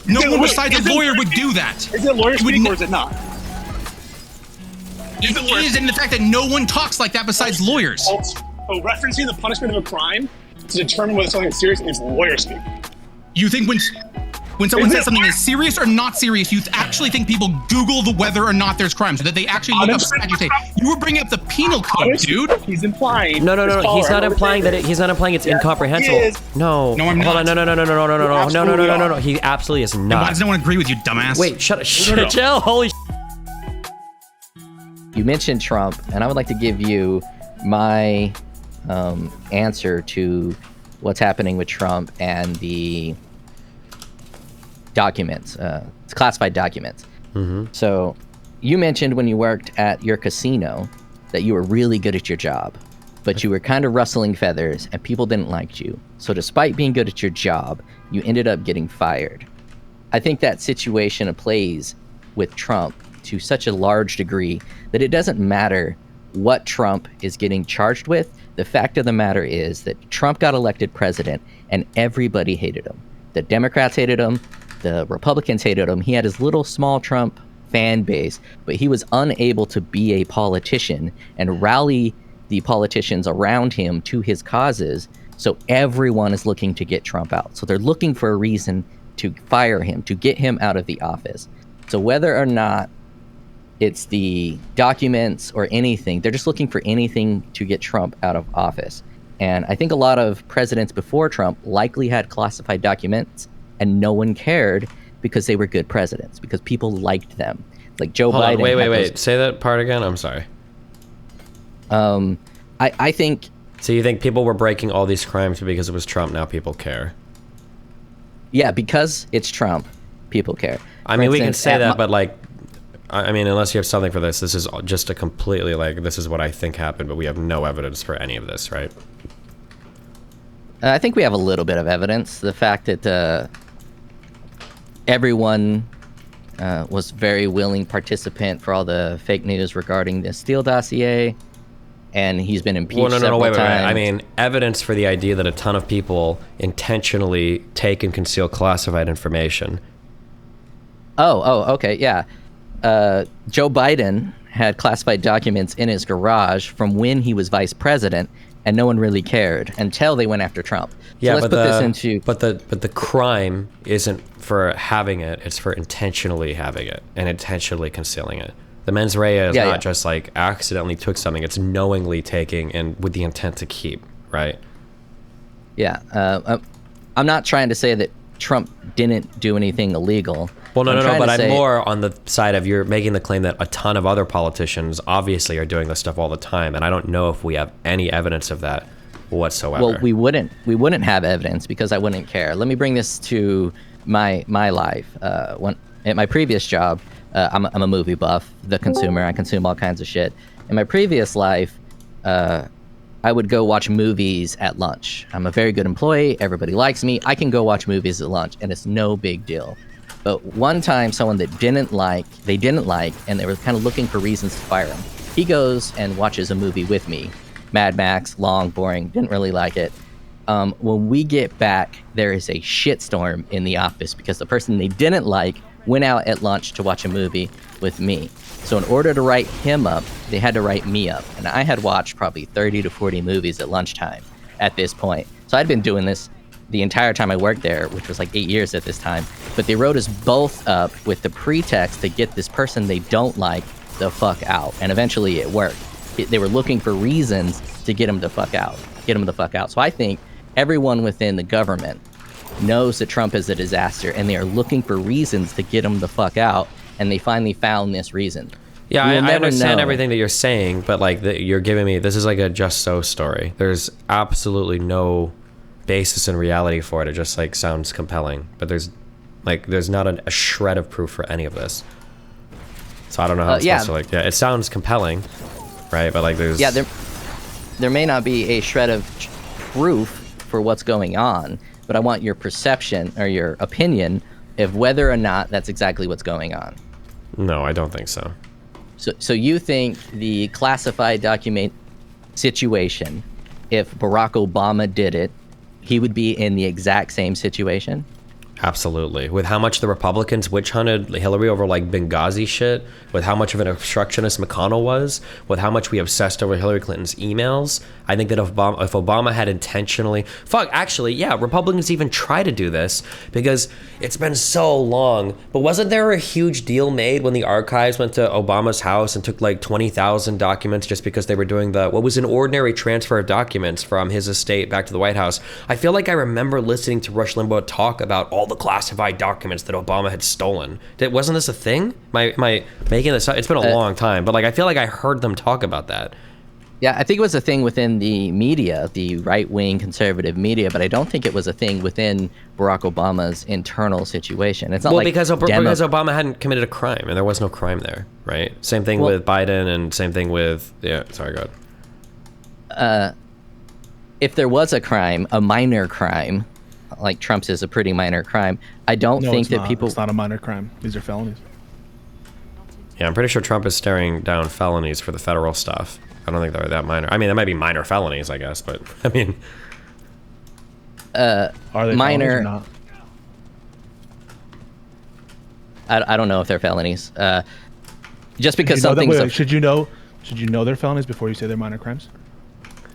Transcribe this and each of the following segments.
No one besides a lawyer would do that. Is it lawyer speak or is it not? It is in the fact that no one talks like that besides lawyers. So referencing the punishment of a crime to determine whether something is serious is lawyer speak. You think when someone says something is serious or not serious, you actually think people Google the whether or not there's crime so that they actually look up and you say, you were bringing up the penal code, dude. He's implying. No. He's not implying that. He's not implying it's incomprehensible. No. No, I'm not. Hold on. No. He absolutely is not. Why does no one agree with you, dumbass? Wait, shut up. Chill. Holy. You mentioned Trump, and I would like to give you my answer to what's happening with Trump and the documents. It's classified documents. Mm-hmm. So you mentioned when you worked at your casino that you were really good at your job, but you were kind of rustling feathers and people didn't like you. So despite being good at your job, you ended up getting fired. I think that situation plays with Trump to such a large degree that it doesn't matter what Trump is getting charged with. The fact of the matter is that Trump got elected president and everybody hated him. The Democrats hated him. The Republicans hated him. He had his little small Trump fan base, but he was unable to be a politician and rally the politicians around him to his causes. So everyone is looking to get Trump out. So they're looking for a reason to fire him, to get him out of the office. So whether or not it's the documents or anything, they're just looking for anything to get Trump out of office. And I think a lot of presidents before Trump likely had classified documents and no one cared because they were good presidents, because people liked them. Like Joe Biden. On, wait. Say that part again. I'm sorry. I think. So you think people were breaking all these crimes because it was Trump? Now people care. Yeah, because it's Trump, people care. I mean, we can say that, but like, I mean, unless you have something for this is just a completely like, this is what I think happened, but we have no evidence for any of this, right? I think we have a little bit of evidence. The fact that everyone was very willing participant for all the fake news regarding the Steele dossier, and he's been impeached several times. Wait. I mean, evidence for the idea that a ton of people intentionally take and conceal classified information. Oh, okay, yeah. Joe Biden had classified documents in his garage from when he was vice president, and no one really cared until they went after Trump. Yeah, so let's put this into. But the crime isn't for having it; it's for intentionally having it and intentionally concealing it. The mens rea is not just like accidentally took something; it's knowingly taking and with the intent to keep. Right? Yeah, I'm not trying to say that Trump didn't do anything illegal. Well, no, but I'm more on the side of you're making the claim that a ton of other politicians obviously are doing this stuff all the time, and I don't know if we have any evidence of that whatsoever. Well, we wouldn't have evidence because I wouldn't care. Let me bring this to my life. When at my previous job, I'm a movie buff, the consumer. I consume all kinds of shit. In my previous life, I would go watch movies at lunch. I'm a very good employee. Everybody likes me. I can go watch movies at lunch, and it's no big deal. But one time, someone that they didn't like, and they were kind of looking for reasons to fire him. He goes and watches a movie with me. Mad Max, long, boring, didn't really like it. When we get back, there is a shitstorm in the office because the person they didn't like went out at lunch to watch a movie with me. So in order to write him up, they had to write me up. And I had watched probably 30 to 40 movies at lunchtime at this point. So I'd been doing this the entire time I worked there, which was like 8 years at this time. But they wrote us both up with the pretext to get this person they don't like the fuck out. And eventually it worked. They were looking for reasons to get him the fuck out. So I think everyone within the government knows that Trump is a disaster, and they are looking for reasons to get him the fuck out. And they finally found this reason. Yeah, I understand everything that you're saying, but like you're giving me, this is like a just so story. There's absolutely no basis in reality for it. It just like sounds compelling, but there's not a shred of proof for any of this. So I don't know how it's supposed to like. Yeah, it sounds compelling, right? But like there's there may not be a shred of proof for what's going on, but I want your perception or your opinion of whether or not that's exactly what's going on. No, I don't think so. So you think the classified document situation, if Barack Obama did it, he would be in the exact same situation? Absolutely. With how much the Republicans witch hunted Hillary over like Benghazi shit, with how much of an obstructionist McConnell was, with how much we obsessed over Hillary Clinton's emails, I think that if Obama had intentionally... actually, yeah, Republicans even try to do this because it's been so long. But wasn't there a huge deal made when the archives went to Obama's house and took like 20,000 documents just because they were doing what was an ordinary transfer of documents from his estate back to the White House? I feel like I remember listening to Rush Limbaugh talk about all the classified documents that Obama had stolen. Wasn't this a thing? Am I making this up? It's been a long time, but like I feel like I heard them talk about that. Yeah, I think it was a thing within the media, the right-wing conservative media, but I don't think it was a thing within Barack Obama's internal situation. It's not because Obama hadn't committed a crime, and there was no crime there, right? Same thing with Biden, and same thing with sorry, go ahead. If there was a crime, a minor crime, like Trump's is a pretty minor crime, I don't think that people... It's not a minor crime. These are felonies. Yeah, I'm pretty sure Trump is staring down felonies for the federal stuff. I don't think they're that minor. I mean, they might be minor felonies, I guess, but I mean... Are they minor or not? I don't know if they're felonies. Just because something's... Should you know they're felonies before you say they're minor crimes?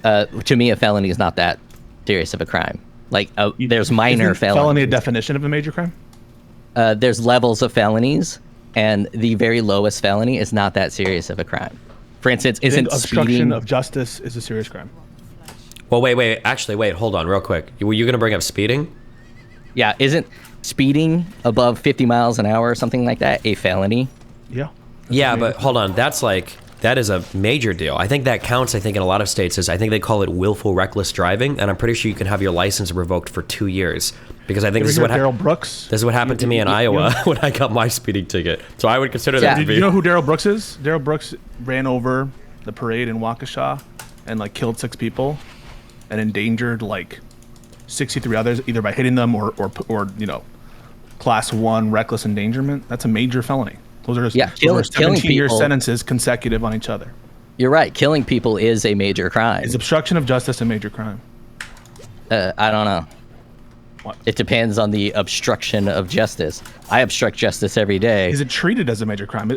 To me, a felony is not that serious of a crime. Like, there's minor felonies. Felony a definition of a major crime? There's levels of felonies, and the very lowest felony is not that serious of a crime. For instance, isn't obstruction of justice is a serious crime? Well, wait. Actually, wait. Hold on, real quick. Were you going to bring up speeding? Yeah, isn't speeding above 50 miles an hour or something like that a felony? Yeah. Yeah, but hold on. That is a major deal. I think that counts. I think in a lot of states I think they call it willful reckless driving, and I'm pretty sure you can have your license revoked for 2 years because I think this is what Daryl Brooks. This is what happened to me in Iowa when I got my speeding ticket. So I would consider that to be. You know who Daryl Brooks is? Daryl Brooks ran over the parade in Waukesha and like killed 6 people and endangered like 63 others either by hitting them or class 1 reckless endangerment. That's a major felony. Those are 17-year sentences consecutive on each other. You're right. Killing people is a major crime. Is obstruction of justice a major crime? I don't know. What? It depends on the obstruction of justice. I obstruct justice every day. Is it treated as a major crime?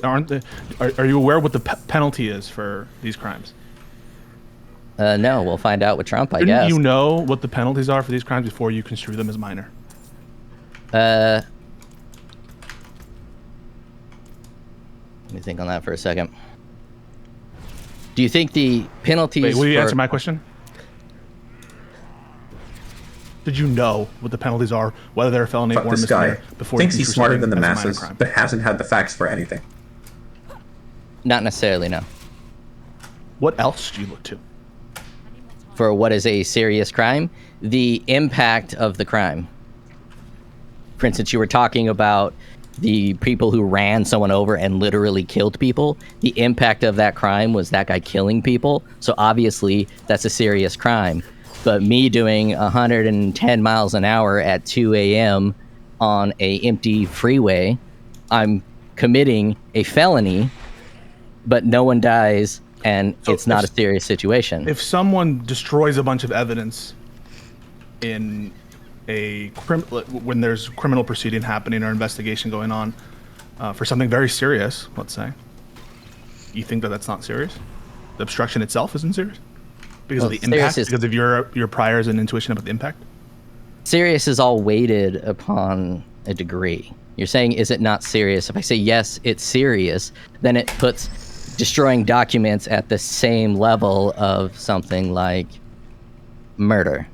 Are you aware what the penalty is for these crimes? No, we'll find out with Trump, I guess. Didn't you know what the penalties are for these crimes before you construe them as minor? Let me think on that for a second. Do you think the penalties... Wait, will you answer my question? Did you know what the penalties are, whether they're a felony or misdemeanor, before thinks he's smarter than the masses, but hasn't had the facts for anything? Not necessarily, no. What else do you look to? For what is a serious crime? The impact of the crime. For instance, you were talking about the people who ran someone over and literally killed people. The impact of that crime was that guy killing people. So obviously that's a serious crime. But me doing 110 miles an hour at 2 a.m. on a empty freeway, I'm committing a felony, but no one dies and it's not a serious situation. If someone destroys a bunch of evidence in when there's criminal proceeding happening or investigation going on for something very serious, let's say, you think that that's not serious? The obstruction itself isn't serious? Because of the impact? Because of your priors and intuition about the impact? Serious is all weighted upon a degree. You're saying, is it not serious? If I say, yes, it's serious, then it puts destroying documents at the same level of something like murder.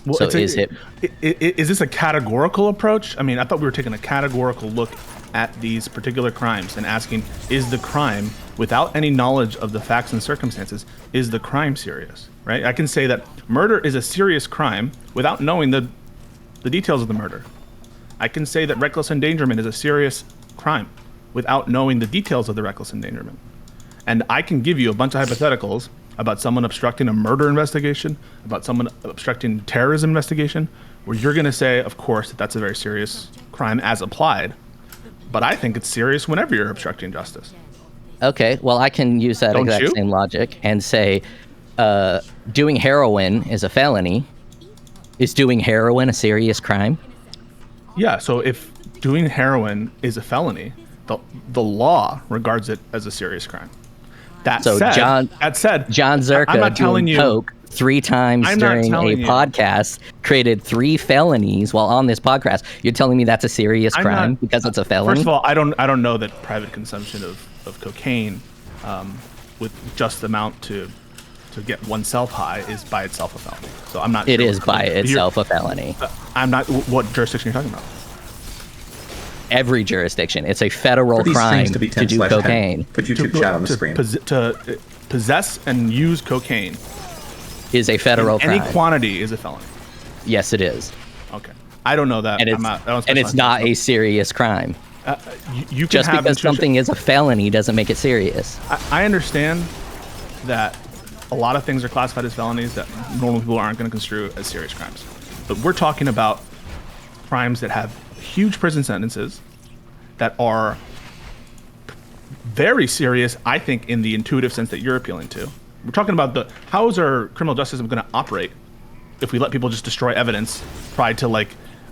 Well, so is this a categorical approach? I mean, I thought we were taking a categorical look at these particular crimes and asking, is the crime, without any knowledge of the facts and circumstances, is the crime serious, right? I can say that murder is a serious crime without knowing the details of the murder. I can say that reckless endangerment is a serious crime without knowing the details of the reckless endangerment. And I can give you a bunch of hypotheticals about someone obstructing a murder investigation, about someone obstructing terrorism investigation, where you're going to say, of course, that that's a very serious crime as applied. But I think it's serious whenever you're obstructing justice. Okay, well, I can use that exact same logic and say doing heroin is a felony. Is doing heroin a serious crime? Yeah, so if doing heroin is a felony, the law regards it as a serious crime. That said, John Zerka I'm not telling doing you coke 3 times during a podcast created 3 felonies while on this podcast. You're telling me that's a serious crime because it's a felony? First of all, I don't know that private consumption of cocaine with just the amount to get oneself high is by itself a felony. So I'm not. It sure is by itself a felony. I'm not. What jurisdiction are you talking about? Every jurisdiction. It's a federal crime to do cocaine. Put YouTube chat on the screen. To possess and use cocaine is a federal crime. Any quantity is a felony. Yes, it is. Okay. I don't know that. And it's not a serious crime. You can just because something is a felony doesn't make it serious. I understand that a lot of things are classified as felonies that normal people aren't going to construe as serious crimes. But we're talking about crimes that have huge prison sentences that are very serious, I think, in the intuitive sense that you're appealing to. We're talking about how is our criminal justice system going to operate if we let people just destroy evidence, try to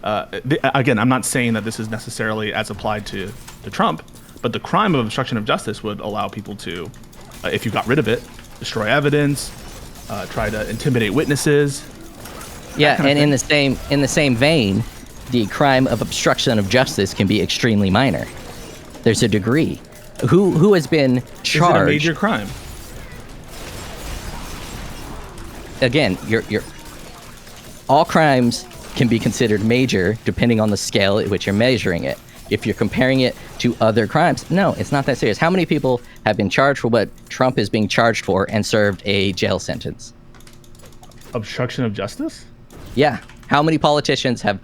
again, I'm not saying that this is necessarily as applied to Trump, but the crime of obstruction of justice would allow people to, if you got rid of it, destroy evidence, try to intimidate witnesses. Yeah, and in the same vein, the crime of obstruction of justice can be extremely minor. There's a degree. Who has been charged? Is it a major crime? Again, all crimes can be considered major depending on the scale at which you're measuring it. If you're comparing it to other crimes, no, it's not that serious. How many people have been charged for what Trump is being charged for and served a jail sentence? Obstruction of justice? Yeah. How many politicians have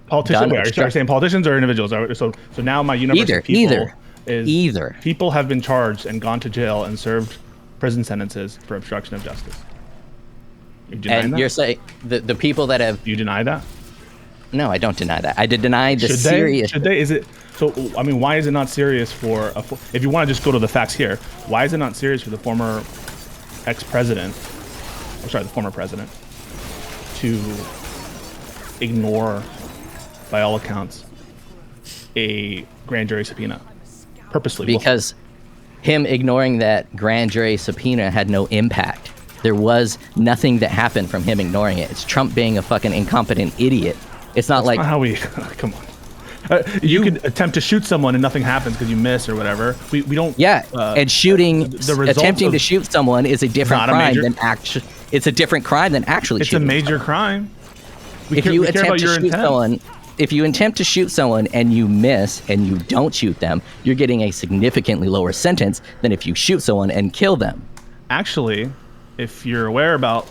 Politicians? Are you saying politicians or individuals? So now my universe of people is either. People have been charged and gone to jail and served prison sentences for obstruction of justice. You're saying the people that have... You deny that? No, I don't deny that. I did deny the serious... Should they? Is it... So, I mean, why is it not serious for... if you want to just go to the facts here, why is it not serious for the former ex-president... the former president to ignore, by all accounts, a grand jury subpoena purposely? Because him ignoring that grand jury subpoena had no impact. There was nothing that happened from him ignoring it. It's Trump being a fucking incompetent idiot. It's not That's not how we... Come on. You could attempt to shoot someone and nothing happens because you miss or whatever. We don't... Yeah, and attempting to shoot someone is a different crime than actually... It's a different crime than actually shooting someone. It's a major crime. If you attempt to shoot someone and you miss and you don't shoot them, you're getting a significantly lower sentence than if you shoot someone and kill them. Actually, if you're aware about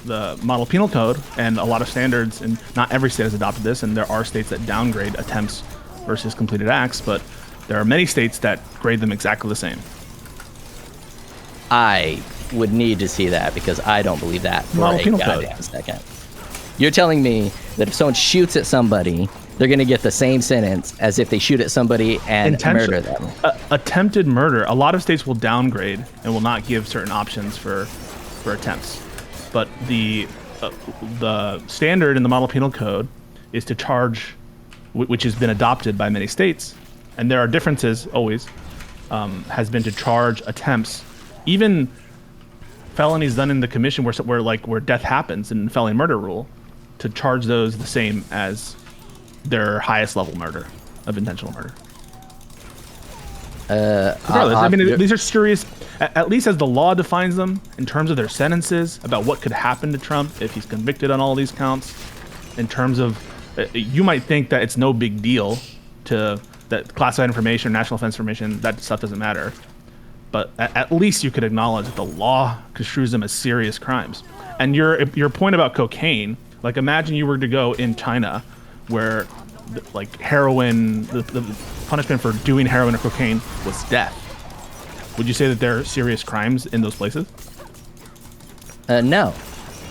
the model penal code and a lot of standards, and not every state has adopted this, and there are states that downgrade attempts versus completed acts, but there are many states that grade them exactly the same. I would need to see that because I don't believe that for a goddamn second. You're telling me that if someone shoots at somebody, they're going to get the same sentence as if they shoot at somebody and murder them. Attempted murder. A lot of states will downgrade and will not give certain options for attempts. But the standard in the model penal code is to charge, which has been adopted by many states, and there are differences always, has been to charge attempts, even felonies done in the commission where death happens in the felony murder rule, to charge those the same as their highest level murder of intentional murder. I mean, these are serious, at least as the law defines them, in terms of their sentences, about what could happen to Trump if he's convicted on all these counts. In terms of, you might think that it's no big deal that classified information, national defense information, that stuff doesn't matter. But at least you could acknowledge that the law construes them as serious crimes. And your point about cocaine, like imagine you were to go in China where heroin, the punishment for doing heroin or cocaine was death. Would you say that there are serious crimes in those places? No.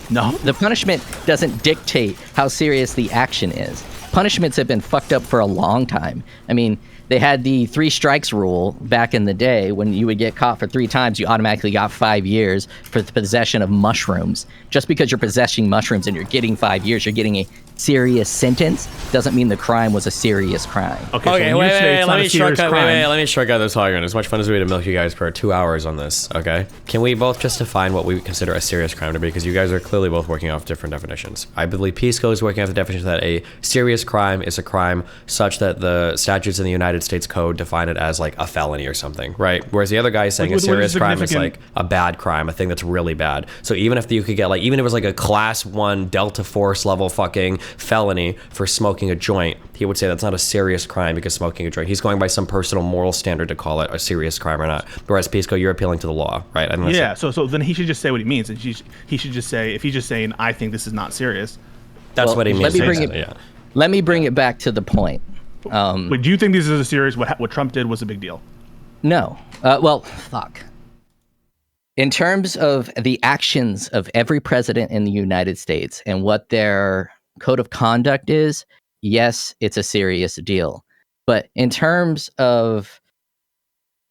No? The punishment doesn't dictate how serious the action is. Punishments have been fucked up for a long time. I mean, they had the 3 strikes rule back in the day. When you would get caught for 3 times, you automatically got 5 years for the possession of mushrooms. Just because you're possessing mushrooms and you're getting 5 years, you're getting a serious sentence doesn't mean the crime was a serious crime. Okay, wait, let me shortcut this argument. As much fun as we had to milk you guys for 2 hours on this, okay? Can we both just define what we consider a serious crime to be? Because you guys are clearly both working off different definitions. I believe Pisco is working off the definition that a serious crime is a crime such that the statutes in the United States Code define it as like a felony or something, right? Whereas the other guy is saying a serious crime is like a bad crime, a thing that's really bad. So even if you could get like, even if it was like a class 1 Delta Force level fucking felony for smoking a joint, he would say that's not a serious crime because smoking a joint. He's going by some personal moral standard to call it a serious crime or not. Whereas Pisco, you're appealing to the law, right? I mean, yeah. So then he should just say what he means, and he should just say, if he's just saying, I think this is not serious. That's what he means. Let me bring it back to the point. But do you think this is a serious? What Trump did was a big deal? No. Well, fuck. In terms of the actions of every president in the United States and what their code of conduct is, yes, it's a serious deal. But in terms of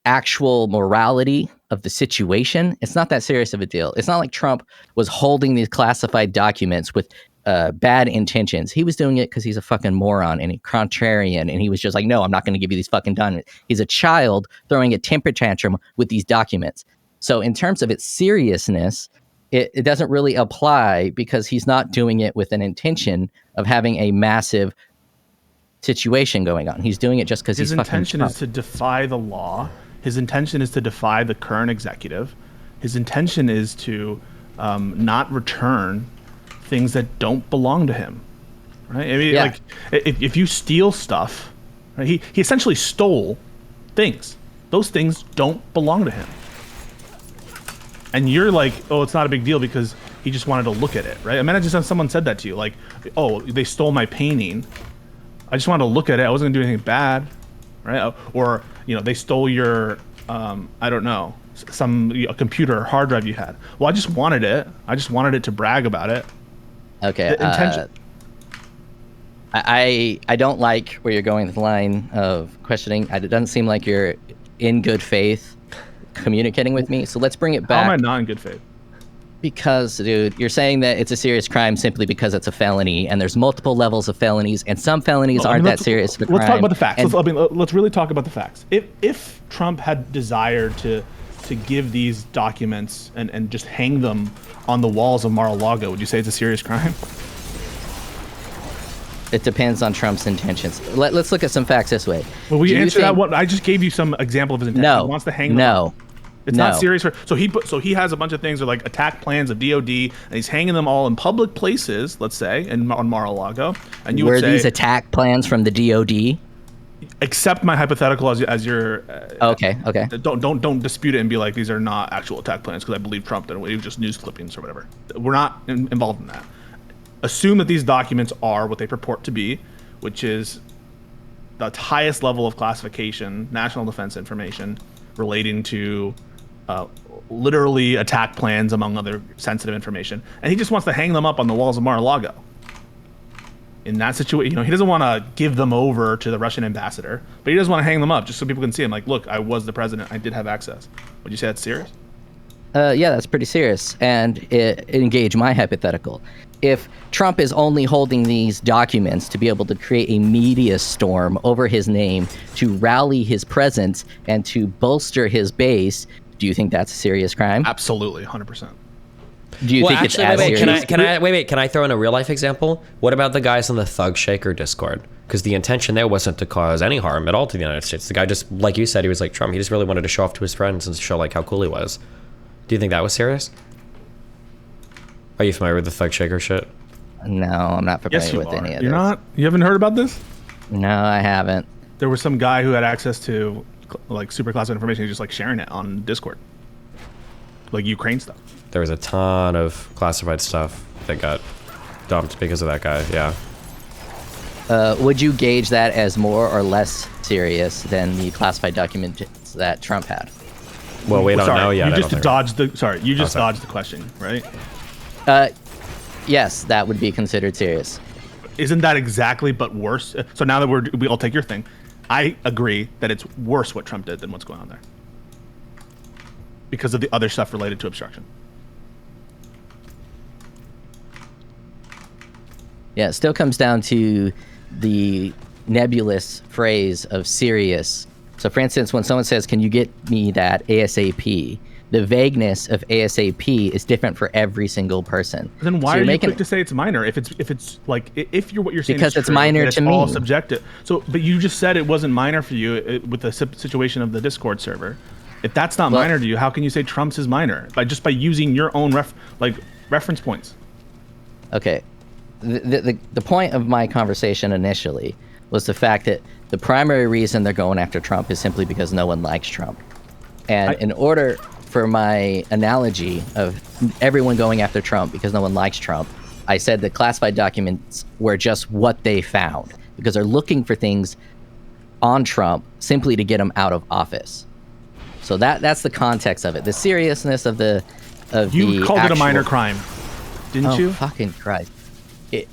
actual morality of the situation, it's not that serious of a deal. It's not like Trump was holding these classified documents with bad intentions. He was doing it because he's a fucking moron and a contrarian, and he was just like, no, I'm not going to give you these fucking documents. He's a child throwing a temper tantrum with these documents. So in terms of its seriousness, it doesn't really apply because he's not doing it with an intention of having a massive situation going on. He's doing it just because his intention is to defy the law. His intention is to defy the current executive. His intention is to not return things that don't belong to him. Right? I mean, like if you steal stuff, right, he essentially stole things. Those things don't belong to him. And you're like, oh, it's not a big deal because he just wanted to look at it, right? Imagine if someone said that to you, like, oh, they stole my painting. I just wanted to look at it. I wasn't gonna do anything bad, right? Or, you know, they stole your, I don't know, a computer hard drive you had. Well, I just wanted it. I just wanted it to brag about it. Okay. I don't like where you're going with the line of questioning. It doesn't seem like you're in good faith communicating with me. So let's bring it back. How am I not in good faith? Because, dude, you're saying that it's a serious crime simply because it's a felony, and there's multiple levels of felonies, and some felonies aren't that serious of a crime. Let's talk about the facts. Let's really talk about the facts. If Trump had desired to give these documents and just hang them on the walls of Mar-a-Lago, would you say it's a serious crime? It depends on Trump's intentions. Let's look at some facts this way. Well, we answer that one. I just gave you some example of his intention. No. He wants to hang them up. It's not serious. So he has a bunch of things that are like attack plans of DOD, and he's hanging them all in public places, let's say, on Mar-a-Lago. And you would say, these attack plans from the DOD? Accept my hypothetical as your. Okay. Don't dispute it and be like these are not actual attack plans because I believe Trump did it. It was just news clippings or whatever. We're not involved in that. Assume that these documents are what they purport to be, which is the highest level of classification, national defense information relating to literally attack plans, among other sensitive information. And he just wants to hang them up on the walls of Mar-a-Lago. In that situation, he doesn't want to give them over to the Russian ambassador, but he does want to hang them up just so people can see him. Like, look, I was the president. I did have access. Would you say that's serious? Yeah, that's pretty serious. And engage my hypothetical. If Trump is only holding these documents to be able to create a media storm over his name, to rally his presence, and to bolster his base, do you think that's a serious crime? Absolutely, 100%. Do you think it's as serious? Can I throw in a real life example? What about the guys on the Thug Shaker Discord? Because the intention there wasn't to cause any harm at all to the United States. The guy just, like you said, he was like Trump. He just really wanted to show off to his friends and show like how cool he was. Do you think that was serious? Are you familiar with the Thug Shaker shit? No, I'm not familiar with any of this. You're not? You haven't heard about this? No, I haven't. There was some guy who had access to like super classified information. He was just like sharing it on Discord, like Ukraine stuff. There was a ton of classified stuff that got dumped because of that guy. Yeah. Would you gauge that as more or less serious than the classified documents that Trump had? Well, we don't know yet. You just dodged the question, right? Yes, that would be considered serious. Isn't that exactly, but worse? So now that we all take your thing, I agree that it's worse what Trump did than what's going on there because of the other stuff related to obstruction. Yeah, it still comes down to the nebulous phrase of serious. So, for instance, when someone says, "Can you get me that ASAP?" the vagueness of ASAP is different for every single person. Then why so are you quick to say it's minor? If it's like if you're what you're saying because is it's true, minor it's to all me. Subjective. So, but you just said it wasn't minor for you with the situation of the Discord server. If that's not minor to you, how can you say Trump's is minor by using your own reference points? Okay, the point of my conversation initially was the fact that the primary reason they're going after Trump is simply because no one likes Trump, and in order for my analogy of everyone going after Trump because no one likes Trump, I said that classified documents were just what they found because they're looking for things on Trump simply to get him out of office. So that's the context of it. The seriousness of you called it a minor crime, didn't you? Oh, fucking Christ.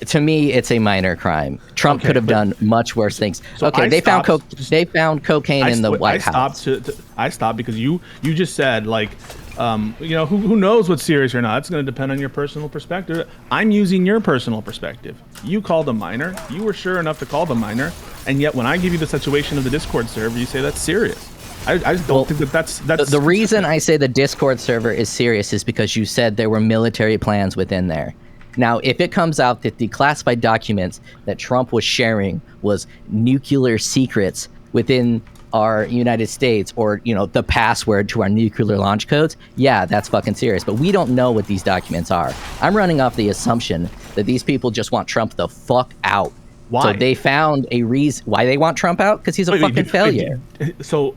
To me, it's a minor crime. Trump could have done much worse things. So they found cocaine in the White House. I stopped because you just said who knows what's serious or not. It's going to depend on your personal perspective. I'm using your personal perspective. You called them minor. You were sure enough to call them minor, and yet when I give you the situation of the Discord server, you say that's serious. I just don't think that's the reason I say the Discord server is serious is because you said there were military plans within there. Now, if it comes out that the classified documents that Trump was sharing was nuclear secrets within our United States or, the password to our nuclear launch codes, yeah, that's fucking serious. But we don't know what these documents are. I'm running off the assumption that these people just want Trump the fuck out. Why? So they found a reason why they want Trump out because he's a fucking failure. So,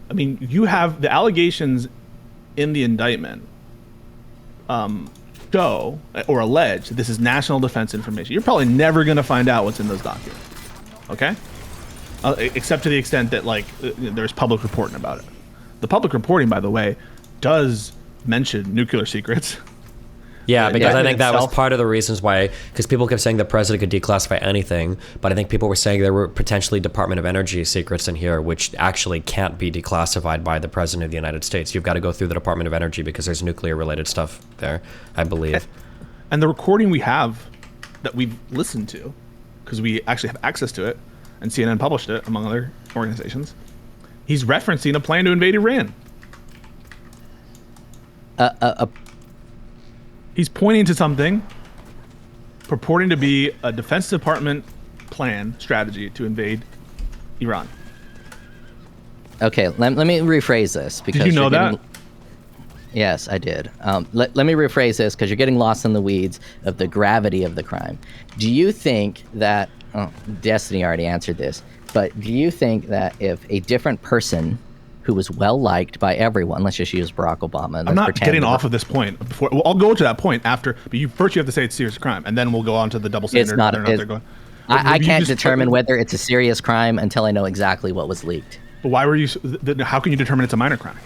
I mean, you have the allegations in the indictment. Show or allege this is national defense information. You're probably never going to find out what's in those documents, okay? Except to the extent that there's public reporting about it. The public reporting, by the way, does mention nuclear secrets. Yeah, because I think that was part of the reasons why, because people kept saying the president could declassify anything, but I think people were saying there were potentially Department of Energy secrets in here, which actually can't be declassified by the president of the United States. You've got to go through the Department of Energy because there's nuclear-related stuff there, I believe. And the recording we have that we've listened to, because we actually have access to it, and CNN published it, among other organizations, he's referencing a plan to invade Iran. He's pointing to something purporting to be a Defense Department plan strategy to invade Iran. Okay, let me rephrase this. Because did you know that? Yes, I did. Let me rephrase this because you're getting lost in the weeds of the gravity of the crime. Do you think that... Destiny already answered this. But do you think that if a different person who was well liked by everyone, let's just use Barack Obama. I'm not getting off of this point. I'll go to that point after, but first you have to say it's a serious crime, and then we'll go on to the double standard. It's not. I can't determine whether it's a serious crime until I know exactly what was leaked. But why were you? How can you determine it's a minor crime?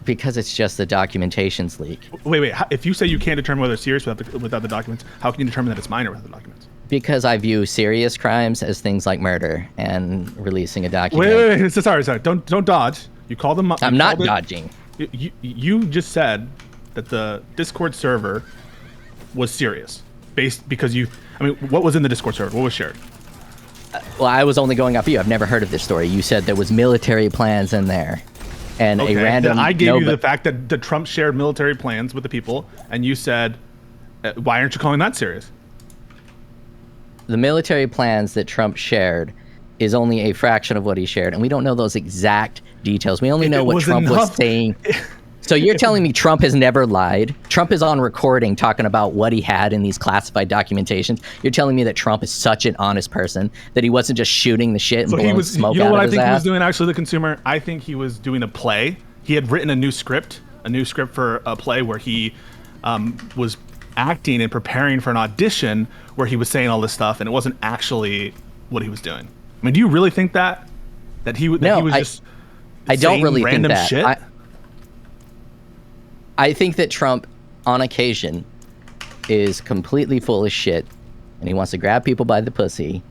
Because it's just the documentation's leak. Wait. If you say you can't determine whether it's serious without the documents, how can you determine that it's minor without the documents? Because I view serious crimes as things like murder and releasing a document. Wait. Sorry. Don't dodge. You call them. I'm not dodging. You just said that the Discord server was serious, because what was in the Discord server? What was shared? Well, I was only going off you. I've never heard of this story. You said there was military plans in there, and a random. I gave you the fact that Trump shared military plans with the people, and you said, "Why aren't you calling that serious?" The military plans that Trump shared is only a fraction of what he shared, and we don't know those exact details. We only know what Trump was saying. So you're telling me Trump has never lied? Trump is on recording talking about what he had in these classified documentations. You're telling me that Trump is such an honest person that he wasn't just shooting the shit and blowing smoke out of his ass? You know what I think he was doing, actually, the consumer? I think he was doing a play. He had written a new script for a play where he was acting and preparing for an audition where he was saying all this stuff, and it wasn't actually what he was doing. I mean, do you really think that he was just I don't really think that. Shit? I think that Trump, on occasion, is completely full of shit, and he wants to grab people by the pussy,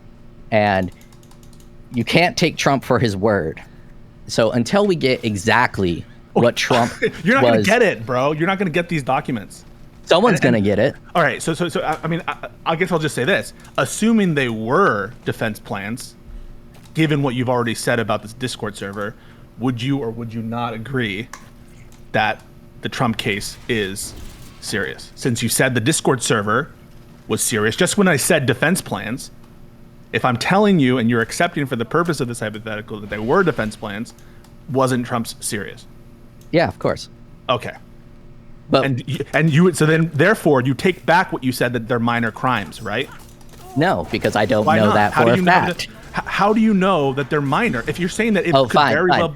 and you can't take Trump for his word. So until we get exactly what Trump You're not going to get it, bro. You're not going to get these documents. Someone's going to get it. All right. So I mean, I guess I'll just say this. Assuming they were defense plans, given what you've already said about this Discord server, would you or would you not agree that the Trump case is serious? Since you said the Discord server was serious, just when I said defense plans, if I'm telling you and you're accepting for the purpose of this hypothetical that they were defense plans, wasn't Trump's serious? Yeah, of course. Okay. But and you so then therefore you take back what you said that they're minor crimes, right? no, because I don't Why know not? that How for do a you know fact. how do you know that they're minor? If you're saying that it could fine, very fine. well,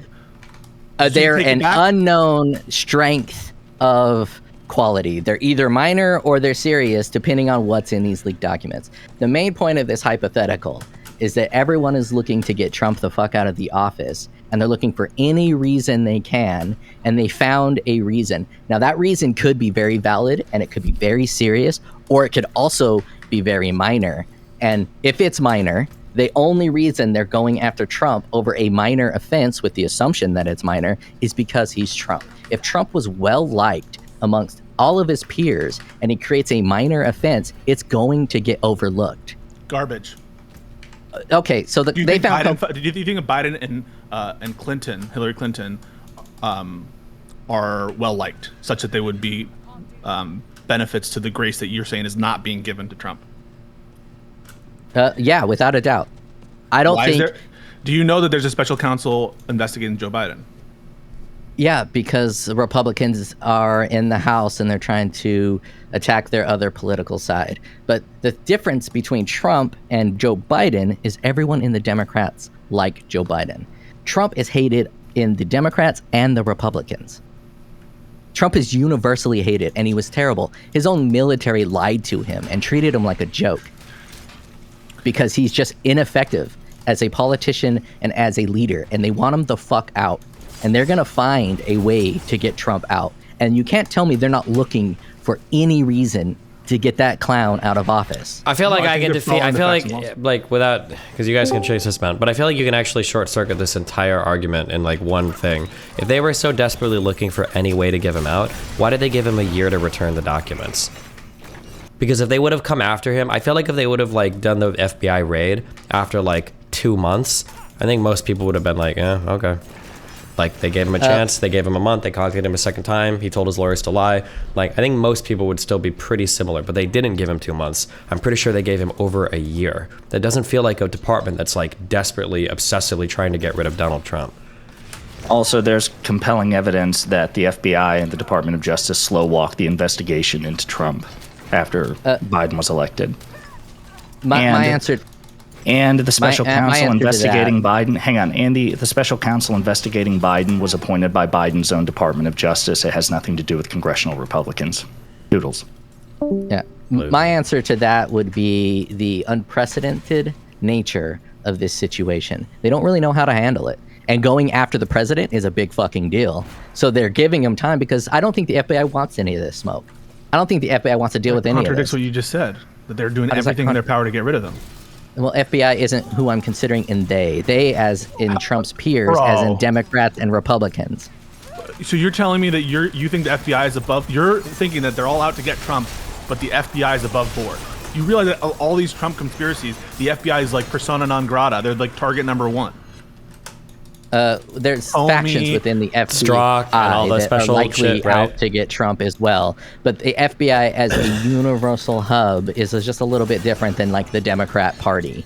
They're take it an back? unknown strength of quality. They're either minor or they're serious, depending on what's in these leaked documents. The main point of this hypothetical is that everyone is looking to get Trump the fuck out of the office, and they're looking for any reason they can, and they found a reason. Now, that reason could be very valid, and it could be very serious, or it could also be very minor. And if it's minor, the only reason they're going after Trump over a minor offense, with the assumption that it's minor, is because he's Trump. If Trump was well liked amongst all of his peers and he creates a minor offense, it's going to get overlooked. garbage. Okay, so Do you they think found Biden, do you think Biden and Clinton, Hillary Clinton, are well liked, such that they would be benefits to the grace that you're saying is not being given to Trump? yeah, without a doubt. I don't Why is think. there, do you know that there's a special counsel investigating Joe Biden? Yeah, because Republicans are in the House and they're trying to attack their other political side. But the difference between Trump and Joe Biden is everyone in the Democrats like Joe Biden. Trump is hated in the Democrats and the Republicans. Trump is universally hated, and he was terrible. His own military lied to him and treated him like a joke because he's just ineffective as a politician and as a leader, and they want him the fuck out. And they're going to find a way to get Trump out. And you can't tell me they're not looking for any reason to get that clown out of office. I feel like I I think can they're defeat. I following feel the facts like without, because you guys can chase this man, but I feel like you can actually short circuit this entire argument in like one thing. If they were so desperately looking for any way to give him out, why did they give him a year to return the documents? Because if they would have come after him, I feel like if they would have like done the FBI raid after like 2 months, I think most people would have been like, yeah, okay. Like, they gave him a chance, they gave him a month, they contacted him a second time, he told his lawyers to lie. Like, I think most people would still be pretty similar, but they didn't give him 2 months. I'm pretty sure they gave him over a year. That doesn't feel like a department that's, like, desperately, obsessively trying to get rid of Donald Trump. Also, there's compelling evidence that the FBI and the Department of Justice slow-walked the investigation into Trump after Biden was elected. My answer... And the special counsel answer to investigating that- Biden, hang on, Andy, the special counsel investigating Biden was appointed by Biden's own Department of Justice. It has nothing to do with congressional Republicans. Doodles. Yeah. My answer to that would be the unprecedented nature of this situation. They don't really know how to handle it. And going after the president is a big fucking deal. So they're giving him time because I don't think the FBI wants any of this smoke. I don't think the FBI wants to deal with any of this. Contradicts what you just said, that they're doing How does that everything in their power to get rid of them. Well, FBI isn't who I'm considering in they. They as in Trump's peers, as in Democrats and Republicans. So you're telling me that you think the FBI is above, you're thinking that they're all out to get Trump, but the FBI is above board. You realize that all these Trump conspiracies, the FBI is like persona non grata. They're like target number one. There's factions within the FBI Strzok and all the that special are likely shit, right? out to get Trump as well. But the FBI as a universal hub is just a little bit different than like the Democrat Party.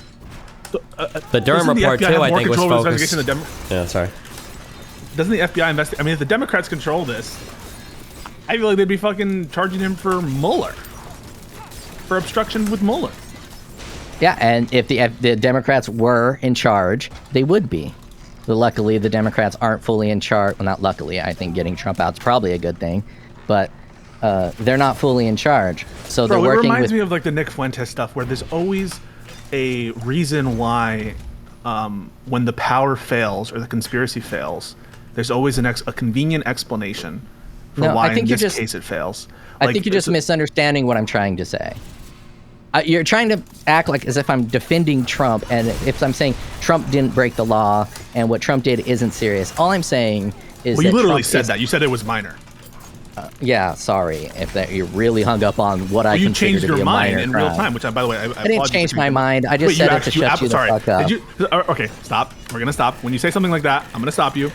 The Durham Doesn't the report, FBI too, have I more think was control of the focused... investigation than Yeah, sorry. Doesn't the FBI investigate? I mean, if the Democrats control this, I feel like they'd be fucking charging him for Mueller, for obstruction with Mueller. Yeah, and if the Democrats were in charge, they would be. But luckily, the Democrats aren't fully in charge. Well, not luckily. I think getting Trump out is probably a good thing. But they're not fully in charge. So they're working with... It reminds me of like the Nick Fuentes stuff, where there's always a reason why when the power fails or the conspiracy fails, there's always a convenient explanation for why in this case it fails. I think you're just misunderstanding what I'm trying to say. You're trying to act like as if I'm defending Trump, and if I'm saying Trump didn't break the law and what Trump did isn't serious. All I'm saying is Well, you literally Trump said that. You said it was minor. Yeah, sorry if that you're really hung up on what I consider changed to be your a mind minor in crime. real time, which by the way, I didn't change my mind. I just said it to shut you the fuck up. Okay, stop. We're gonna stop. When you say something like that, I'm gonna stop you.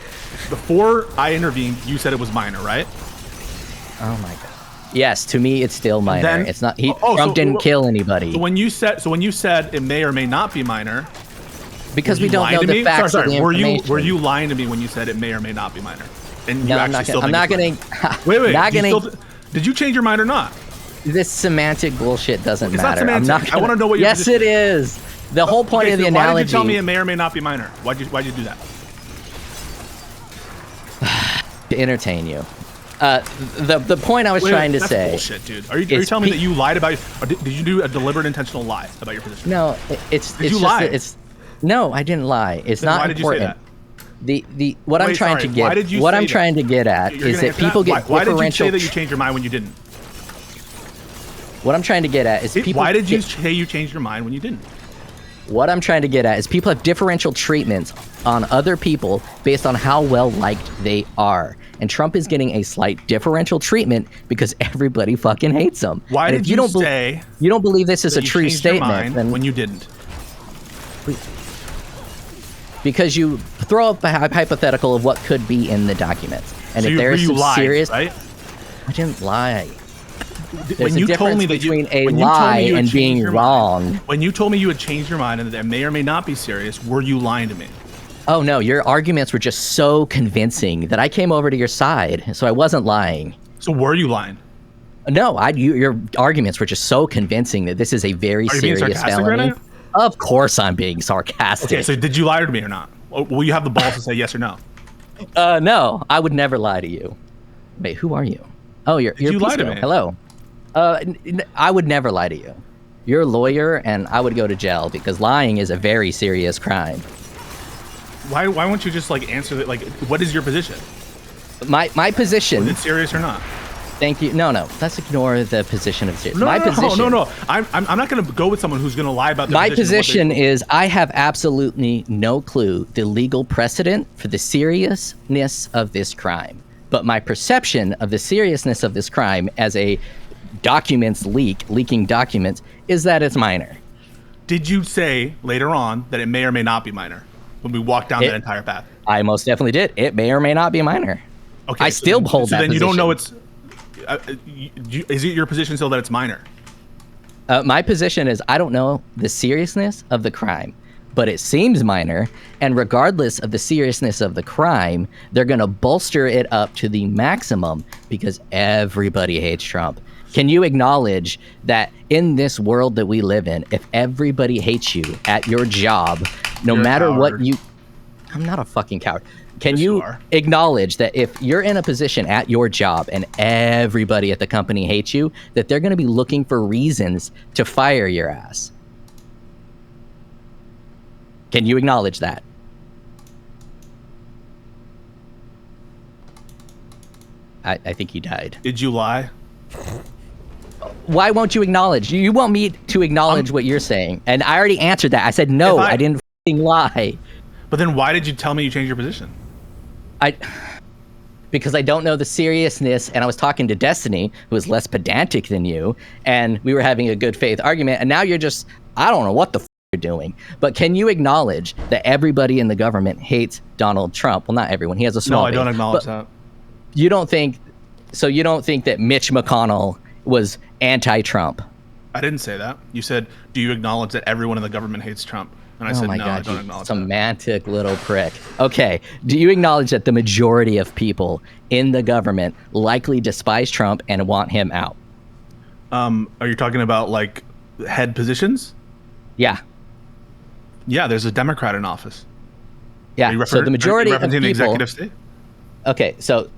Before I intervened, you said it was minor, right? Oh my god. Yes, to me it's still minor. Then, it's not. Trump didn't kill anybody. So when you said it may or may not be minor, because we don't know the facts of the information. Were you lying to me when you said it may or may not be minor? And no, I'm not gonna. Wait. Not gonna. Did you change your mind or not? This semantic bullshit doesn't matter. Not semantic. I want to know what. Yes, it is. The whole point of the analogy. Why did you tell me it may or may not be minor? Why'd you do that? To entertain you. The point I was trying to say. Bullshit, dude. Are you telling me that you lied about? Or did you do a deliberate, intentional lie about your position? No, Did you lie? No, I didn't lie. It's then not why important. Did you say that? What I'm trying to get at is that people get differential. Why did you say that you changed your mind when you didn't? What I'm trying to get at is people. Why did you say you changed your mind when you didn't? What I'm trying to get at is people have differential treatments on other people based on how well liked they are. And Trump is getting a slight differential treatment because everybody fucking hates him. Why did you say you don't believe this is a true statement then when you didn't? Because you throw up a hypothetical of what could be in the documents. And so if there's some serious, right? I didn't lie. When you told me that between a lie and being wrong. When you told me you had changed your mind and that it may or may not be serious, were you lying to me? Oh no, your arguments were just so convincing that I came over to your side, so I wasn't lying. So were you lying? No, your arguments were just so convincing that this is a very serious felony. Right? Of course I'm being sarcastic. Okay, so did you lie to me or not? Or will you have the balls to say yes or no? No, I would never lie to you. Wait, who are you? Oh, you're you lie to me? Hello. I would never lie to you. You're a lawyer, and I would go to jail because lying is a very serious crime. Why won't you just answer that? What is your position? My position. Is it serious or not? Thank you. No. Let's ignore the position of serious. No. I'm not going to go with someone who's going to lie about their my position is I have absolutely no clue the legal precedent for the seriousness of this crime. But my perception of the seriousness of this crime as a leaking documents, is that it's minor. Did you say later on that it may or may not be minor when we walked down that entire path? I most definitely did. It may or may not be minor. Okay, I still hold that position. So then you don't know it's... is it your position still that it's minor? My position is I don't know the seriousness of the crime, but it seems minor, and regardless of the seriousness of the crime, they're going to bolster it up to the maximum because everybody hates Trump. Can you acknowledge that in this world that we live in, if everybody hates you at your job, no matter what you... I'm not a fucking coward. Can you acknowledge that if you're in a position at your job and everybody at the company hates you, that they're going to be looking for reasons to fire your ass? Can you acknowledge that? I think he died. Did you lie? Why won't you acknowledge? You want me to acknowledge what you're saying. And I already answered that. I said, no, I didn't fucking lie. But then why did you tell me you changed your position? Because I don't know the seriousness, and I was talking to Destiny, who is less pedantic than you, and we were having a good faith argument, and now you're just, I don't know what the you're doing. But can you acknowledge that everybody in the government hates Donald Trump? Well, not everyone. He has a small base. No, I don't acknowledge that. You don't think that Mitch McConnell was anti-Trump? I didn't say that. You said, do you acknowledge that everyone in the government hates Trump? And I said, no, I don't acknowledge that. Semantic little prick. Okay, do you acknowledge that the majority of people in the government likely despise Trump and want him out? Are you talking about head positions? Yeah. Yeah, there's a Democrat in office. Yeah, so the majority of people... the executive state? Okay, so...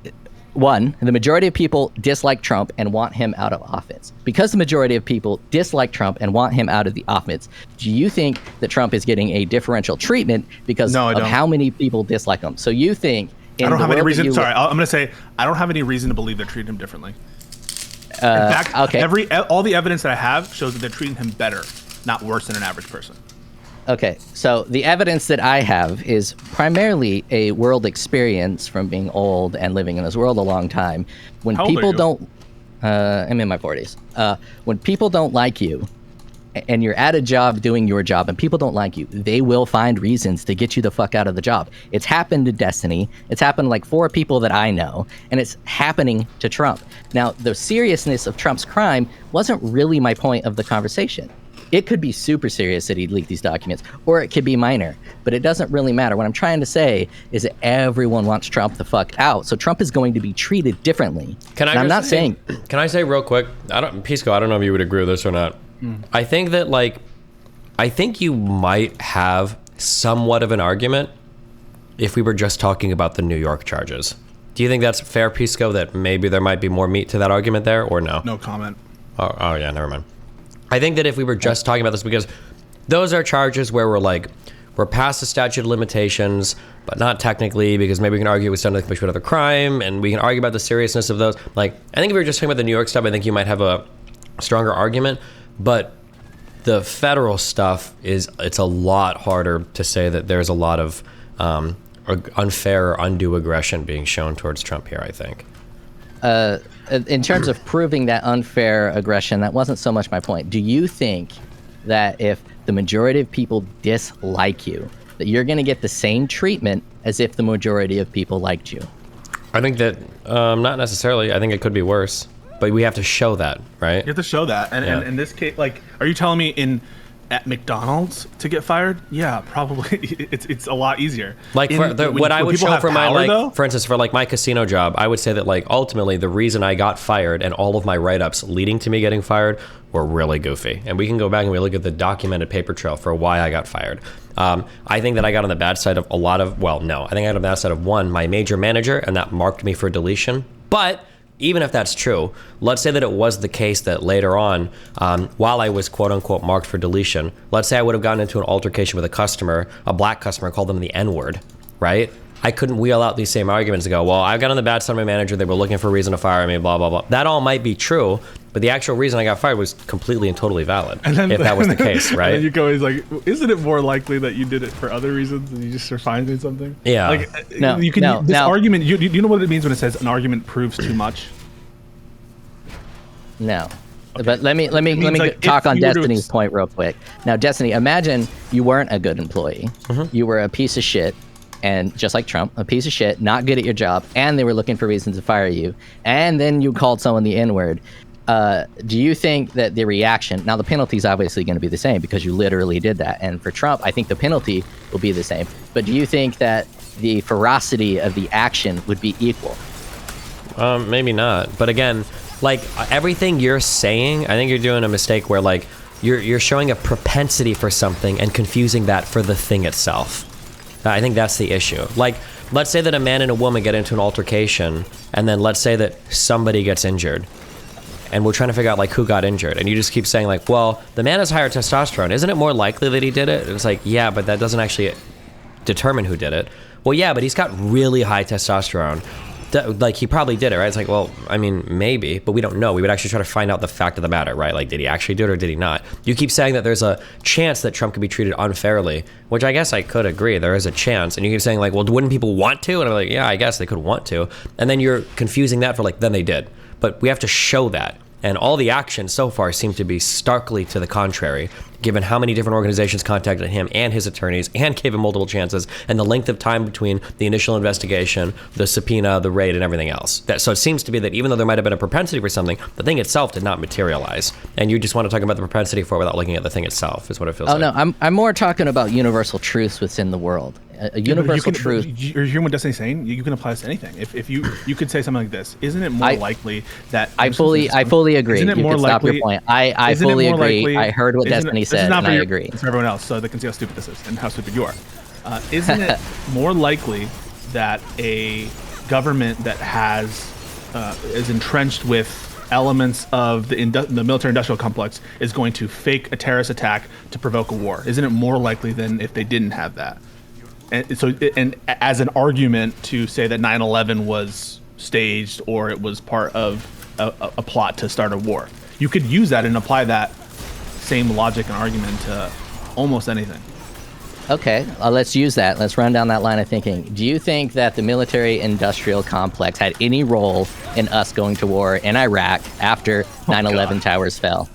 One, the majority of people dislike Trump and want him out of office. Because the majority of people dislike Trump and want him out of the office, do you think that Trump is getting a differential treatment because of how many people dislike him? So you think... I don't have any reason... Sorry, I'm going to say, I don't have any reason to believe they're treating him differently. In fact, all the evidence that I have shows that they're treating him better, not worse than an average person. Okay, so the evidence that I have is primarily a world experience from being old and living in this world a long time. When How old people are you? don't, I'm in my 40s. When people don't like you, and you're at a job doing your job, and people don't like you, they will find reasons to get you the fuck out of the job. It's happened to Destiny. It's happened to like 4 people that I know, and it's happening to Trump. Now, the seriousness of Trump's crime wasn't really my point of the conversation. It could be super serious that he leaked these documents, or it could be minor, but it doesn't really matter. What I'm trying to say is that everyone wants Trump the fuck out, so Trump is going to be treated differently. Can I? And I'm not saying. Can I say real quick? Pisco, I don't know if you would agree with this or not. I think that I think you might have somewhat of an argument if we were just talking about the New York charges. Do you think that's fair, Pisco? That maybe there might be more meat to that argument there, or no? No comment. Oh yeah, never mind. I think that if we were just talking about this, because those are charges where we're past the statute of limitations, but not technically, because maybe we can argue it was done to commit another crime, and we can argue about the seriousness of those. I think if we were just talking about the New York stuff, I think you might have a stronger argument. But the federal stuff it's a lot harder to say that there's a lot of unfair or undue aggression being shown towards Trump here, I think. In terms of proving that unfair aggression, that wasn't so much my point. Do you think that if the majority of people dislike you, that you're going to get the same treatment as if the majority of people liked you? I think that not necessarily. I think it could be worse, but we have to show that, right? You have to show that. And in this case, are you telling me at McDonald's to get fired? Yeah, probably. It's a lot easier. What I would show for my for instance, for my casino job, I would say that ultimately the reason I got fired and all of my write-ups leading to me getting fired were really goofy. And we can go back and we look at the documented paper trail for why I got fired. I think that I got on the bad side of I think I got on the bad side of one, my major manager, and that marked me for deletion. But even if that's true, let's say that it was the case that later on, while I was quote unquote marked for deletion, let's say I would have gotten into an altercation with a black customer, called them the N-word, right? I couldn't wheel out these same arguments and go, well, I got on the bad side of my manager, they were looking for a reason to fire me, blah, blah, blah. That all might be true, but the actual reason I got fired was completely and totally valid, if that was the case, right? And you go, isn't it more likely that you did it for other reasons and you just are finding something? Yeah. Argument, you know what it means when it says an argument proves too much? No. Okay. But let me talk on Destiny's point real quick. Now, Destiny, imagine you weren't a good employee. Mm-hmm. You were a piece of shit, and just like Trump, a piece of shit, not good at your job, and they were looking for reasons to fire you, and then you called someone the N-word. Do you think that the reaction, now the penalty is obviously going to be the same because you literally did that, and for Trump, I think the penalty will be the same, but do you think that the ferocity of the action would be equal? Maybe not, but again, everything you're saying, I think you're doing a mistake where you're showing a propensity for something and confusing that for the thing itself. I think that's the issue. Let's say that a man and a woman get into an altercation, and then let's say that somebody gets injured, and we're trying to figure out who got injured, and you just keep saying well, the man has higher testosterone. Isn't it more likely that he did it? And it's yeah, but that doesn't actually determine who did it. Well, yeah, but he's got really high testosterone. He probably did it, right? It's well, I mean, maybe, but we don't know. We would actually try to find out the fact of the matter, right? Did he actually do it or did he not? You keep saying that there's a chance that Trump could be treated unfairly, which I guess I could agree. There is a chance. And you keep saying well, wouldn't people want to? And I'm yeah, I guess they could want to. And then you're confusing that for then they did. But we have to show that. And all the actions so far seem to be starkly to the contrary, given how many different organizations contacted him and his attorneys and gave him multiple chances, and the length of time between the initial investigation, the subpoena, the raid, and everything else. So it seems to be that even though there might have been a propensity for something, the thing itself did not materialize. And you just want to talk about the propensity for it without looking at the thing itself, is what it feels like. Oh, no, I'm more talking about universal truths within the world. A universal truth. You're hearing what Destiny's saying? You can apply this to anything. If you could say something like this, isn't it more likely that... I fully agree. Isn't it more likely... Stop your point. I fully agree. I heard what Destiny said, and I agree. It's for everyone else, so they can see how stupid this is and how stupid you are. Isn't it more likely that a government that is entrenched with elements of the military-industrial complex is going to fake a terrorist attack to provoke a war? Isn't it more likely than if they didn't have that? And as an argument to say that 9/11 was staged or it was part of a plot to start a war, you could use that and apply that same logic and argument to almost anything. Okay, let's use that. Let's run down that line of thinking. Do you think that the military-industrial complex had any role in us going to war in Iraq after 9/11 towers fell?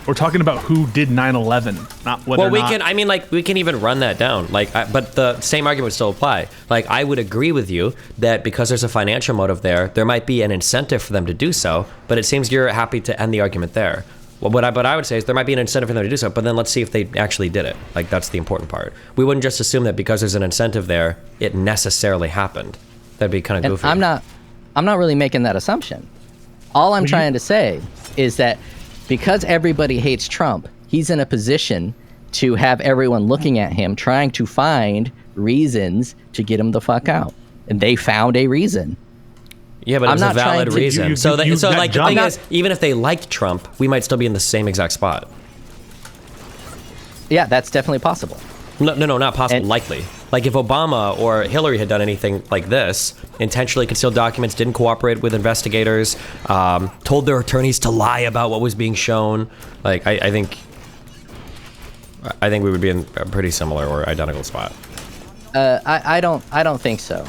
We're talking about who did 9/11, not whether Well, or not... we can even run that down. But the same argument would still apply. Like, I would agree with you that because there's a financial motive there might be an incentive for them to do so, but it seems you're happy to end the argument there. Well, what I would say is there might be an incentive for them to do so, but then let's see if they actually did it. Like, that's the important part. We wouldn't just assume that because there's an incentive there, it necessarily happened. That'd be kind of goofy. I'm not really making that assumption. All I'm trying to say is that because everybody hates Trump, he's in a position to have everyone looking at him, trying to find reasons to get him the fuck out. And they found a reason. Yeah, but it's a valid reason. The thing is, even if they liked Trump, we might still be in the same exact spot. Yeah, that's definitely possible. No, not possible. Likely. Like if Obama or Hillary had done anything like this, intentionally concealed documents, didn't cooperate with investigators, told their attorneys to lie about what was being shown. Like I think we would be in a pretty similar or identical spot. I don't think so.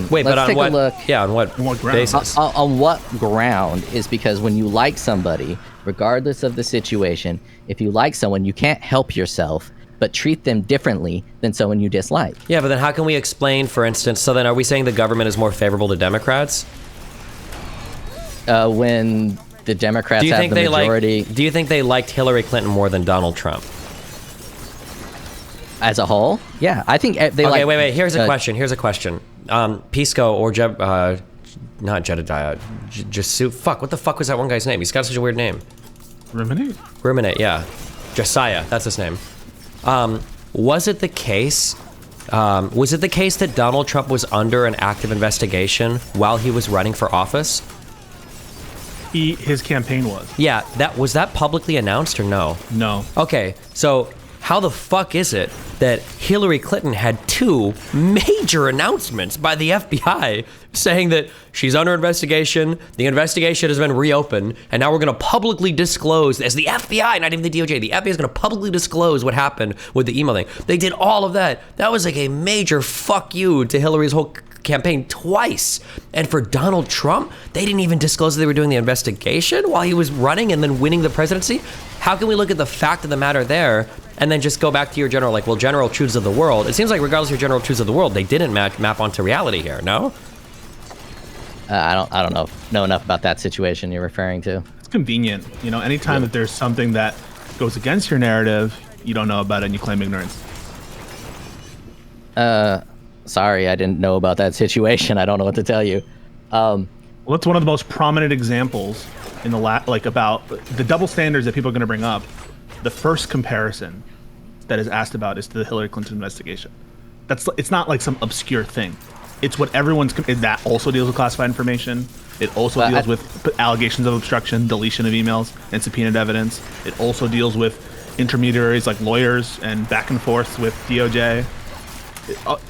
Wait, but on what? Look. Yeah, on what basis? On what ground is because when you like somebody, regardless of the situation, if you like someone, you can't help yourself but treat them differently than someone you dislike. Yeah, but then how can we explain, for instance, so then are we saying the government is more favorable to Democrats? When the Democrats have the majority... Do you think they liked Hillary Clinton more than Donald Trump? As a whole? Yeah, I think they like... Okay, wait. Here's a question. Pisco or not Jedediah. Jasu... Fuck, what the fuck was that one guy's name? He's got such a weird name. Ruminate, yeah. Josiah, that's his name. Was it the case that Donald Trump was under an active investigation while he was running for office? His campaign was. Yeah, was that publicly announced or no? No. Okay, so how the fuck is it that Hillary Clinton had 2 major announcements by the FBI saying that she's under investigation, the investigation has been reopened, and now we're going to publicly disclose, as the FBI, not even the DOJ, the FBI is going to publicly disclose what happened with the email thing. They did all of that. That was like a major fuck you to Hillary's whole campaign twice. And for Donald Trump, they didn't even disclose that they were doing the investigation while he was running and then winning the presidency. How can we look at the fact of the matter there and then just go back to your general truths of the world? It seems like regardless of your general truths of the world, they didn't map onto reality here, no? I don't know enough about that situation you're referring to. It's convenient. Anytime that there's something that goes against your narrative, you don't know about it and you claim ignorance. Sorry, I didn't know about that situation. I don't know what to tell you. Well, it's one of the most prominent examples in the about the double standards that people are going to bring up. The first comparison that is asked about is to the Hillary Clinton investigation. It's not like some obscure thing. It's what that also deals with classified information. It also deals with allegations of obstruction, deletion of emails, and subpoenaed evidence. It also deals with intermediaries like lawyers and back and forth with DOJ.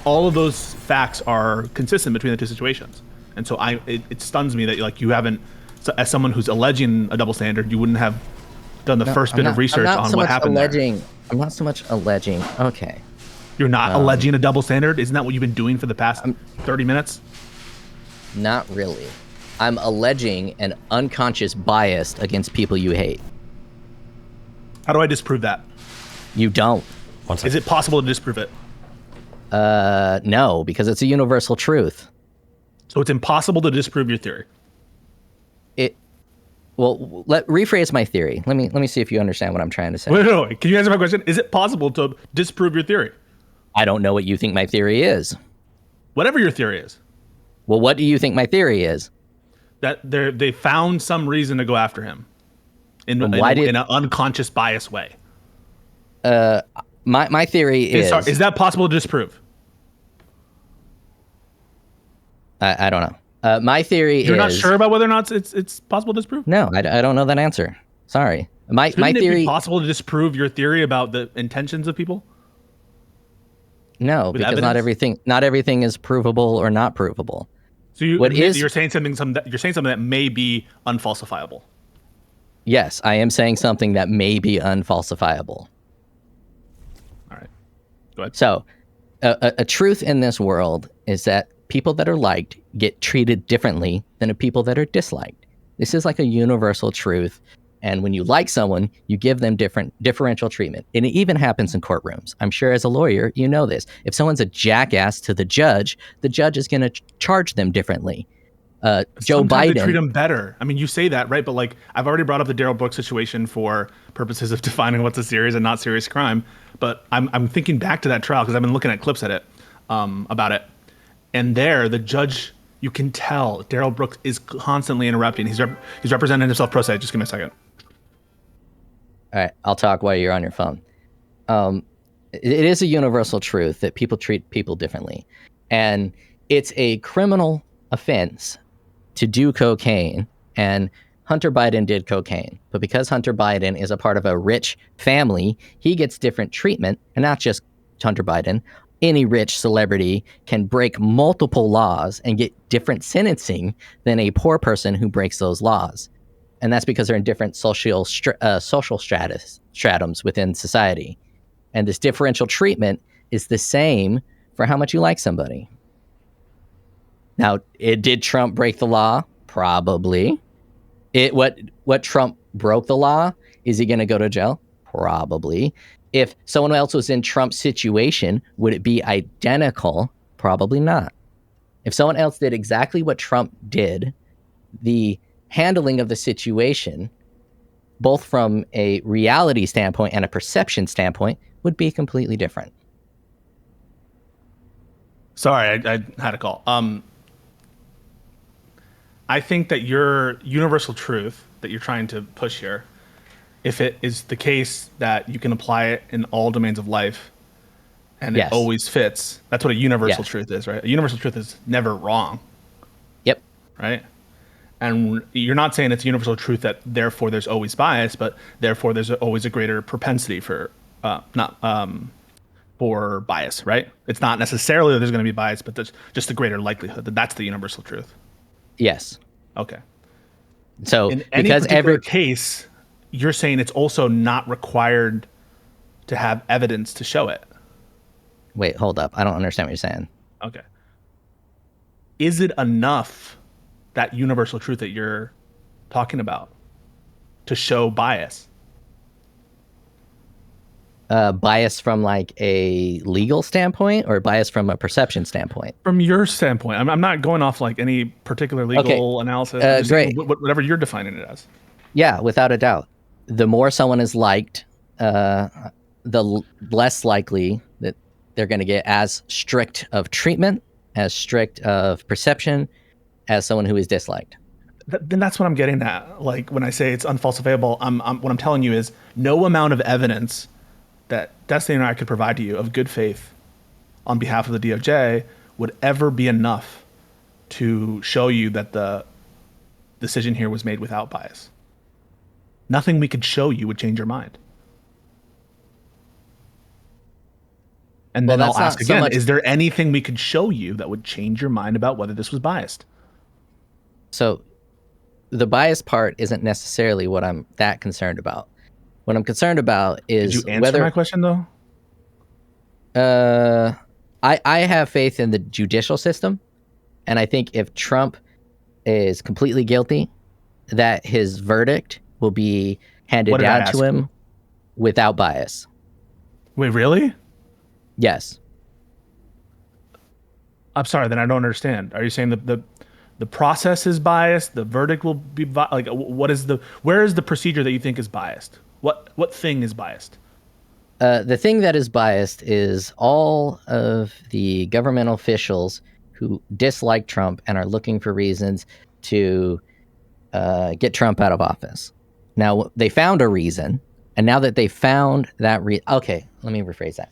All of those facts are consistent between the two situations. And so it stuns me that you haven't, as someone who's alleging a double standard, you wouldn't have done the first bit of research on what happened there. I'm not so much alleging. Okay. You're not alleging a double standard? Isn't that what you've been doing for the past 30 minutes? Not really. I'm alleging an unconscious bias against people you hate. How do I disprove that? You don't. Is it possible to disprove it? No, because it's a universal truth. So it's impossible to disprove your theory? Well, rephrase my theory. Let me see if you understand what I'm trying to say. Wait. Can you answer my question? Is it possible to disprove your theory? I don't know what you think my theory is. Whatever your theory is. Well, what do you think my theory is? That they found some reason to go after him in an unconscious bias way. My theory is that possible to disprove? I don't know. My theory is... You're not sure about whether or not it's possible to disprove? No, I don't know that answer. Sorry. My theory... Shouldn't it be possible to disprove your theory about the intentions of people? No, because not everything is provable or not provable. So you're saying something that may be Go ahead. So, a truth in this world is that people that are liked get treated differently than people that are disliked. This is like a universal truth. And when you like someone, you give them differential treatment. And it even happens in courtrooms. I'm sure as a lawyer, you know this. If someone's a jackass to the judge is going to charge them differently. Joe Sometimes Biden. they treat them better. I mean, you say that, right? But like, I've already brought up the Darrell Brooks situation for purposes of defining what's a serious and not serious crime. But I'm thinking back to that trial because I've been looking at clips at it about it. And there, the judge, you can tell Darrell Brooks is constantly interrupting. He's representing himself pro se. Just give me a second. All right, I'll talk while you're on your phone. It is a universal truth that people treat people differently. And it's a criminal offense to do cocaine. And Hunter Biden did cocaine. But because Hunter Biden is a part of a rich family, he gets different treatment. And not just Hunter Biden. Any rich celebrity can break multiple laws and get different sentencing than a poor person who breaks those laws. And that's because they're in different social stratums within society. And this differential treatment is the same for how much you like somebody. Now, did Trump break the law? Probably. What Trump broke the law, is he going to go to jail? Probably. If someone else was in Trump's situation, would it be identical? Probably not. If someone else did exactly what Trump did, the handling of the situation, both from a reality standpoint and a perception standpoint, would be completely different. Sorry, I had a call. I think that your universal truth that you're trying to push here, if it is the case that you can apply it in all domains of life and it always fits, that's what a universal truth is, right? A universal truth is never wrong. Yep. Right? And you're not saying it's a universal truth that therefore there's always bias, but therefore there's always a greater propensity for for bias, right? It's not necessarily that there's going to be bias, but there's just a greater likelihood that that's the universal truth. Yes. Okay. So in any particular case, you're saying it's also not required to have evidence to show it. Wait, hold up. I don't understand what you're saying. Okay. Is it enough, that universal truth that you're talking about, to show bias? Bias from like a legal standpoint or bias from a perception standpoint? From your standpoint. I'm not going off like any particular legal analysis. Great. Whatever you're defining it as. Yeah, without a doubt. The more someone is liked, the less likely that they're going to get as strict of treatment, as strict of perception as someone who is disliked. Then that's what I'm getting at. Like when I say it's unfalsifiable, what I'm telling you is no amount of evidence that Destiny and I could provide to you of good faith on behalf of the DOJ would ever be enough to show you that the decision here was made without bias. Nothing we could show you would change your mind. And then I'll ask again, is there anything we could show you that would change your mind about whether this was biased? So the bias part isn't necessarily what I'm that concerned about. What I'm concerned about is Did you answer my question though? I have faith in the judicial system, and I think if Trump is completely guilty, that his verdict will be handed down to him without bias. Wait, really? Yes. I'm sorry, then I don't understand. Are you saying the process is biased? The verdict will be like where is the procedure that you think is biased? What thing is biased? The thing that is biased is all of the governmental officials who dislike Trump and are looking for reasons to get Trump out of office. Now, they found a reason, and now that they found that okay, let me rephrase that.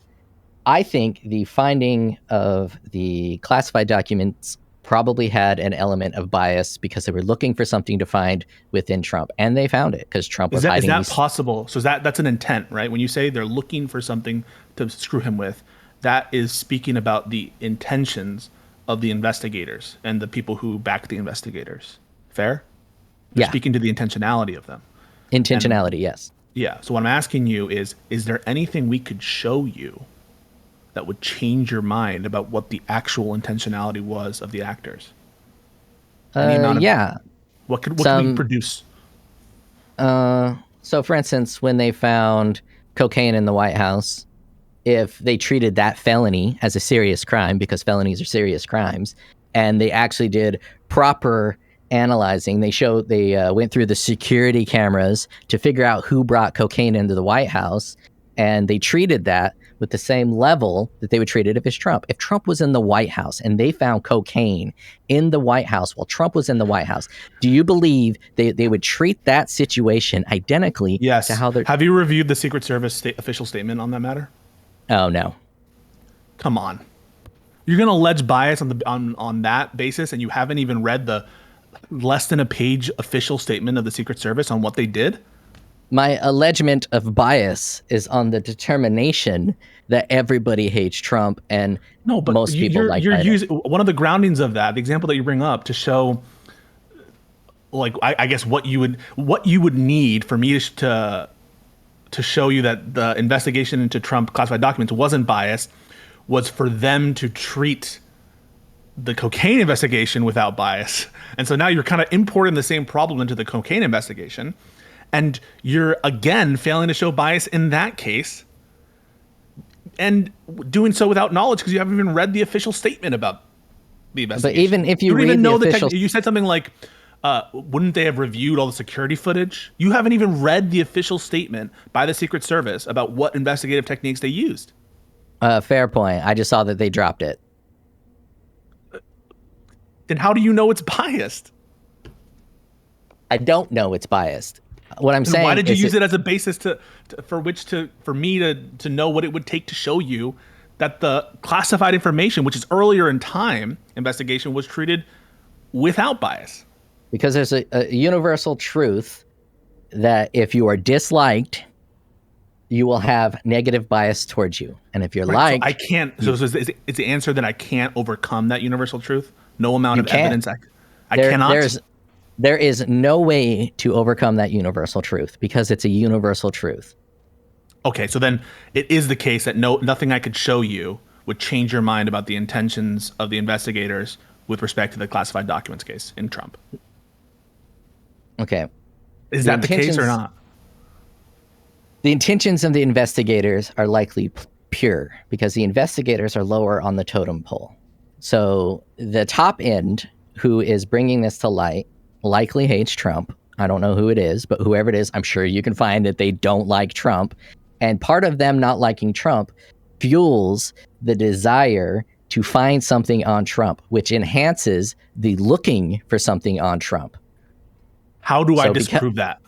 I think the finding of the classified documents probably had an element of bias because they were looking for something to find within Trump, and they found it because Trump was hiding. Is that possible? So that's an intent, right? When you say they're looking for something to screw him with, that is speaking about the intentions of the investigators and the people who back the investigators. Fair? They're speaking to the intentionality of them. Intentionality, yes. Yeah. So what I'm asking you is there anything we could show you that would change your mind about what the actual intentionality was of the actors? Yeah. What could we produce? So, for instance, when they found cocaine in the White House, if they treated that felony as a serious crime, because felonies are serious crimes, and they actually did proper analyzing, they went through the security cameras to figure out who brought cocaine into the White House, and they treated that with the same level that they would treat it if it's Trump. If Trump was in the White House and they found cocaine in the White House while Trump was in the White House, do you believe they would treat that situation identically Yes. to how they're... Have you reviewed the Secret Service official statement on that matter? Oh, no. Come on. You're going to allege bias on that basis, and you haven't even read the less than a page official statement of the Secret Service on what they did? My allegement of bias is on the determination that everybody hates Trump and most people like Biden. Using one of the groundings of that, the example that you bring up to show, like, I guess what you would need for me to show you that the investigation into Trump classified documents wasn't biased was for them to treat the cocaine investigation without bias. And so now you're kind of importing the same problem into the cocaine investigation. And you're, again, failing to show bias in that case and doing so without knowledge because you haven't even read the official statement about the investigation. But even if you don't read even know the official... you said something like, wouldn't they have reviewed all the security footage? You haven't even read the official statement by the Secret Service about what investigative techniques they used. Fair point. I just saw that they dropped it. Then how do you know it's biased? I don't know it's biased. What I'm saying, why did you use it as a basis for me to know what it would take to show you that the classified information, which is earlier in time investigation, was treated without bias? Because there's a universal truth that if you are disliked, you will have negative bias towards you, and if you're liked, so I can't. So is the answer that I can't overcome that universal truth? No amount of evidence. I cannot. There is no way to overcome that universal truth because it's a universal truth. Okay, so then it is the case that nothing I could show you would change your mind about the intentions of the investigators with respect to the classified documents case in Trump. Okay. Is that the case or not? The intentions of the investigators are likely pure because the investigators are lower on the totem pole. So the top end, who is bringing this to light, likely hates Trump. I don't know who it is, but whoever it is, I'm sure you can find that they don't like Trump. And part of them not liking Trump fuels the desire to find something on Trump, which enhances the looking for something on Trump. How do I disprove that?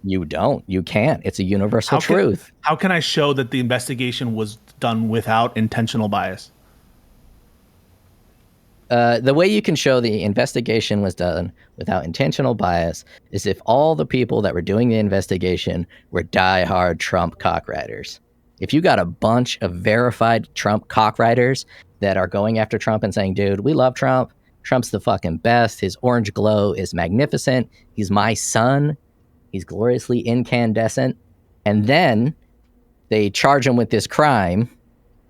You don't. You can't. It's a universal truth. How can I show that the investigation was done without intentional bias? The way you can show the investigation was done without intentional bias is if all the people that were doing the investigation were diehard Trump cockriders. If you got a bunch of verified Trump cockriders that are going after Trump and saying, dude, we love Trump. Trump's the fucking best. His orange glow is magnificent. He's my son. He's gloriously incandescent. And then they charge him with this crime.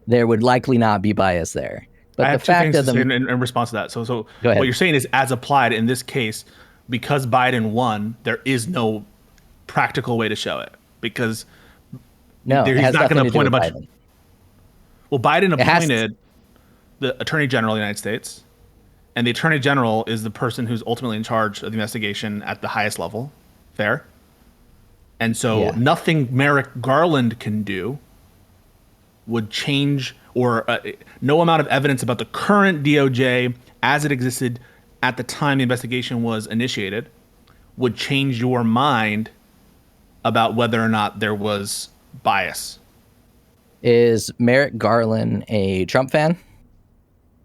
There would likely not be bias there. But I have the fact of in response to that. So what you're saying is, as applied in this case, because Biden won, there is no practical way to show it because he's not going to appoint a bunch. Well, Biden appointed the Attorney General of the United States, and the Attorney General is the person who's ultimately in charge of the investigation at the highest level. Fair. And so nothing Merrick Garland can do would change, or no amount of evidence about the current DOJ as it existed at the time the investigation was initiated would change your mind about whether or not there was bias. Is Merrick Garland a Trump fan?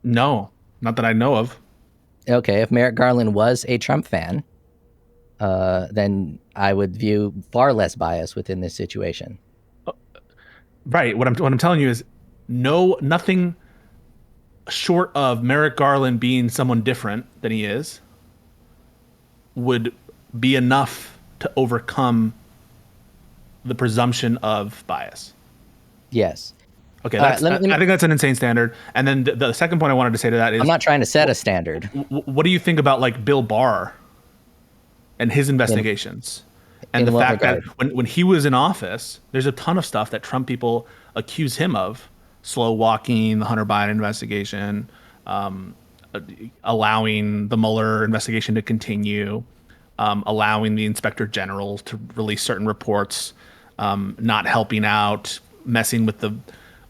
No, not that I know of. Okay, if Merrick Garland was a Trump fan, then I would view far less bias within this situation. Right. What I'm telling you is nothing short of Merrick Garland being someone different than he is would be enough to overcome the presumption of bias. Yes. Okay, I think that's an insane standard. And then the second point I wanted to say to that is, I'm not trying to set a standard. What do you think about like Bill Barr and his investigations? And the fact that when he was in office, there's a ton of stuff that Trump people accuse him of: slow walking the Hunter Biden investigation, allowing the Mueller investigation to continue, allowing the Inspector General to release certain reports, not helping out, messing with the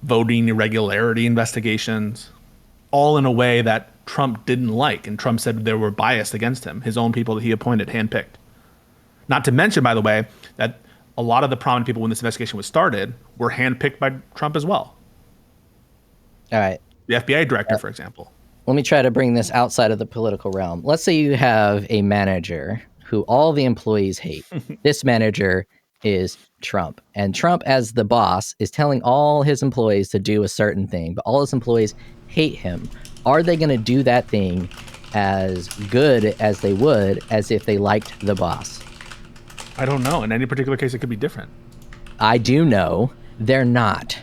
voting irregularity investigations, all in a way that Trump didn't like. And Trump said they were biased against him, his own people that he appointed, handpicked. Not to mention, by the way, that a lot of the prominent people when this investigation was started were handpicked by Trump as well. All right. The FBI director, for example. Let me try to bring this outside of the political realm. Let's say you have a manager who all the employees hate. This manager is Trump. And Trump, as the boss, is telling all his employees to do a certain thing, but all his employees hate him. Are they going to do that thing as good as they would as if they liked the boss? I don't know. In any particular case, it could be different. I do know they're not.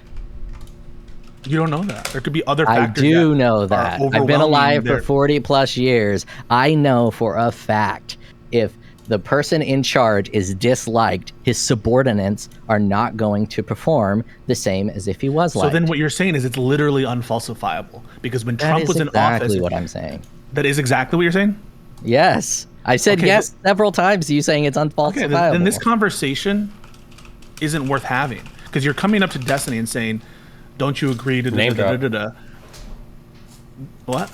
You don't know that. There could be other factors. I do know that. I've been alive for 40 plus years. I know for a fact if the person in charge is disliked, his subordinates are not going to perform the same as if he was liked. So then what you're saying is it's literally unfalsifiable. Because when Trump was in office... That is exactly what I'm saying. That is exactly what you're saying? Yes. I said yes several times, you saying it's unfalsifiable. Okay, then this conversation isn't worth having. Because you're coming up to Destiny and saying, don't you agree to... What?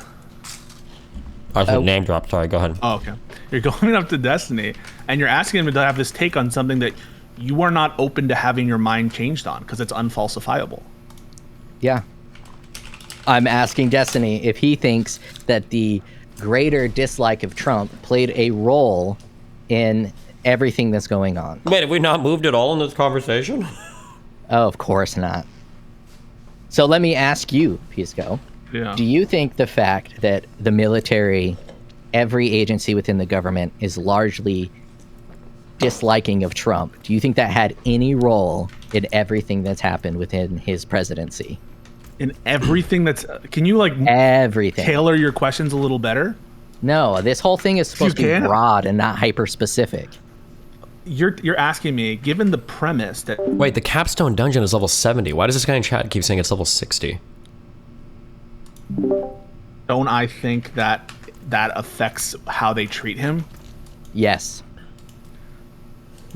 I said name drop. Sorry, go ahead. Oh, okay. You're going up to Destiny, and you're asking him to have this take on something that you are not open to having your mind changed on, because it's unfalsifiable. Yeah. I'm asking Destiny if he thinks that the greater dislike of Trump played a role in everything that's going on. Wait, have we not moved at all in this conversation? Oh, of course not. So let me ask you, Pisco. Yeah. Do you think the fact that the military, every agency within the government is largely disliking of Trump, do you think that had any role in everything that's happened within his presidency? In everything that's... Can you, like... Everything. Tailor your questions a little better? No, this whole thing is supposed to be broad and not hyper-specific. You're asking me, given the premise that... Wait, the Capstone dungeon is level 70. Why does this guy in chat keep saying it's level 60? Don't I think that that affects how they treat him? Yes.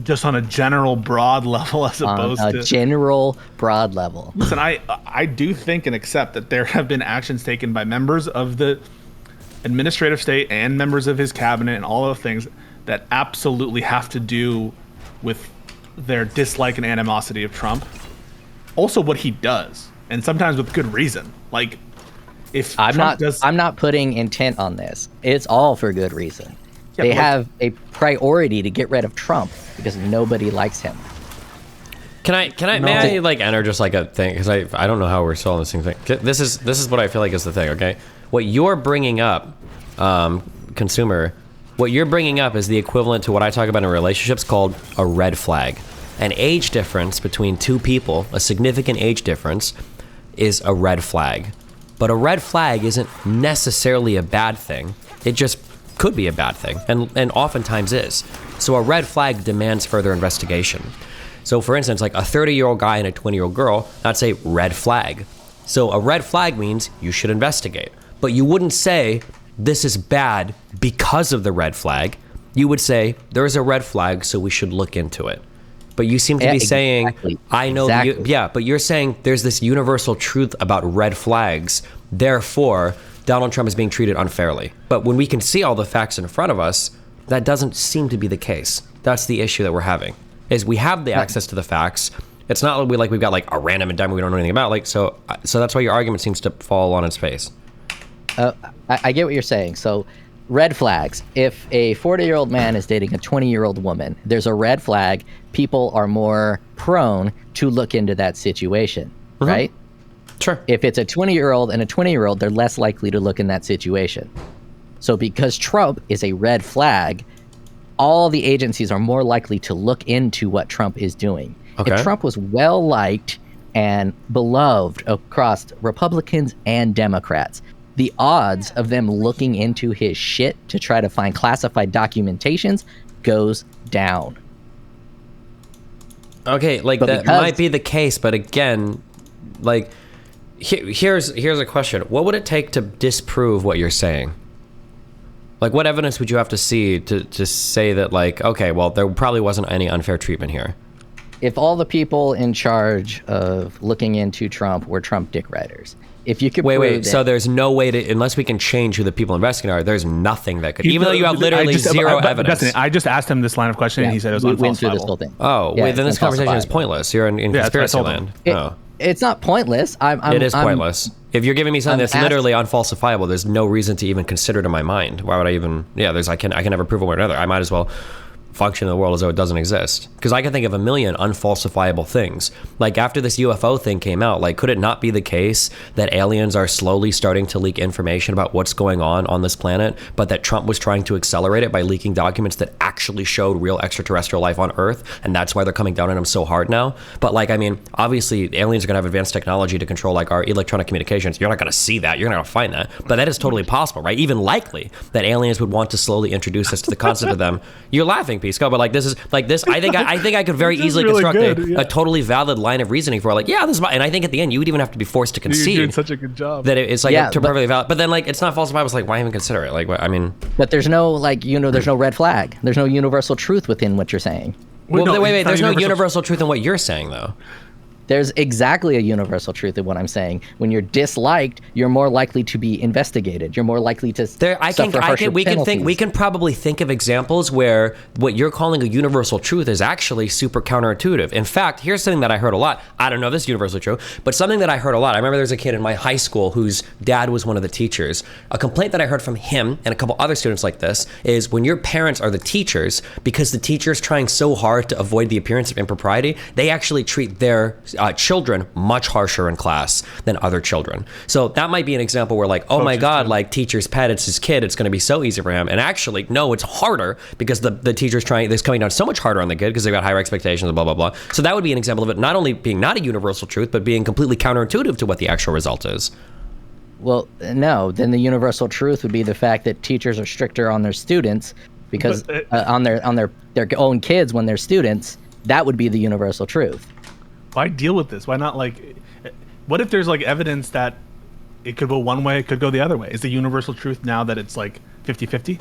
Just on a general broad level as opposed to... On a general broad level. Listen, I do think and accept that there have been actions taken by members of the administrative state and members of his cabinet and all of the things that absolutely have to do with their dislike and animosity of Trump. Also what he does, and sometimes with good reason. Like, if I'm not putting intent on this. It's all for good reason. Yeah, they have a priority to get rid of Trump because nobody likes him. May I like enter just like a thing, because I don't know how we're solving this thing. This is what I feel like is the thing. Okay, what you're bringing up, consumer, what you're bringing up is the equivalent to what I talk about in relationships called a red flag. An age difference between two people, a significant age difference, is a red flag. But a red flag isn't necessarily a bad thing. It just could be a bad thing, and oftentimes is. So a red flag demands further investigation. So for instance, like a 30-year-old guy and a 20-year-old girl, that's a red flag. So a red flag means you should investigate. But you wouldn't say this is bad because of the red flag. You would say there is a red flag, so we should look into it. But you seem to be saying, I know, but you're saying there's this universal truth about red flags. Therefore, Donald Trump is being treated unfairly. But when we can see all the facts in front of us, that doesn't seem to be the case. That's the issue that we're having, is we have the access to the facts. It's not like we've got like a random indictment we don't know anything about. Like, so that's why your argument seems to fall on its face. I get what you're saying. So red flags. If a 40-year-old man is dating a 20-year-old woman, there's a red flag. People are more prone to look into that situation, right? Sure. If it's a 20-year-old and a 20-year-old, they're less likely to look in that situation. So because Trump is a red flag, all the agencies are more likely to look into what Trump is doing. Okay. If Trump was well-liked and beloved across Republicans and Democrats. The odds of them looking into his shit to try to find classified documentations goes down. Okay, like that might be the case, but again, like here's a question. What would it take to disprove what you're saying? Like, what evidence would you have to see to say that, like, okay, well, there probably wasn't any unfair treatment here? If all the people in charge of looking into Trump were Trump dick riders, if you could wait, so there's no way to, unless we can change who the people investigating are, there's nothing that could, even though you have literally zero evidence. Destiny, I just asked him this line of questioning, and he said it was unfalsifiable. Went through this whole thing. Oh, wait, then this conversation is pointless. You're in conspiracy land. It's not pointless. It is pointless. If you're giving me something that's literally unfalsifiable, there's no reason to even consider it in my mind. Why would I even? Yeah, I can never prove it one way or another. I might as well function in the world as though it doesn't exist, because I can think of a million unfalsifiable things. Like after this UFO thing came out, like could it not be the case that aliens are slowly starting to leak information about what's going on this planet, but that Trump was trying to accelerate it by leaking documents that actually showed real extraterrestrial life on Earth, and that's why they're coming down on him so hard now? But like, I mean, obviously aliens are gonna have advanced technology to control like our electronic communications. You're not gonna see that, you're not gonna find that, but that is totally possible, right? Even likely that aliens would want to slowly introduce us to the concept of them. You're laughing, Pisco, but like this is like this. I think I could very easily really construct a totally valid line of reasoning for like, yeah, this is. And I think at the end you would even have to be forced to concede. You're doing such a good job that it's like perfectly valid. But then like it's not falsifiable. It's like why even consider it? Like I mean. But there's no like there's no red flag. There's no universal truth within what you're saying. Well, wait. There's no universal truth in what you're saying though. There's exactly a universal truth in what I'm saying. When you're disliked, you're more likely to be investigated. You're more likely to suffer harsher penalties. We can probably think of examples where what you're calling a universal truth is actually super counterintuitive. In fact, here's something that I heard a lot. I don't know if this is universally true, but something that I heard a lot. I remember there was a kid in my high school whose dad was one of the teachers. A complaint that I heard from him and a couple other students like this is when your parents are the teachers, because the teacher's trying so hard to avoid the appearance of impropriety, they actually treat their children much harsher in class than other children. So that might be an example where like, oh my God, like teacher's pet, it's his kid, it's going to be so easy for him. And actually, no, it's harder because the teacher's it's coming down so much harder on the kid because they've got higher expectations and blah, blah, blah. So that would be an example of it not only being not a universal truth, but being completely counterintuitive to what the actual result is. Well, no, then the universal truth would be the fact that teachers are stricter on their students because on their own kids when they're students. That would be the universal truth. Why deal with this? Why not like, what if there's like evidence that it could go one way, it could go the other way? Is the universal truth now that it's like 50-50?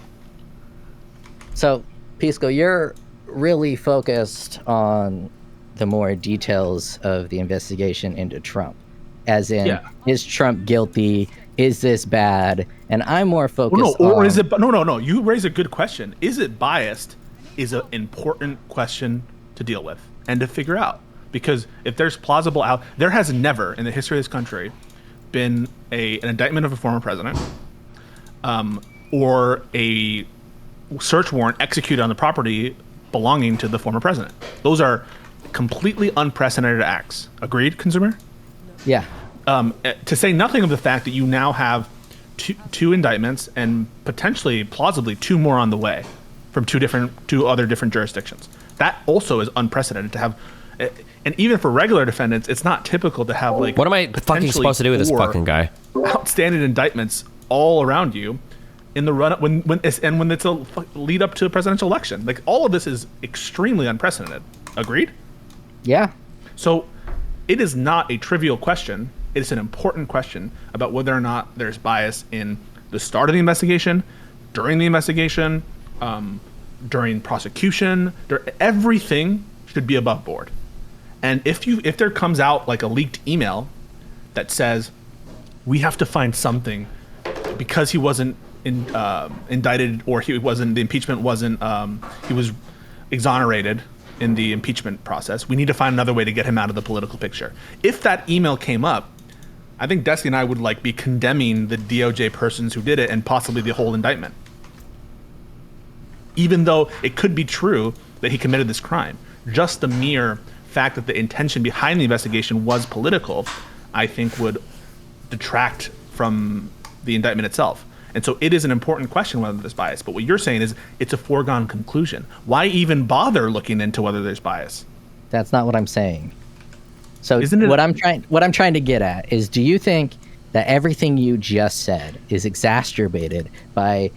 So, Pisco, you're really focused on the more details of the investigation into Trump. As in, is Trump guilty? Is this bad? And I'm more focused or is it, no. You raise a good question. Is it biased is an important question to deal with and to figure out. Because if there's plausible there has never in the history of this country been an indictment of a former president or a search warrant executed on the property belonging to the former president. Those are completely unprecedented acts. Agreed, consumer? Yeah. To say nothing of the fact that you now have two indictments and potentially, plausibly, two more on the way from two other different jurisdictions. That also is unprecedented to have. And even for regular defendants, it's not typical to have like. What am I fucking supposed to do with this fucking guy? Outstanding indictments all around you, in the run up when it's a lead up to a presidential election. Like all of this is extremely unprecedented. Agreed? Yeah. So, it is not a trivial question. It is an important question about whether or not there's bias in the start of the investigation, during the investigation, during prosecution. Everything should be above board. And if there comes out like a leaked email that says we have to find something because he wasn't indicted or the impeachment wasn't he was exonerated in the impeachment process, we need to find another way to get him out of the political picture. If that email came up, I think Destiny and I would like be condemning the DOJ persons who did it and possibly the whole indictment, even though it could be true that he committed this crime. Just the mere fact that the intention behind the investigation was political, I think would detract from the indictment itself. And so it is an important question whether there's bias. But what you're saying is it's a foregone conclusion. Why even bother looking into whether there's bias? That's not what I'm saying. So what I'm trying to get at is, do you think that everything you just said is exacerbated by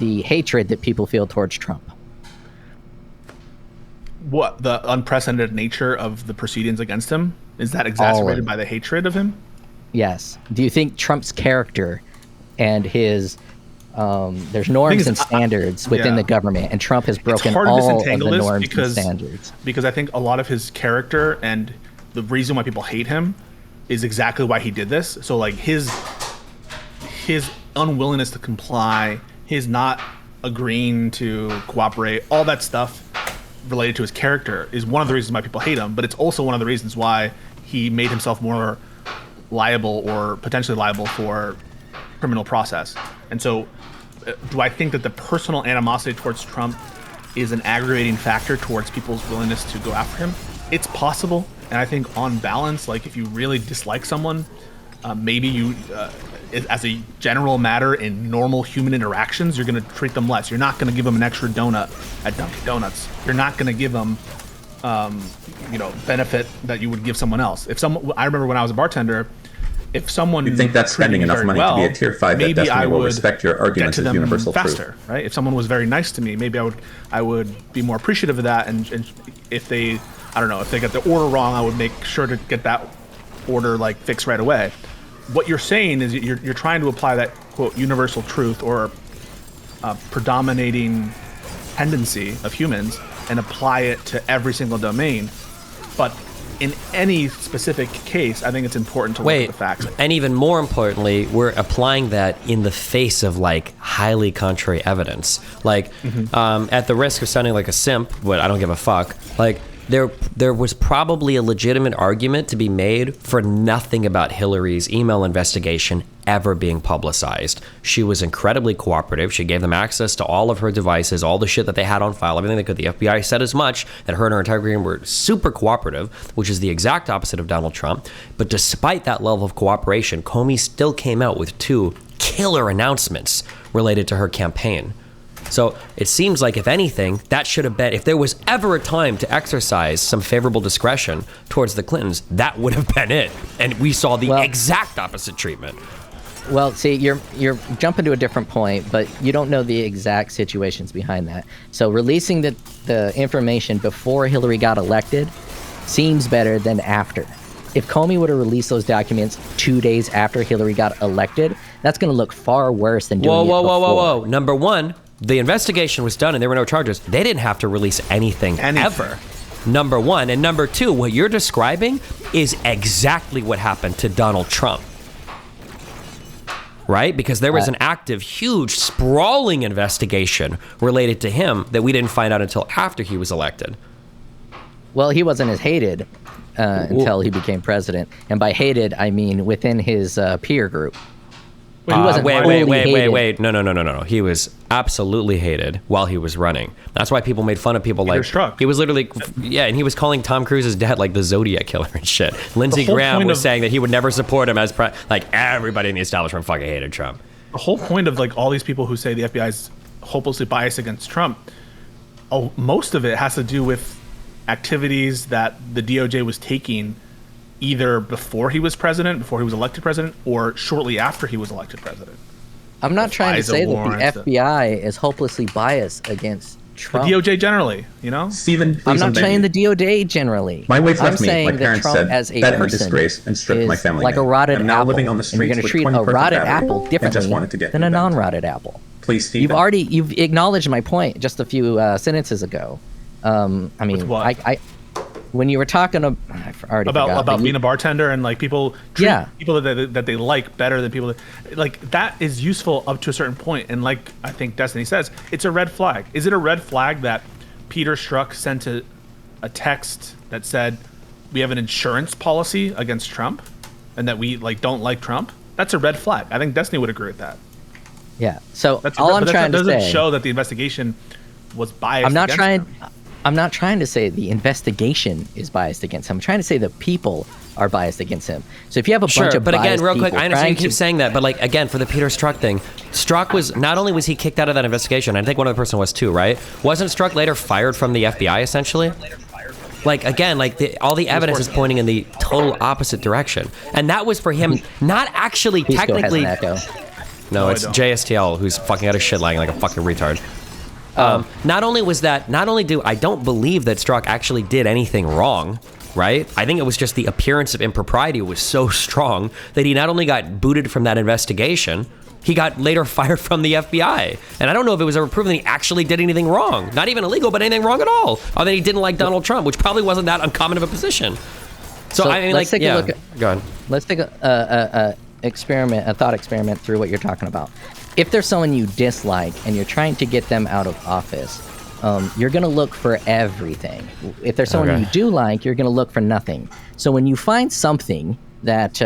the hatred that people feel towards Trump? What, the unprecedented nature of the proceedings against him? Is that exacerbated by the hatred of him? Yes. Do you think Trump's character and his there's norms and standards within the government, and Trump has broken all of the norms and standards? Because I think a lot of his character and the reason why people hate him is exactly why he did this. So like his unwillingness to comply, his not agreeing to cooperate, all that stuff related to his character is one of the reasons why people hate him, but it's also one of the reasons why he made himself more liable or potentially liable for criminal process. And so do I think that the personal animosity towards Trump is an aggravating factor towards people's willingness to go after him? It's possible. And I think on balance, like if you really dislike someone, maybe you, as a general matter in normal human interactions, you're going to treat them less. You're not going to give them an extra donut at Dunkin' Donuts. You're not going to give them, benefit that you would give someone else. I remember when I was a bartender, if someone you think that's spending enough money to be a tier 5, that Destiny will respect your arguments as universal faster, truth. Right? If someone was very nice to me, maybe I would be more appreciative of that. And if they, I don't know, if they got the order wrong, I would make sure to get that order like fixed right away. What you're saying is you're trying to apply that quote universal truth or predominating tendency of humans and apply it to every single domain. But in any specific case, I think it's important to look at the facts. And even more importantly, we're applying that in the face of like highly contrary evidence. Like, at the risk of sounding like a simp, but I don't give a fuck. Like, there was probably a legitimate argument to be made for nothing about Hillary's email investigation ever being publicized. She was incredibly cooperative. She gave them access to all of her devices, all the shit that they had on file, everything they could. The FBI said as much, that her and her entire team were super cooperative, which is the exact opposite of Donald Trump. But despite that level of cooperation, Comey still came out with 2 killer announcements related to her campaign. So it seems like, if anything, that should have been, if there was ever a time to exercise some favorable discretion towards the Clintons, that would have been it. And we saw the exact opposite treatment. Well, see, you're jumping to a different point, but you don't know the exact situations behind that. So releasing the information before Hillary got elected seems better than after. If Comey would have released those documents 2 days after Hillary got elected, that's going to look far worse than doing it before. Whoa. Number one, the investigation was done and there were no charges. They didn't have to release anything. Ever. Number one. And number two, what you're describing is exactly what happened to Donald Trump. Right? Because there was an active, huge, sprawling investigation related to him that we didn't find out until after he was elected. Well, he wasn't as hated until he became president. And by hated, I mean within his peer group. He wasn't wait. No. He was absolutely hated while he was running. That's why people made fun of people like... He was literally... Yeah, and he was calling Tom Cruise's dad like the Zodiac Killer and shit. Lindsey Graham was saying that he would never support him as... Like, everybody in the establishment fucking hated Trump. The whole point of like all these people who say the FBI is hopelessly biased against Trump, most of it has to do with activities that the DOJ was taking either before he was president, before he was elected president, or shortly after he was elected president. I'm not trying to say that the FBI is hopelessly biased against Trump. The DOJ generally, you know? Stephen, I'm not saying the DOJ generally. My wife left I'm me. saying My that parents Trump said as a that person disgrace and stripped my family like name. a rotted I'm now apple, living on the and you're streets going to with treat 20 a rotted battery apple and just differently wanted to get than a me back. non-rotted apple. Please, Stephen. You've acknowledged my point just a few sentences ago. I mean, With what? I when you were talking about being a bartender and like people treat people that they like better than people that, like, that is useful up to a certain point. And like I think Destiny says, it's a red flag. Is it a red flag that Peter Strzok sent a text that said we have an insurance policy against Trump and that we like don't like Trump? That's a red flag. I think Destiny would agree with that. Yeah. So all I'm trying to say, doesn't show that the investigation was biased. I'm not trying to say the investigation is biased against him. I'm trying to say the people are biased against him. So if you have a bunch of but again, biased real quick, people I understand you keep saying that, but like again, for the Peter Strzok thing, Strzok was not only was he kicked out of that investigation, I think one other person was too, right? Wasn't Strzok later fired from the FBI essentially? Like, again, like all the evidence is pointing in the total opposite direction. And that was for him not actually technically... No, it's JSTL who's fucking out of shit lying like a fucking retard. Not only do I don't believe that Strzok actually did anything wrong, right? I think it was just the appearance of impropriety was so strong that he not only got booted from that investigation, he got later fired from the FBI. And I don't know if it was ever proven that he actually did anything wrong. Not even illegal, but anything wrong at all. Other than he didn't like Donald Trump, which probably wasn't that uncommon of a position. So I mean, let's take a look at, go on. Let's take a thought experiment through what you're talking about. If there's someone you dislike and you're trying to get them out of office, you're going to look for everything. If there's someone you do like, you're going to look for nothing. So when you find something that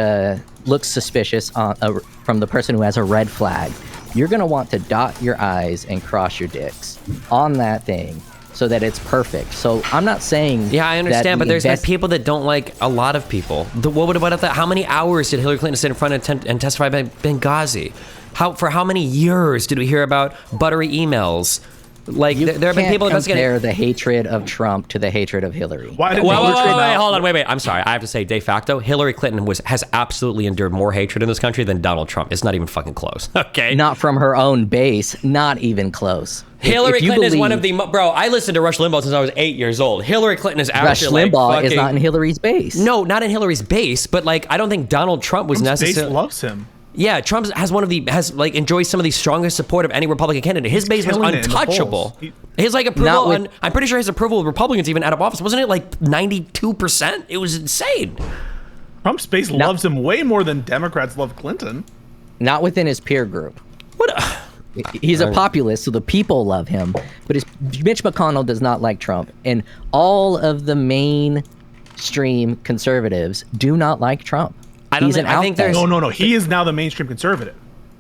looks suspicious from the person who has a red flag, you're going to want to dot your I's and cross your dicks on that thing so that it's perfect. So I'm not saying... Yeah, I understand, but there's been people that don't like a lot of people. What about that? How many hours did Hillary Clinton sit in front and testify by Benghazi? For how many years did we hear about buttery emails? Like, there have been people investigating. You can't compare the hatred of Trump to the hatred of Hillary. Wait, I'm sorry. I have to say, de facto, Hillary Clinton has absolutely endured more hatred in this country than Donald Trump. It's not even fucking close, okay? Not from her own base. Not even close. Hillary Clinton is one of the... Bro, I listened to Rush Limbaugh since I was 8 years old. Hillary Clinton is actually Rush Limbaugh is not in Hillary's base. No, not in Hillary's base, but, like, I don't think Donald Trump was necessarily... Trump's base loves him. Yeah, Trump enjoys some of the strongest support of any Republican candidate. His base was untouchable. His approval, I'm pretty sure his approval of Republicans even out of office, wasn't it like 92%? It was insane. Trump's base loves him way more than Democrats love Clinton. Not within his peer group. He's a populist, so the people love him. But Mitch McConnell does not like Trump, and all of the mainstream conservatives do not like Trump. I think there's... No. He is now the mainstream conservative.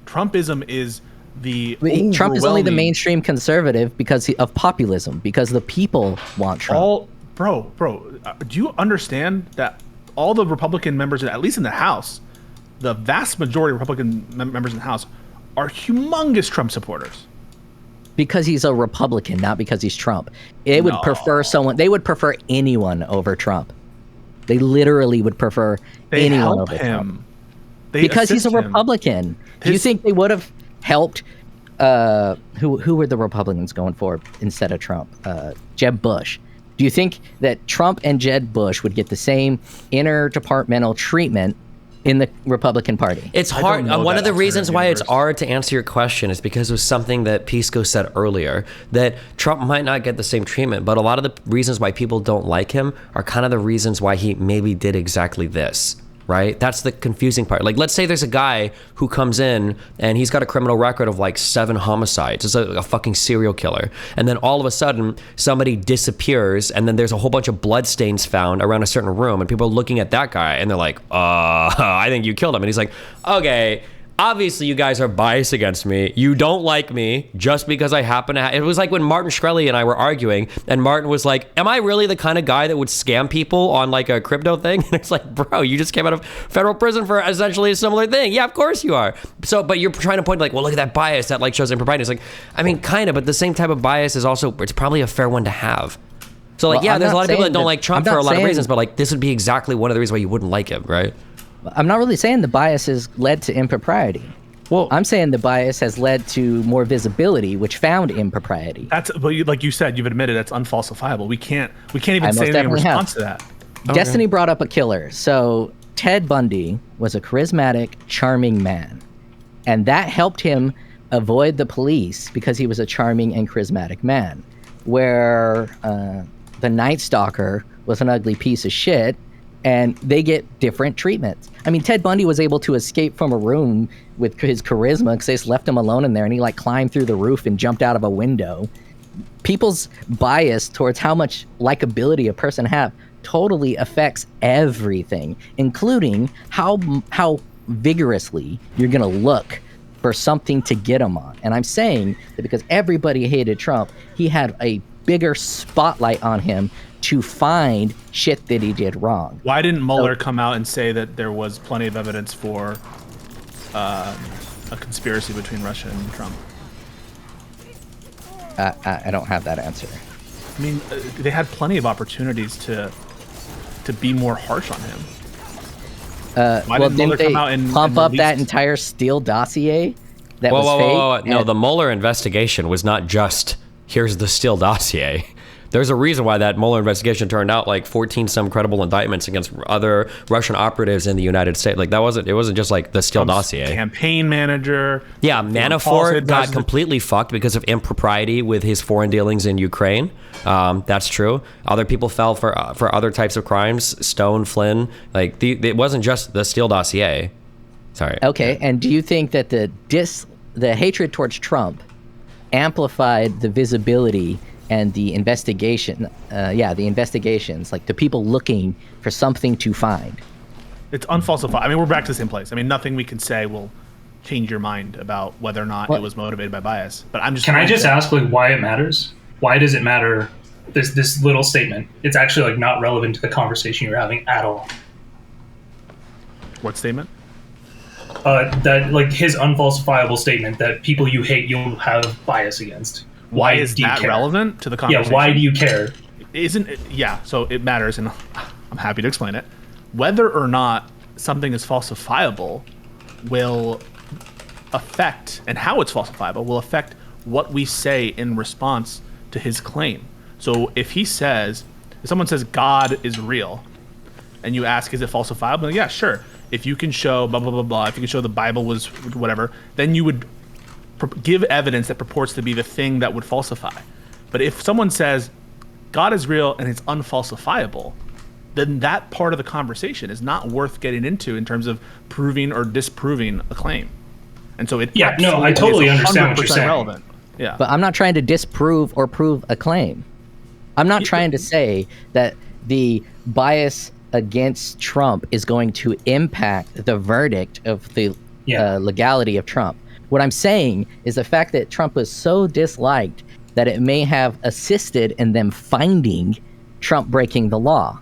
Trumpism is the Trump is only the mainstream conservative because of populism, because the people want Trump. Bro, do you understand that all the Republican members, at least in the House, the vast majority of Republican members in the House are humongous Trump supporters? Because he's a Republican, not because he's Trump. They would prefer anyone over Trump. They literally would prefer anyone over Trump. Because he's a Republican. Do you think they would have helped? Who were the Republicans going for instead of Trump? Jeb Bush. Do you think that Trump and Jeb Bush would get the same interdepartmental treatment in the Republican Party? It's hard. One of the reasons why it's hard to answer your question is because of something that Pisco said earlier, that Trump might not get the same treatment, but a lot of the reasons why people don't like him are kind of the reasons why he maybe did exactly this. Right? That's the confusing part. Like, let's say there's a guy who comes in and he's got a criminal record of like 7 homicides. It's a fucking serial killer. And then all of a sudden somebody disappears and then there's a whole bunch of bloodstains found around a certain room and people are looking at that guy and they're like, I think you killed him. And he's like, okay, obviously you guys are biased against me. You don't like me just because I happen to it was like when Martin Shkreli and I were arguing and Martin was like, am I really the kind of guy that would scam people on like a crypto thing? And it's like, bro, you just came out of federal prison for essentially a similar thing. Yeah, of course you are. So, but you're trying to point like, well, look at that bias that like shows impropriety. It's like, I mean, kind of, but the same type of bias is also, it's probably a fair one to have. So like, there's a lot of people that don't like Trump for a lot of reasons, but like this would be exactly one of the reasons why you wouldn't like him, right? I'm not really saying the bias has led to impropriety. Well, I'm saying the bias has led to more visibility, which found impropriety. That's, like you said, you've admitted that's unfalsifiable. We can't even say anything in response to that. Destiny brought up a killer. So Ted Bundy was a charismatic, charming man, and that helped him avoid the police because he was a charming and charismatic man. Where the Night Stalker was an ugly piece of shit, and they get different treatments. I mean, Ted Bundy was able to escape from a room with his charisma because they just left him alone in there, and he like climbed through the roof and jumped out of a window. People's bias towards how much likability a person have totally affects everything, including how vigorously you're gonna look for something to get him on. And I'm saying that because everybody hated Trump, he had a bigger spotlight on him to find shit that he did wrong. Why didn't Mueller come out and say that there was plenty of evidence for a conspiracy between Russia and Trump? I don't have that answer. I mean, they had plenty of opportunities to be more harsh on him. Well, didn't they pump up that entire Steele dossier that was fake? Whoa. No, the Mueller investigation was not just, here's the Steele dossier. There's a reason why that Mueller investigation turned out like 14 some credible indictments against other Russian operatives in the United States. Like it wasn't just like the Steele dossier. Campaign manager. Yeah, Manafort got completely fucked because of impropriety with his foreign dealings in Ukraine. That's true. Other people fell for other types of crimes. Stone, Flynn. Like it wasn't just the Steele dossier. Sorry. Okay, and do you think that the hatred towards Trump amplified the visibility and the investigation, the investigations, like the people looking for something to find? It's unfalsified. I mean, we're back to the same place. I mean, nothing we can say will change your mind about whether or not it was motivated by bias. But I'm just. Can I just ask, like, why it matters? Why does it matter? This little statement. It's actually like not relevant to the conversation you're having at all. What statement? That like his unfalsifiable statement that people you hate you'll have bias against. Why is that relevant to the conversation? Yeah, why do you care? Isn't it? Yeah, so it matters, and I'm happy to explain it. Whether or not something is falsifiable will affect, and how it's falsifiable will affect what we say in response to his claim. So if someone says God is real, and you ask, is it falsifiable? Yeah, sure. If you can show blah, blah, blah, blah, if you can show the Bible was whatever, then you would give evidence that purports to be the thing that would falsify. But if someone says God is real and it's unfalsifiable, then that part of the conversation is not worth getting into in terms of proving or disproving a claim. And so I totally understand what you're saying. Relevant. Yeah. But I'm not trying to disprove or prove a claim. I'm not trying to say that the bias against Trump is going to impact the verdict of the legality of Trump. What I'm saying is the fact that Trump was so disliked that it may have assisted in them finding Trump breaking the law.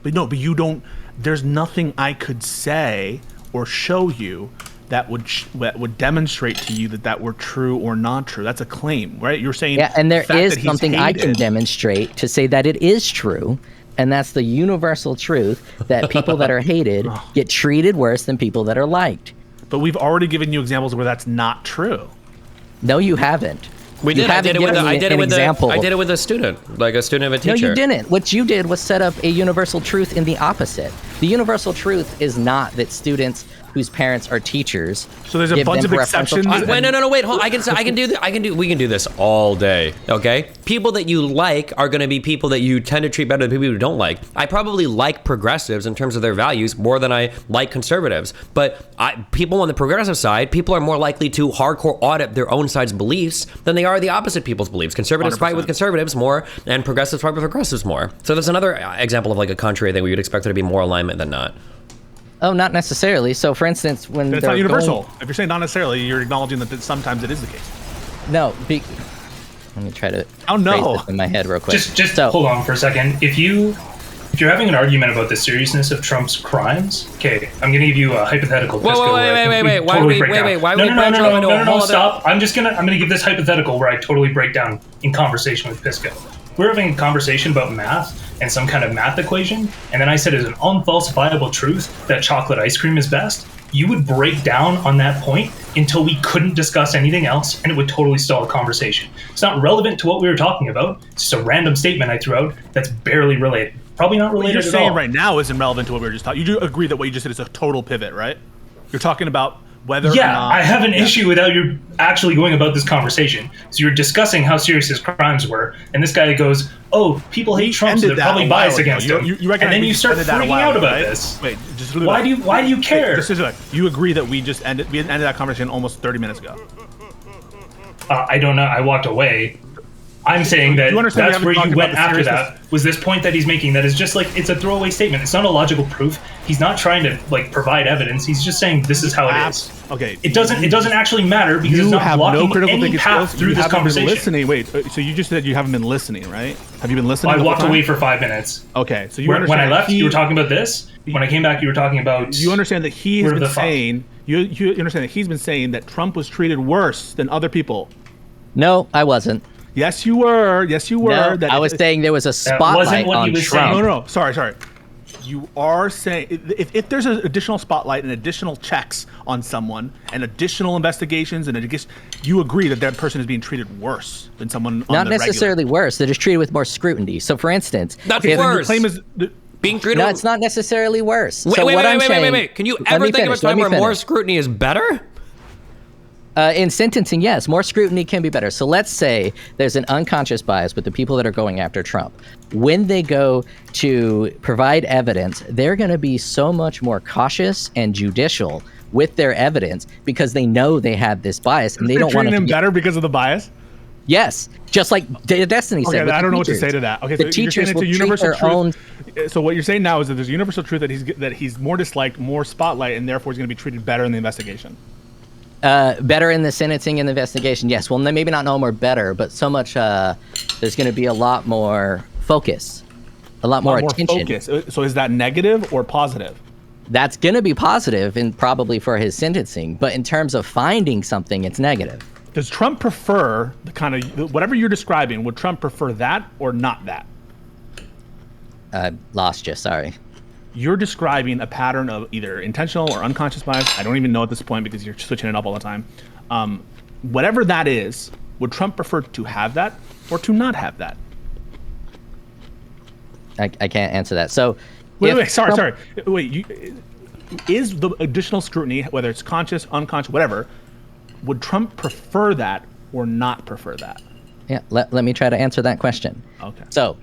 But you don't. There's nothing I could say or show you that would demonstrate to you that were true or not true. That's a claim, right? You're saying and there is something I can demonstrate to say that it is true, and that's the universal truth that people that are hated get treated worse than people that are liked. But we've already given you examples where that's not true. No, you haven't. I did it with a student, like a student of a teacher. No, you didn't. What you did was set up a universal truth in the opposite. The universal truth is not that students whose parents are teachers. So there's a bunch of exceptions. Wait, wait, hold on. We can do this all day. Okay, people that you like are going to be people that you tend to treat better than people you don't like. I probably like progressives in terms of their values more than I like conservatives. But people on the progressive side, people are more likely to hardcore audit their own side's beliefs than they are the opposite people's beliefs. Conservatives 100%. Fight with conservatives more, and progressives fight with progressives more. So there's another example of like a contrary thing we would expect there to be more alignment than not. Oh, not necessarily. So, for instance, when it's not universal. If you're saying not necessarily, you're acknowledging that sometimes it is the case. No. Let me try to. Oh no! This in my head, real quick. Just hold on for a second. If you're having an argument about the seriousness of Trump's crimes, okay, I'm gonna give you a hypothetical. Wait. No, stop. I'm gonna give this hypothetical where I totally break down in conversation with Pisco. We're having a conversation about math and some kind of math equation, and then I said it's an unfalsifiable truth that chocolate ice cream is best. You would break down on that point until we couldn't discuss anything else, and it would totally stall a conversation. It's not relevant to what we were talking about. It's just a random statement I threw out that's barely related. Probably not related at all. What you're saying right now isn't relevant to what we were just talking. You do agree that what you just said is a total pivot, right? You're talking about whether or not... I have an issue with how you're actually going about this conversation. So you're discussing how serious his crimes were, and this guy goes, oh, people hate Trump, so they're probably biased against him. And then you start freaking out about this. Wait, just why do you care? You agree that we ended that conversation almost 30 minutes ago? I don't know. I walked away. I'm saying that that's where you went after that, was this point that he's making that is just like, it's a throwaway statement. It's not a logical proof. He's not trying to like provide evidence. He's just saying this is how it is. Okay. It doesn't actually matter because it's not blocking any path through this conversation. Listening. Wait, so you just said you haven't been listening, right? Have you been listening? I walked away for 5 minutes. Okay, so when I left, you were talking about this. When I came back, you were talking about. You understand that he has been saying. You understand that he's been saying that Trump was treated worse than other people. No, I wasn't. Yes, you were. Yes, you were. No, I was saying there was a spotlight on Trump. No. Sorry. You are saying if there's an additional spotlight and additional checks on someone and additional investigations and you agree that person is being treated worse than someone on not necessarily worse. They're just treated with more scrutiny. So, for instance, that's worse. Claim is being treated. No, it's not necessarily worse. Wait. Can you ever think of a time where more scrutiny is better? In sentencing, yes, more scrutiny can be better. So let's say there's an unconscious bias with the people that are going after Trump. When they go to provide evidence, they're going to be so much more cautious and judicial with their evidence because they know they have this bias and they don't want to treat him better because of the bias. Yes, just like Destiny said. Okay, I don't know what to say to that. Okay, the so teachers will treat their own. So what you're saying now is that there's a universal truth that he's more disliked, more spotlight, and therefore he's going to be treated better in the investigation. Better in the sentencing and the investigation, yes. Well, maybe not no more better, but so much. There's going to be a lot more focus, a lot more attention. Focus. So is that negative or positive? That's going to be positive, and probably for his sentencing. But in terms of finding something, it's negative. Does Trump prefer the kind of whatever you're describing? Would Trump prefer that or not that? Lost you. Sorry. You're describing a pattern of either intentional or unconscious bias. I don't even know at this point because you're switching it up all the time. Whatever that is, would Trump prefer to have that or to not have that? I can't answer that. So, sorry. Is the additional scrutiny, whether it's conscious, unconscious, whatever, would Trump prefer that or not prefer that? Yeah, let me try to answer that question. Okay. So,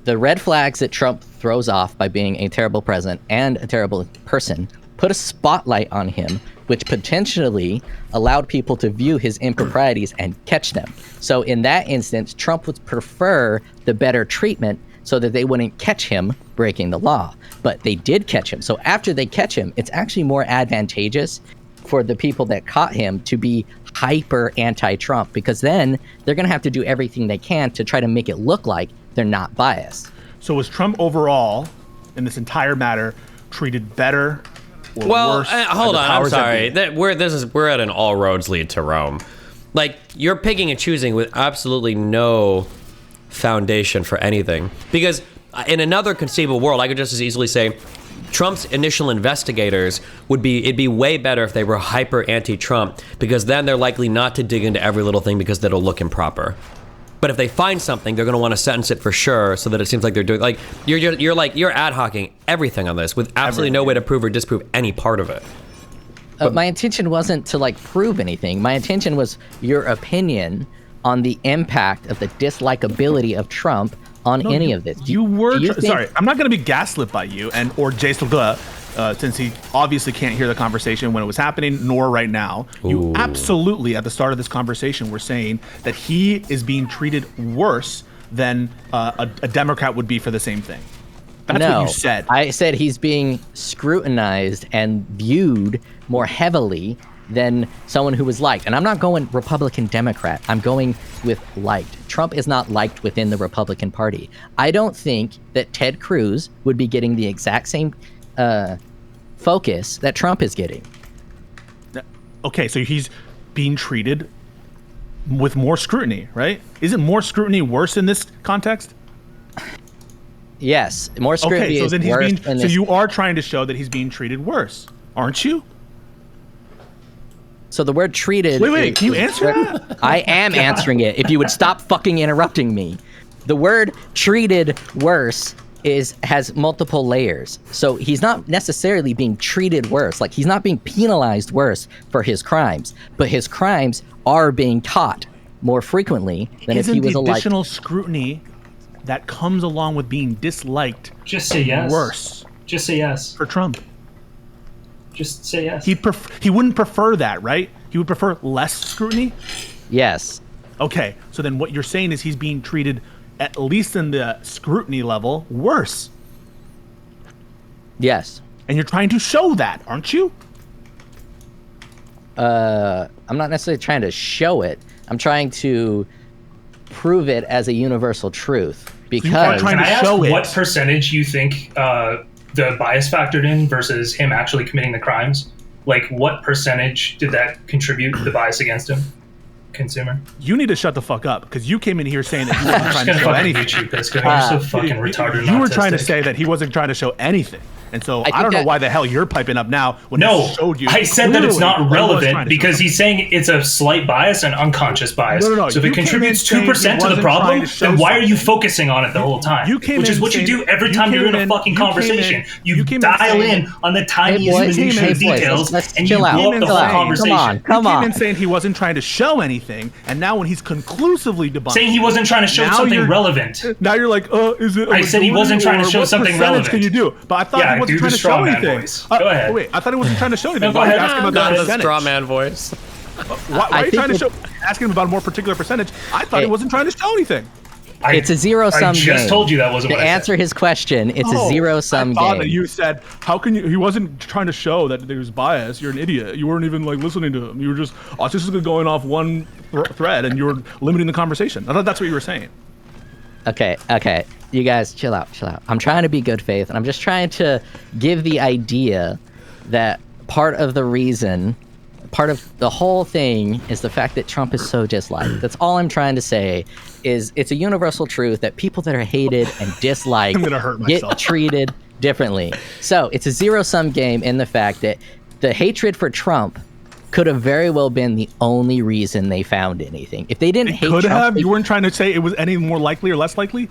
the red flags that Trump throws off by being a terrible president and a terrible person put a spotlight on him, which potentially allowed people to view his improprieties and catch them. So in that instance, Trump would prefer the better treatment so that they wouldn't catch him breaking the law. But they did catch him. So after they catch him, it's actually more advantageous for the people that caught him to be hyper anti-Trump, because then they're going to have to do everything they can to try to make it look like they're not biased. So was Trump overall, in this entire matter, treated better or worse? Hold on, I'm sorry. We're at an all roads lead to Rome. Like, you're picking and choosing with absolutely no foundation for anything. Because in another conceivable world, I could just as easily say Trump's initial investigators it'd be way better if they were hyper anti-Trump, because then they're likely not to dig into every little thing because that'll look improper. But if they find something, they're going to want to sentence it for sure, so that it seems like they're doing you're ad hocing everything on this with absolutely no way to prove or disprove any part of it. My intention wasn't to prove anything. My intention was your opinion on the impact of the dislikability of Trump on any of this. Sorry, I'm not going to be gaslit by you or Jason since he obviously can't hear the conversation when it was happening, nor right now. Ooh. You absolutely, at the start of this conversation, were saying that he is being treated worse than a Democrat would be for the same thing. That's what you said. I said he's being scrutinized and viewed more heavily than someone who was liked. And I'm not going Republican Democrat. I'm going with liked. Trump is not liked within the Republican Party. I don't think that Ted Cruz would be getting the exact same focus that Trump is getting. Okay, so he's being treated with more scrutiny, right? Isn't more scrutiny worse in this context? Yes, more scrutiny is worse. So you are trying to show that he's being treated worse, aren't you? So the word treated... Wait, can you answer that? I am answering it, if you would stop fucking interrupting me. The word treated worse has multiple layers. So he's not necessarily being treated worse. Like, he's not being penalized worse for his crimes, but his crimes are being caught more frequently than if he was the additional scrutiny that comes along with being disliked just say yes worse? Just say yes. For Trump. Just say yes. He wouldn't prefer that, right? He would prefer less scrutiny? Yes. Okay, so then what you're saying is he's being treated, at least in the scrutiny level, worse. Yes. And you're trying to show that, aren't you? I'm not necessarily trying to show it. I'm trying to prove it as a universal truth. Because can I ask what percentage you think the bias factored in versus him actually committing the crimes? Like, what percentage did that contribute to the bias against him? consumer. You need to shut the fuck up because you came in here saying that he wasn't trying to show anything. You're so fucking retarded. You were trying to say that he wasn't trying to show anything. And so I don't know why the hell you're piping up now when he showed you. I said that it's not relevant because he's saying it's a slight bias and unconscious bias. No. So if it contributes 2% to the problem, then why are you focusing on it the whole time? Which is what you do every time you're in a fucking conversation. You dial in on the tiniest minutiae details and you blow up the whole conversation. Come on. You came in saying he wasn't trying to show anything, and now when he's conclusively debunked, saying he wasn't trying to show something relevant. Now you're like, is it? I said he wasn't trying to show something relevant. Can you do? But I thought he wasn't trying to show anything. Go ahead. Wait, I thought he wasn't trying to show anything. No, go ahead. Asking about Not the a percentage. straw man voice. Why are you trying to show? Asking him about a more particular percentage. I thought he wasn't trying to show anything. It's a zero-sum game. I just told you that wasn't to what I said. answer his question, it's a zero-sum game. I thought that you said, how can you? He wasn't trying to show that there's bias. You're an idiot. You weren't even like listening to him. You were just autistically going off one thread, and you were limiting the conversation. I thought that's what you were saying. Okay. You guys, chill out. I'm trying to be good faith, and I'm just trying to give the idea that part of the whole thing is the fact that Trump is so disliked. That's all I'm trying to say. Is it's a universal truth that people that are hated and disliked get treated differently. So it's a zero-sum game in the fact that the hatred for Trump could have very well been the only reason they found anything. If they didn't hate Trump, you weren't trying to say it was any more likely or less likely?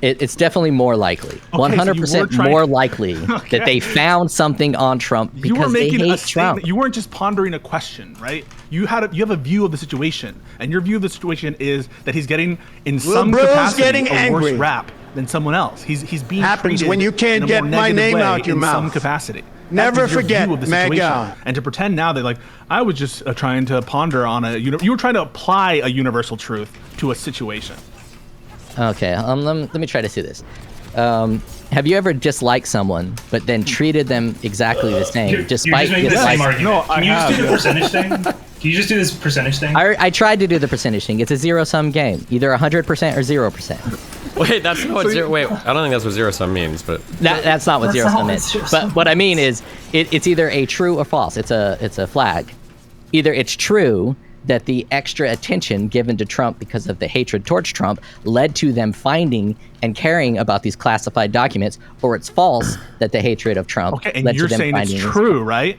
It's definitely more likly. 100% more likely that they found something on Trump because they hate Trump. You weren't just pondering a question, right? You have a view of the situation, and your view of the situation is that he's getting in some capacity a worse rap than someone else. He's being happens treated when you can't in a get more my negative name way out your in mouth. some capacity. Never forget, Mega. And to pretend now that like I was just trying to ponder on you were trying to apply a universal truth to a situation. Okay, let me try to see this. Have you ever disliked someone but then treated them exactly the same despite disliking? No, Can you just do the percentage thing? Can you just do this percentage thing? I tried to do the percentage thing. It's a zero-sum game, either 100% or 0%. Wait, that's not what zero. Wait, I don't think that's what zero sum means, but that's not what zero sum means. But what I mean is, it's either a true or false. It's a flag. Either it's true that the extra attention given to Trump because of the hatred towards Trump led to them finding and caring about these classified documents, or it's false that the hatred of Trump led to them finding. You're saying it's true, right?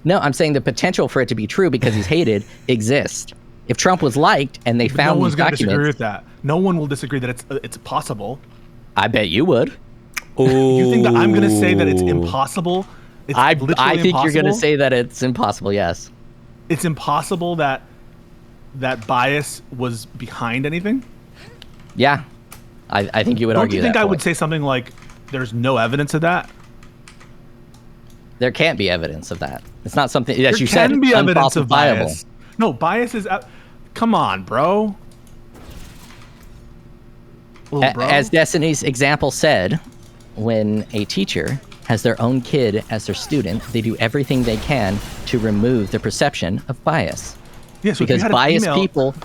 No, I'm saying the potential for it to be true because he's hated exists. If Trump was liked and they found these documents, no one's going to disagree with that. No one will disagree that it's possible. I bet you would. You think that I'm going to say that it's impossible? I think you're going to say that it's impossible. Yes. It's impossible that bias was behind anything. Yeah, I think you would argue that. Don't you think I would say something like, "There's no evidence of that"? There can't be evidence of that. It's not something that you said. There can be evidence of bias. No, bias is. Come on, bro. As Destiny's example said, when a teacher has their own kid as their student, they do everything they can to remove the perception of bias. Yeah, so because biased people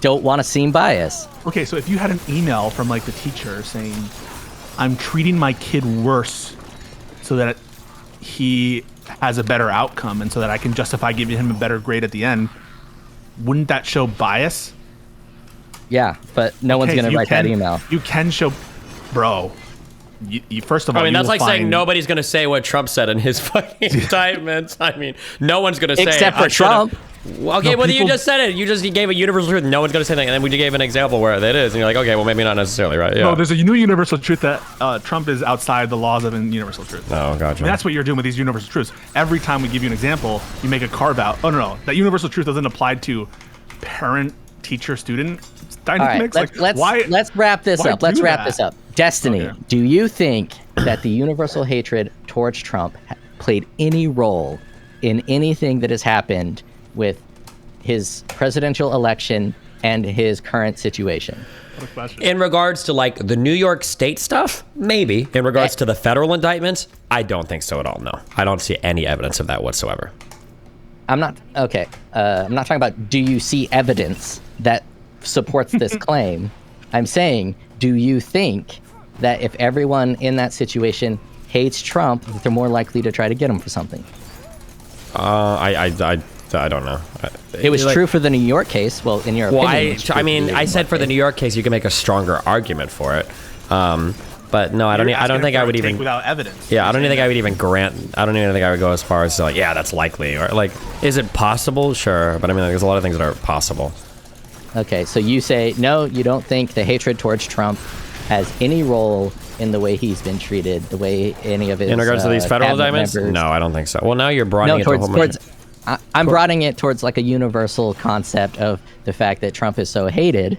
don't want to seem biased. Okay, so if you had an email from like the teacher saying, "I'm treating my kid worse so that he has a better outcome and so that I can justify giving him a better grade at the end," wouldn't that show bias? Yeah, but no one's going to write that email. You can show, bro. You first of all, I mean, that's like saying nobody's going to say what Trump said in his fucking indictments. I mean, no one's going to say except for Trump. Okay, well, you just said it. You gave a universal truth. No one's going to say anything. And then we gave an example where that is. And you're like, okay, well, maybe not necessarily, right? Yeah. No, there's a new universal truth that Trump is outside the laws of a universal truth. Oh, gotcha. I mean, that's what you're doing with these universal truths. Every time we give you an example, you make a carve out. Oh, no. That universal truth doesn't apply to parent, teacher, student dynamics. All right, let's wrap this up. Let's wrap this up. Destiny, do you think that the universal hatred towards Trump played any role in anything that has happened with his presidential election and his current situation? In regards to like the New York State stuff, maybe. In regards to the federal indictments, I don't think so at all. No, I don't see any evidence of that whatsoever. I'm not talking about do you see evidence that supports this claim. I'm saying, do you think that if everyone in that situation hates Trump, that they're more likely to try to get him for something? I I don't know. It was true for the New York case. Well, in your opinion. I said for the New York case, you can make a stronger argument for it. But no, I don't think I would even without evidence. Yeah, I don't even think I would even grant. I don't even think I would go as far as to like, yeah, that's likely, or like, is it possible? Sure, but I mean, like, there's a lot of things that are possible. Okay, so you say no, you don't think the hatred towards Trump has any role in the way he's been treated, the way any of his in regards to these federal indictments. No, I don't think so. Well, now you're broadening it to a whole bunch. I'm broadening it towards like a universal concept of the fact that Trump is so hated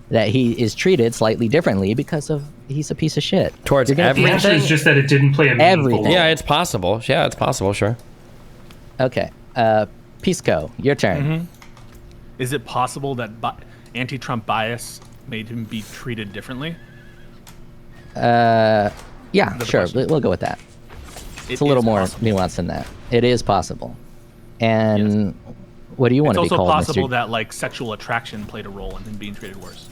that he is treated slightly differently because of he's a piece of shit. Towards everything? The answer is just that it didn't play a meaningful role. Yeah, it's possible. Yeah, it's possible, sure. Okay. Pisco, your turn. Mm-hmm. Is it possible that anti-Trump bias made him be treated differently? Yeah, sure. We'll go with that. It's a little more nuanced than that. It is possible. And what do you want to be called, It's also possible that like sexual attraction played a role in him being treated worse.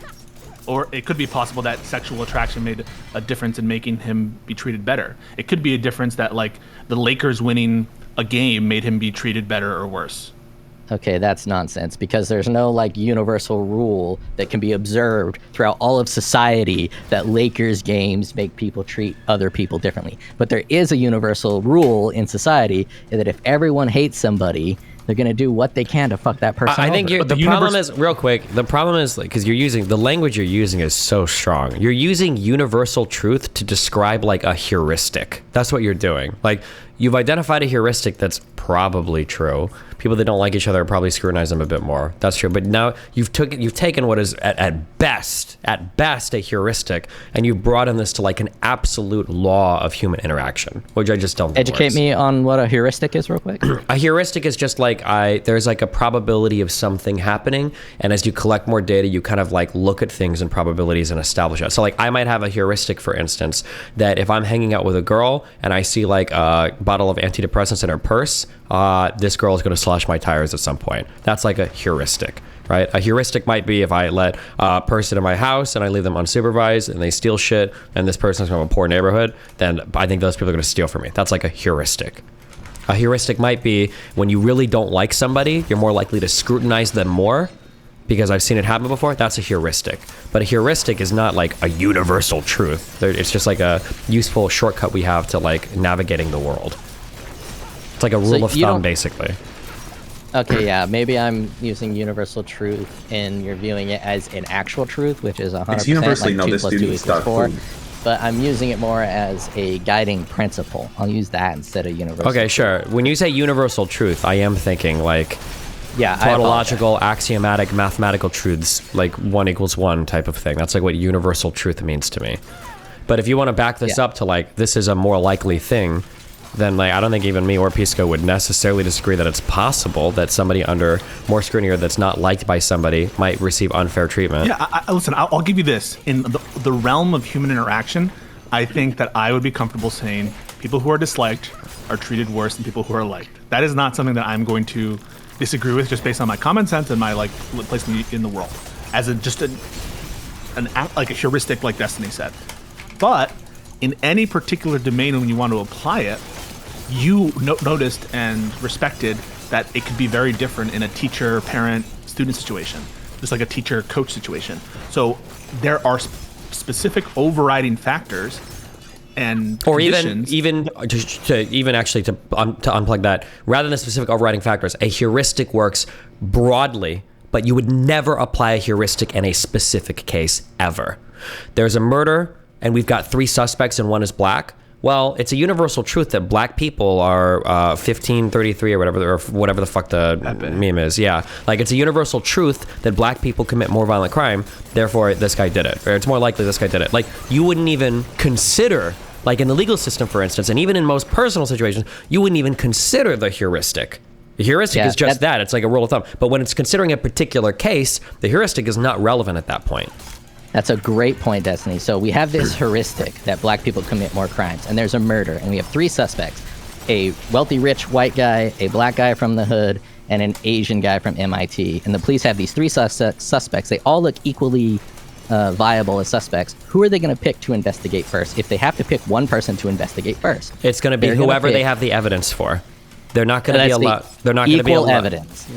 Or it could be possible that sexual attraction made a difference in making him be treated better. It could be a difference that like the Lakers winning a game made him be treated better or worse. Okay, that's nonsense because there's no like universal rule that can be observed throughout all of society that Lakers games make people treat other people differently. But there is a universal rule in society that if everyone hates somebody, they're going to do what they can to fuck that person I think the problem is, real quick, the problem is because you're using, the language you're using is so strong. You're using universal truth to describe like a heuristic. That's what you're doing. Like, you've identified a heuristic that's probably true. People that don't like each other probably scrutinize them a bit more. That's true. But now you've taken what is at best a heuristic, and you've brought in this to like an absolute law of human interaction, which I just don't think Educate works. me on what a heuristic is real quick. A heuristic is just like there's like a probability of something happening, and as you collect more data, you kind of like look at things and probabilities and establish it. So like I might have a heuristic, for instance, that if I'm hanging out with a girl and I see like a bottle of antidepressants in her purse, this girl is going to slash my tires at some point. That's like a heuristic, right? A heuristic might be if I let a person in my house and I leave them unsupervised and they steal shit and this person's from a poor neighborhood, then I think those people are going to steal from me. That's like a heuristic. A heuristic might be when you really don't like somebody, you're more likely to scrutinize them more because I've seen it happen before. That's a heuristic. But a heuristic is not like a universal truth. It's just like a useful shortcut we have to like navigating the world. It's like a rule of thumb, basically. Okay, yeah, maybe I'm using universal truth and you're viewing it as an actual truth, which is 100% it's universally like 2 this plus 2 dude equals stuff 4. But I'm using it more as a guiding principle. I'll use that instead of universal. Okay, sure. When you say universal truth, I am thinking like tautological, axiomatic, mathematical truths, like 1 = 1 type of thing. That's like what universal truth means to me. But if you want to back this up to like, this is a more likely thing, then like I don't think even me or Pisco would necessarily disagree that it's possible that somebody under more scrutiny or that's not liked by somebody might receive unfair treatment. Yeah, listen, I'll give you this. In the realm of human interaction, I think that I would be comfortable saying people who are disliked are treated worse than people who are liked. That is not something that I'm going to disagree with just based on my common sense and my like place in the world as a heuristic, like Destiny said. But in any particular domain, when you want to apply it, you noticed and respected that it could be very different in a teacher, parent, student situation, just like a teacher, coach situation. So there are specific overriding factors and or conditions. even to unplug that, rather than specific overriding factors, a heuristic works broadly, but you would never apply a heuristic in a specific case ever. There's a murder and we've got 3 suspects and 1 is black. Well, it's a universal truth that black people are 1533 or whatever the fuck the meme is. Yeah, like it's a universal truth that black people commit more violent crime. Therefore, this guy did it, or it's more likely this guy did it. Like you wouldn't even consider, like in the legal system, for instance, and even in most personal situations, you wouldn't even consider the heuristic. The heuristic is just that. It's like a rule of thumb. But when it's considering a particular case, the heuristic is not relevant at that point. That's a great point, Destiny. So we have this heuristic that black people commit more crimes, and there's a murder, and we have 3 suspects: a wealthy, rich white guy, a black guy from the hood, and an Asian guy from MIT. And the police have these 3 suspects. They all look equally viable as suspects. Who are they going to pick to investigate first? If they have to pick one person to investigate first, it's going to be whoever they have the evidence for. They're not going to be allowed. They're not going to be allowed. Evidence.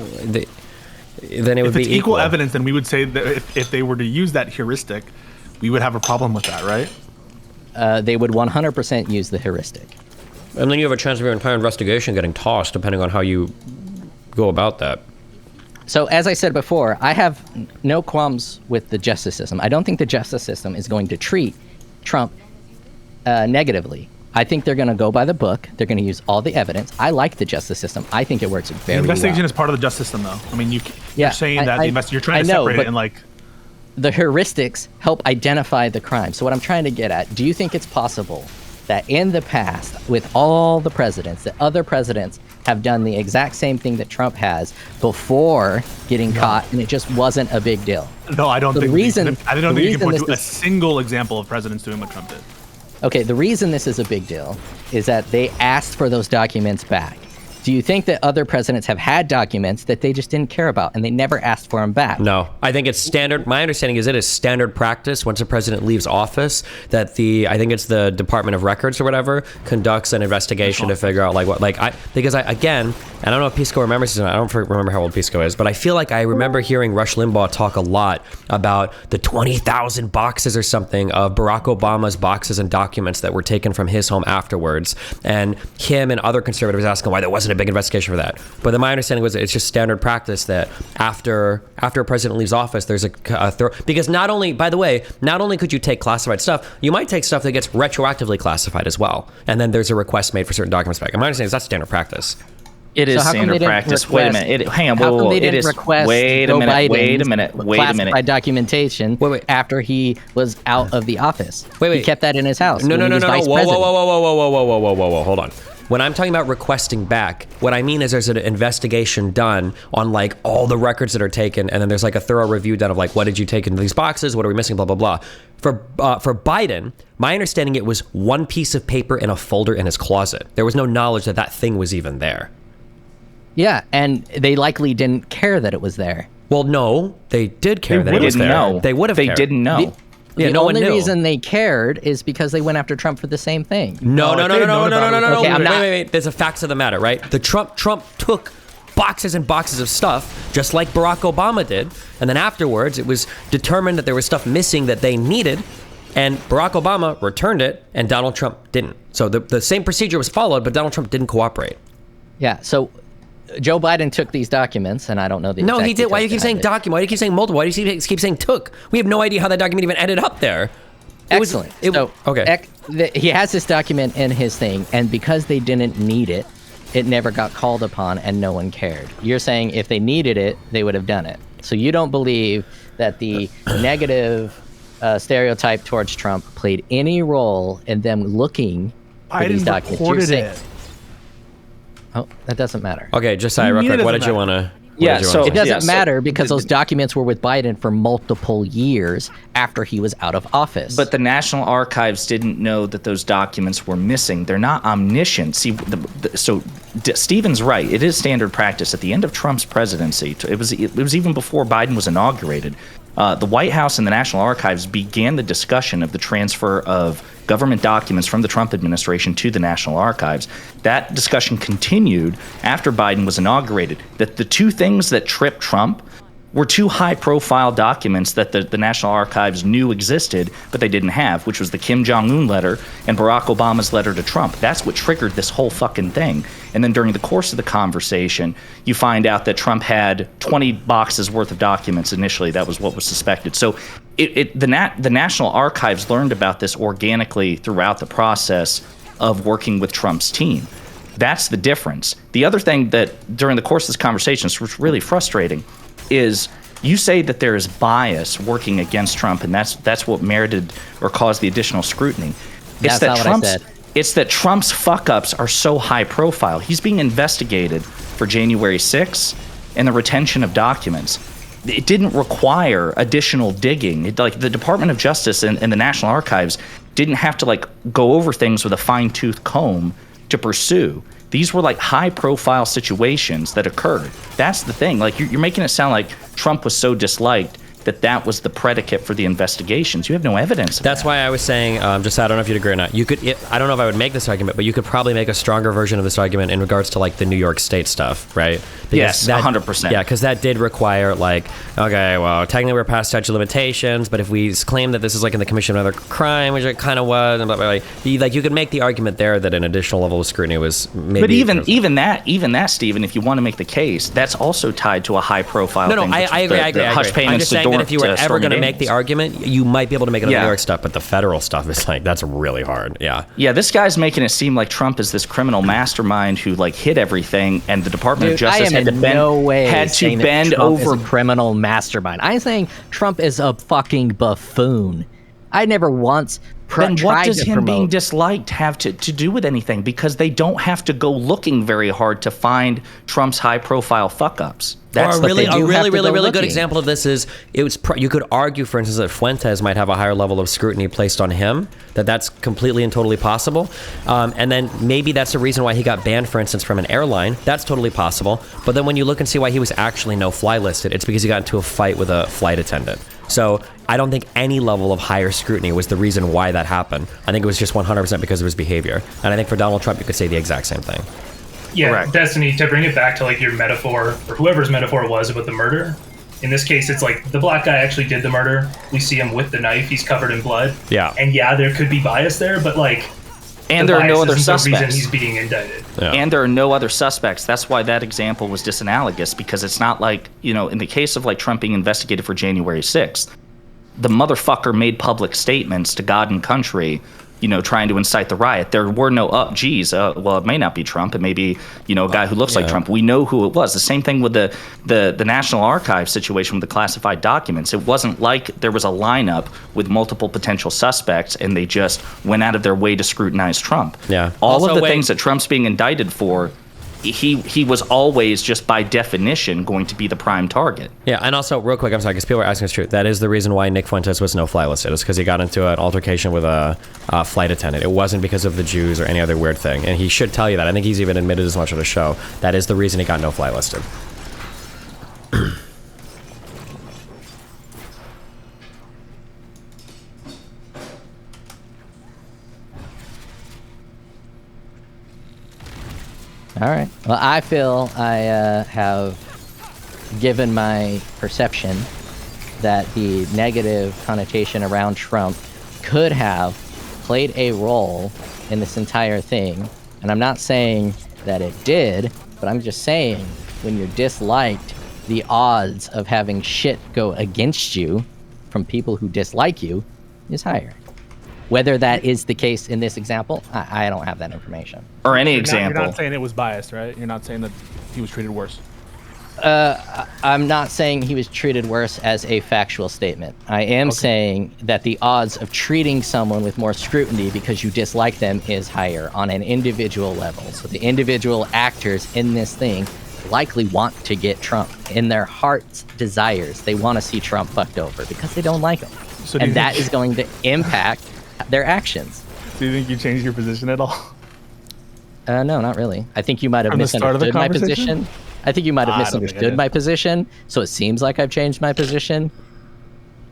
Then it would be equal evidence. Then we would say that if they were to use that heuristic, we would have a problem with that, right? They would 100% use the heuristic. And then you have a chance of your entire investigation getting tossed, depending on how you go about that. So, as I said before, I have no qualms with the justice system. I don't think the justice system is going to treat Trump negatively. I think they're going to go by the book. They're going to use all the evidence. I like the justice system. I think it works very well. The investigation is part of the justice system, though. I mean, you're saying that you're trying to separate it and like... The heuristics help identify the crime. So what I'm trying to get at, do you think it's possible that in the past, with all the presidents, that other presidents have done the exact same thing that Trump has before getting caught, and it just wasn't a big deal? No, I don't think you can point to a single example of presidents doing what Trump did. Okay, the reason this is a big deal is that they asked for those documents back. Do you think that other presidents have had documents that they just didn't care about and they never asked for them back? No, I think it's standard. My understanding is it is standard practice once a president leaves office that I think it's the Department of Records or whatever conducts an investigation to figure out again, I don't know if Pisco remembers this. I don't remember how old Pisco is, but I feel like I remember hearing Rush Limbaugh talk a lot about the 20,000 boxes or something of Barack Obama's boxes and documents that were taken from his home afterwards, and him and other conservatives asking why there wasn't a big investigation for that. But then my understanding was it's just standard practice that after a president leaves office, there's a thorough, because not only could you take classified stuff, you might take stuff that gets retroactively classified as well, and then there's a request made for certain documents back. And my understanding is that's standard practice. It is standard practice. Wait a minute. Hang on. How come they didn't request Wait a minute. Classified documentation after he was out of the office? He kept that in his house. No. Whoa. Hold on. When I'm talking about requesting back, what I mean is there's an investigation done on like all the records that are taken, and then there's like a thorough review done of like what did you take into these boxes, what are we missing, blah blah blah. For Biden, my understanding it was one piece of paper in a folder in his closet. There was no knowledge that that thing was even there. Yeah, and they likely didn't care that it was there. Well, no, they did care that it was there. Know. They would have. They didn't know. The only reason they cared is because they went after Trump for the same thing. No. Okay, wait. There's a facts of the matter, right? Trump took boxes and boxes of stuff, just like Barack Obama did, and then afterwards it was determined that there was stuff missing that they needed, and Barack Obama returned it, and Donald Trump didn't. So the same procedure was followed, but Donald Trump didn't cooperate. Yeah, so Joe Biden took these documents, and I don't know the exact he did. Why do you keep saying document? Why do you keep saying multiple? Why do you keep saying took? We have no idea how that document even ended up there. Excellent. He has this document in his thing, and because they didn't need it, it never got called upon, and no one cared. You're saying if they needed it, they would have done it. So you don't believe that the negative stereotype towards Trump played any role in them looking for these documents? Reported it. Oh, that doesn't matter. Okay, Josiah, real quick, what did you want to... It doesn't matter because those documents were with Biden for multiple years after he was out of office. But the National Archives didn't know that those documents were missing. They're not omniscient. See, Stephen's right. It is standard practice. At the end of Trump's presidency, it was even before Biden was inaugurated, the White House and the National Archives began the discussion of the transfer of government documents from the Trump administration to the National Archives. That discussion continued after Biden was inaugurated. That the two things that tripped Trump were two high-profile documents that the National Archives knew existed, but they didn't have, which was the Kim Jong-un letter and Barack Obama's letter to Trump. That's what triggered this whole fucking thing. And then during the course of the conversation, you find out that Trump had 20 boxes worth of documents initially. That was what was suspected. So the National Archives learned about this organically throughout the process of working with Trump's team. That's the difference. The other thing that during the course of this conversation was really frustrating is you say that there is bias working against Trump, and that's what merited or caused the additional scrutiny. That's not what I said. It's that Trump's fuck-ups are so high profile. He's being investigated for January 6th and the retention of documents. It didn't require additional digging. The Department of Justice and the National Archives didn't have to go over things with a fine-tooth comb to pursue. These were high-profile situations that occurred. That's the thing. You're making it sound like Trump was so disliked that was the predicate for the investigations. You have no evidence of That's that. why I was saying, just I don't know if you'd agree or not. You could, I don't know if I would make this argument, but you could probably make a stronger version of this argument in regards to like the New York State stuff, right? Yes, 100%. Yeah, because that did require like, okay, well, technically we're past statute of limitations, but if we claim that this is like in the commission of another crime, which it kind of was, and blah, blah, blah, like you could make the argument there that an additional level of scrutiny was maybe. But even that, Stephen, if you want to make the case, that's also tied to a high profile. No, thing, I agree. Hush payments. I'm just saying that if you were ever going to make the argument, you might be able to make it on the New York stuff, but the federal stuff is like, that's really hard. Yeah. Yeah, this guy's making it seem like Trump is this criminal mastermind who like hid everything, and the Department of Justice had to bend over. A criminal mastermind. I'm saying Trump is a fucking buffoon. I never once. Then what does him being disliked have to do with anything? Because they don't have to go looking very hard to find Trump's high-profile fuck-ups. That's a really good example of this is you could argue, for instance, that Fuentes might have a higher level of scrutiny placed on him. That's completely and totally possible. And then maybe that's the reason why he got banned, for instance, from an airline. That's totally possible. But then when you look and see why he was actually no-fly listed, it's because he got into a fight with a flight attendant. So I don't think any level of higher scrutiny was the reason why that happened. I think it was just 100% because of his behavior. And I think for Donald Trump, you could say the exact same thing. Yeah, Correct. Destiny, to bring it back to like your metaphor, or whoever's metaphor it was about the murder, in this case, it's like the black guy actually did the murder. We see him with the knife. He's covered in blood. Yeah. And yeah, there could be bias there, but like... And there are no other suspects. The reason he's being indicted. Yeah. And there are no other suspects. That's why that example was disanalogous, because it's not like, in the case of like Trump being investigated for January 6th, the motherfucker made public statements to God and country, trying to incite the riot. There were no, well, it may not be Trump. It may be, a guy who looks like Trump. We know who it was. The same thing with the National Archives situation with the classified documents. It wasn't like there was a lineup with multiple potential suspects and they just went out of their way to scrutinize Trump. Yeah. All of the things that Trump's being indicted for, he was always just by definition going to be the prime target. Yeah, and also real quick, I'm sorry, because people are asking us true. That is the reason why Nick Fuentes was no-fly listed. It's because he got into an altercation with a flight attendant. It wasn't because of the Jews or any other weird thing. And he should tell you that. I think he's even admitted as much on the show. That is the reason he got no-fly listed. All right. Well, I feel I have given my perception that the negative connotation around Trump could have played a role in this entire thing. And I'm not saying that it did, but I'm just saying when you're disliked, the odds of having shit go against you from people who dislike you is higher. Whether that is the case in this example, I don't have that information. Or any example. You're not saying it was biased, right? You're not saying that he was treated worse. I'm not saying he was treated worse as a factual statement. I am saying that the odds of treating someone with more scrutiny because you dislike them is higher on an individual level. So the individual actors in this thing likely want to get Trump. In their heart's desires, they want to see Trump fucked over because they don't like him. So and that is going to impact their actions. Do you think you changed your position at all? No, not really. I think you might have misunderstood my position. I think you might have misunderstood my position, so it seems like I've changed my position.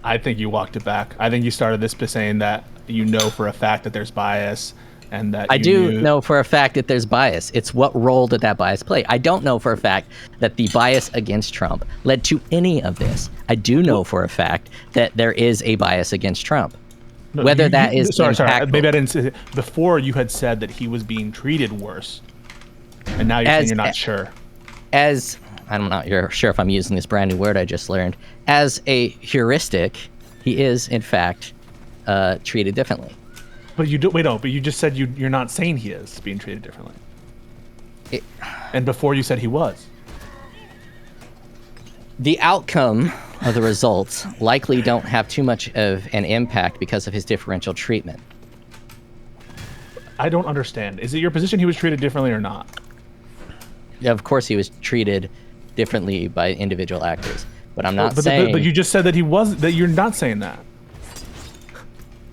I think you walked it back. I think you started this by saying that you know for a fact that there's bias, and that I do know for a fact that there's bias. It's what role did that bias play? I don't know for a fact that the bias against Trump led to any of this. I do know for a fact that there is a bias against Trump. No, Whether that is sorry, maybe I didn't say it. Before you had said that he was being treated worse, and now you're saying you're not sure. As I'm not sure if I'm using this brand new word I just learned. As a heuristic, he is in fact treated differently. But you do But you just said you're not saying he is being treated differently. And before you said he was. The outcome of the results likely don't have too much of an impact because of his differential treatment. I don't understand. Is it your position he was treated differently or not? Yeah, of course he was treated differently by individual actors, but I'm not saying... But you just said that he was... That you're not saying that.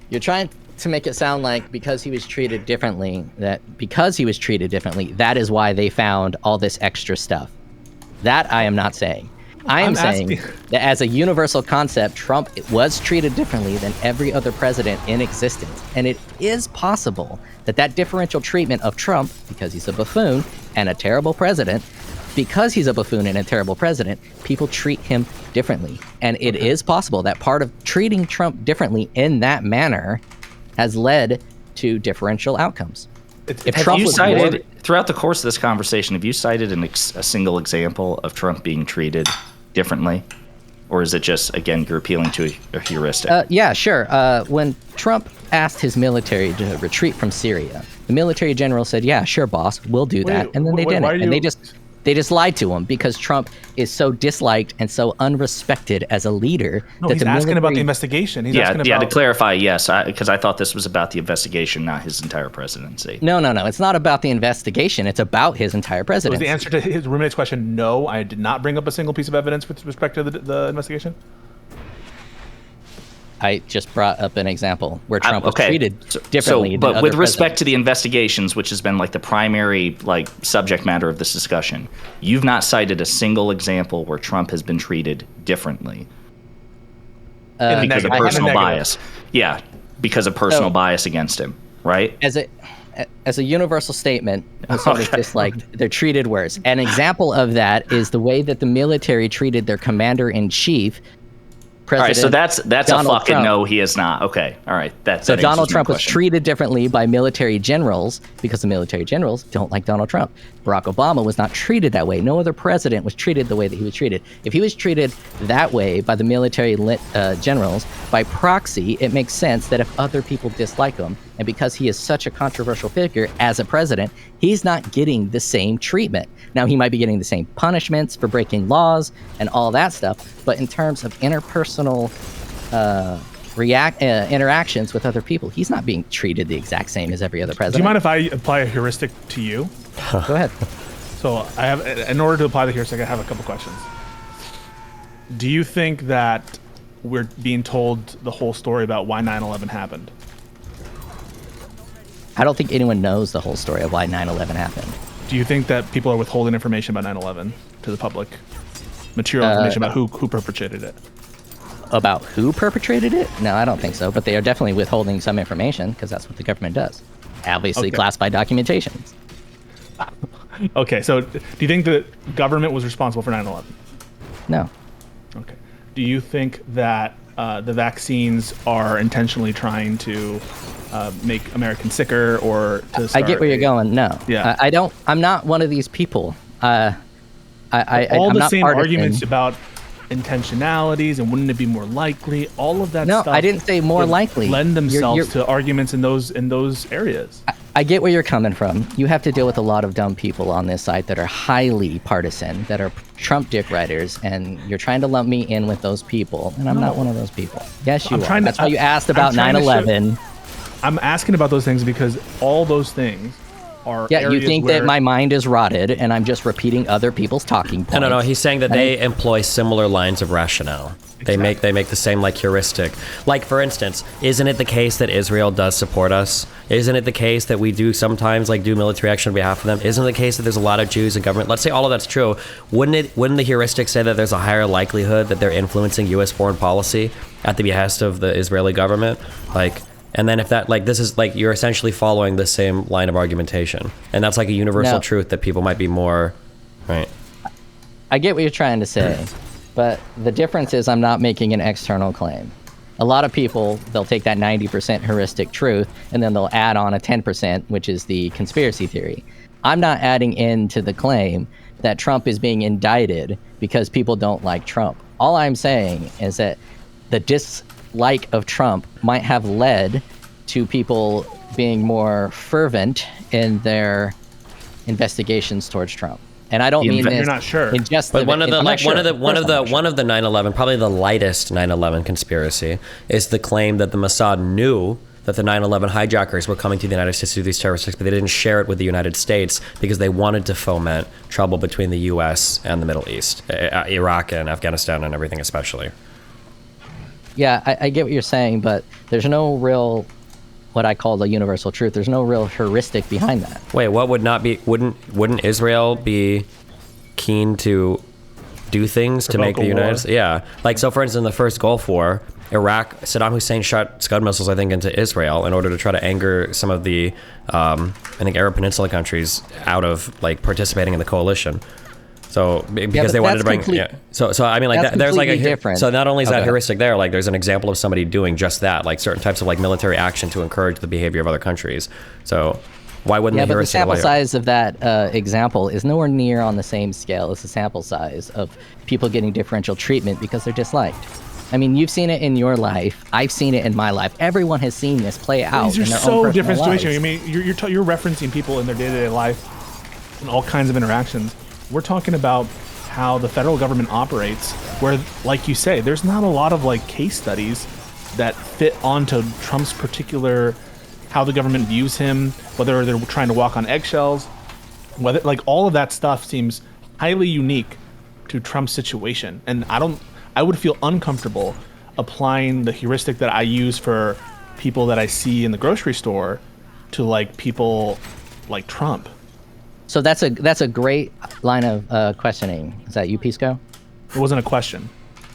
You're trying to make it sound like because he was treated differently, that is why they found all this extra stuff. That I am not saying. I'm saying that as a universal concept, Trump was treated differently than every other president in existence. And it is possible that that differential treatment of Trump, because he's a buffoon and a terrible president, because he's a buffoon and a terrible president, people treat him differently. And it is possible that part of treating Trump differently in that manner has led to differential outcomes. If Trump was cited, throughout the course of this conversation, have you cited a single example of Trump being treated differently? Or is it just, again, you're appealing to a heuristic? Yeah, sure. When Trump asked his military to retreat from Syria, the military general said, yeah, sure, boss, we'll do that. And then they didn't. And they just lied to him because Trump is so disliked and so unrespected as a leader. No, he's asking about the investigation. To clarify, yes, because I thought this was about the investigation, not his entire presidency. No. It's not about the investigation. It's about his entire presidency. Was the answer to his roommate's question, no, I did not bring up a single piece of evidence with respect to the investigation? I just brought up an example where Trump was treated differently. But with respect to the investigations, which has been like the primary subject matter of this discussion, you've not cited a single example where Trump has been treated differently because of personal bias. Yeah, because of personal bias against him, right? As a universal statement, when someone's disliked, they're treated worse. An example of that is the way that the military treated their commander-in-chief. All right, so that's Donald a fucking Trump. No, he is not. Okay, all right. So Donald Trump was treated differently by military generals because the military generals don't like Donald Trump. Barack Obama was not treated that way. No other president was treated the way that he was treated. If he was treated that way by the military generals, by proxy, it makes sense that if other people dislike him, and because he is such a controversial figure as a president, he's not getting the same treatment. Now, he might be getting the same punishments for breaking laws and all that stuff, but in terms of interpersonal interactions with other people, he's not being treated the exact same as every other president. Do you mind if I apply a heuristic to you? Go ahead. So in order to apply the heuristic, I have a couple questions. Do you think that we're being told the whole story about why 9/11 happened? I don't think anyone knows the whole story of why 9/11 happened. Do you think that people are withholding information about 9/11 to the public? Material information about who perpetrated it? About who perpetrated it? No, I don't think so. But they are definitely withholding some information because that's what the government does. Obviously, classified documentation. Okay, so do you think the government was responsible for 9/11? No. Okay. Do you think that the vaccines are intentionally trying to make Americans sicker or to start I get where you're going. No. Yeah. I don't. I'm not one of these people. All the same arguments about intentionalities and wouldn't it be more likely, all of that stuff. No, I didn't say more likely. Lend themselves to arguments in those areas. I get where you're coming from. You have to deal with a lot of dumb people on this site that are highly partisan, that are Trump dick riders, and you're trying to lump me in with those people, and I'm not one of those people. Yes, you are. That's why you asked about 9/11. I'm asking about those things because all those things are. Yeah, you think that my mind is rotted, and I'm just repeating other people's talking points. No. He's saying that they employ similar lines of rationale. Exactly. They make the same heuristic. Like, for instance, isn't it the case that Israel does support us? Isn't it the case that we do sometimes do military action on behalf of them? Isn't it the case that there's a lot of Jews in government? Let's say all of that's true. Wouldn't the heuristic say that there's a higher likelihood that they're influencing U.S. foreign policy at the behest of the Israeli government? And then if that, this is you're essentially following the same line of argumentation. And that's a universal truth that people might be more, right? I get what you're trying to say, but the difference is I'm not making an external claim. A lot of people, they'll take that 90% heuristic truth, and then they'll add on a 10%, which is the conspiracy theory. I'm not adding into the claim that Trump is being indicted because people don't like Trump. All I'm saying is that the dislike of Trump might have led to people being more fervent in their investigations towards Trump. And I don't mean this. You're not sure. But one of the 9/11, probably the lightest 9/11 conspiracy is the claim that the Mossad knew that the 9/11 hijackers were coming to the United States to do these terrorist acts, but they didn't share it with the United States because they wanted to foment trouble between the U.S. and the Middle East, Iraq and Afghanistan and everything especially. Yeah, I get what you're saying, but there's no real, what I call the universal truth. There's no real heuristic behind that. Wait, what would not be? Wouldn't Israel be keen to do things to make the United States. Yeah. Like, so for instance, in the first Gulf War, Iraq, Saddam Hussein shot Scud missiles, I think, into Israel in order to try to anger some of the, I think, Arab Peninsula countries out of like participating in the coalition. So because they wanted to bring, So I mean, like there's like a different. So not only is that heuristic there, like there's an example of somebody doing just that, like certain types of like military action to encourage the behavior of other countries. So why wouldn't the heuristic? Yeah, but the sample size of that example is nowhere near on the same scale as the sample size of people getting differential treatment because they're disliked. I mean, you've seen it in your life. I've seen it in my life. Everyone has seen this play out. These are so different situations. I mean, you're referencing people in their day-to-day life and all kinds of interactions. We're talking about how the federal government operates, where, like you say, there's not a lot of like case studies that fit onto Trump's particular, how the government views him, whether they're trying to walk on eggshells, whether like all of that stuff seems highly unique to Trump's situation. And I would feel uncomfortable applying the heuristic that I use for people that I see in the grocery store to like people like Trump. So that's a great line of questioning. Is that you, Pisco? It wasn't a question.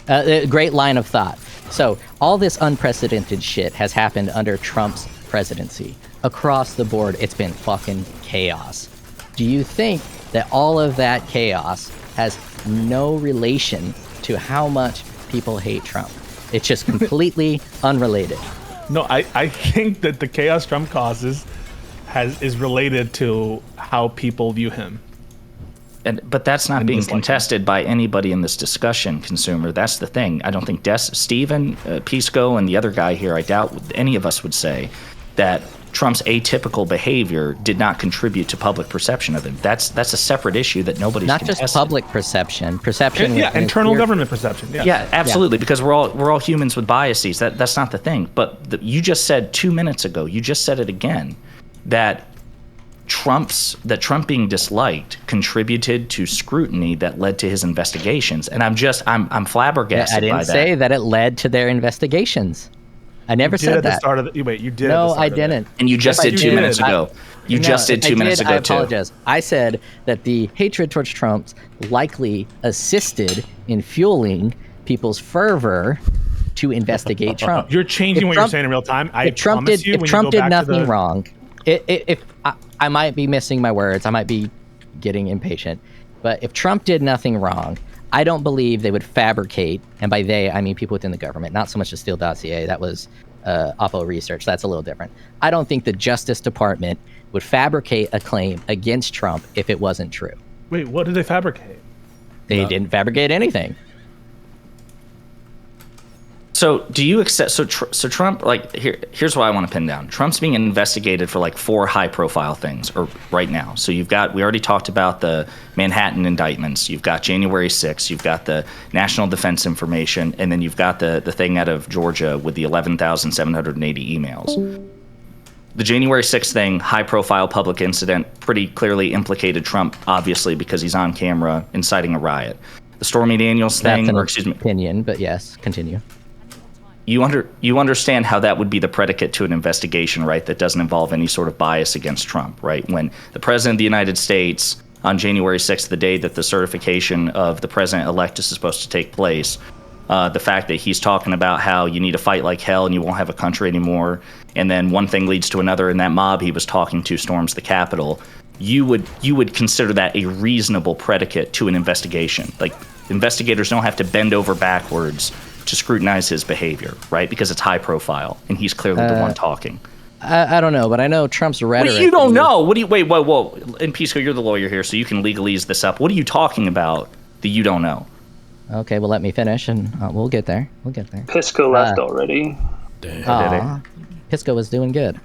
A great line of thought. So all this unprecedented shit has happened under Trump's presidency. Across the board, it's been fucking chaos. Do you think that all of that chaos has no relation to how much people hate Trump? It's just completely unrelated. No, I think that the chaos Trump causes is related to how people view him. But that's not being contested by anybody in this discussion, consumer. That's the thing. I don't think Steven, Pisco, and the other guy here, I doubt any of us would say that Trump's atypical behavior did not contribute to public perception of him. That's a separate issue that nobody's contested. Not just public perception. Internal government perception. Yeah, absolutely, because we're all humans with biases. That's not the thing. But you just said 2 minutes ago, you just said it again, that Trump being disliked contributed to scrutiny that led to his investigations. And I'm flabbergasted by that. I didn't say that it led to their investigations. I never said that. You did. No, I didn't. And you just did 2 minutes ago. You just did 2 minutes ago, too. I apologize. I said that the hatred towards Trump likely assisted in fueling people's fervor to investigate Trump. You're changing what you're saying in real time. If Trump did nothing wrong, if I might be missing my words, I might be getting impatient, but if Trump did nothing wrong, I don't believe they would fabricate, and by they, I mean people within the government, not so much the Steele dossier. That was Oppo research. That's a little different. I don't think the Justice Department would fabricate a claim against Trump if it wasn't true. Wait, what did they fabricate? They didn't fabricate anything. So do you accept? So Trump, like here's what I want to pin down. Trump's being investigated for like 4 high-profile things, or right now. So we already talked about the Manhattan indictments. You've got January 6th. You've got the National Defense Information, and then you've got the thing out of Georgia with the 11,780 emails. The January 6th thing, high-profile public incident, pretty clearly implicated Trump, obviously because he's on camera inciting a riot. The Stormy Daniels thing, that's an opinion, but yes, continue. You understand how that would be the predicate to an investigation, right? That doesn't involve any sort of bias against Trump, right? When the president of the United States on January 6th, the day that the certification of the president-elect is supposed to take place, the fact that he's talking about how you need to fight like hell and you won't have a country anymore, and then one thing leads to another, and that mob he was talking to storms the Capitol, you would consider that a reasonable predicate to an investigation. Like, investigators don't have to bend over backwards to scrutinize his behavior, right? Because it's high profile, and he's clearly the one talking. I don't know, but I know Trump's rhetoric. You don't know. What do you? Wait, whoa. And Pisco, you're the lawyer here, so you can legalese this up. What are you talking about that you don't know? Okay, well, let me finish, and we'll get there. Pisco left already. Pisco was doing good.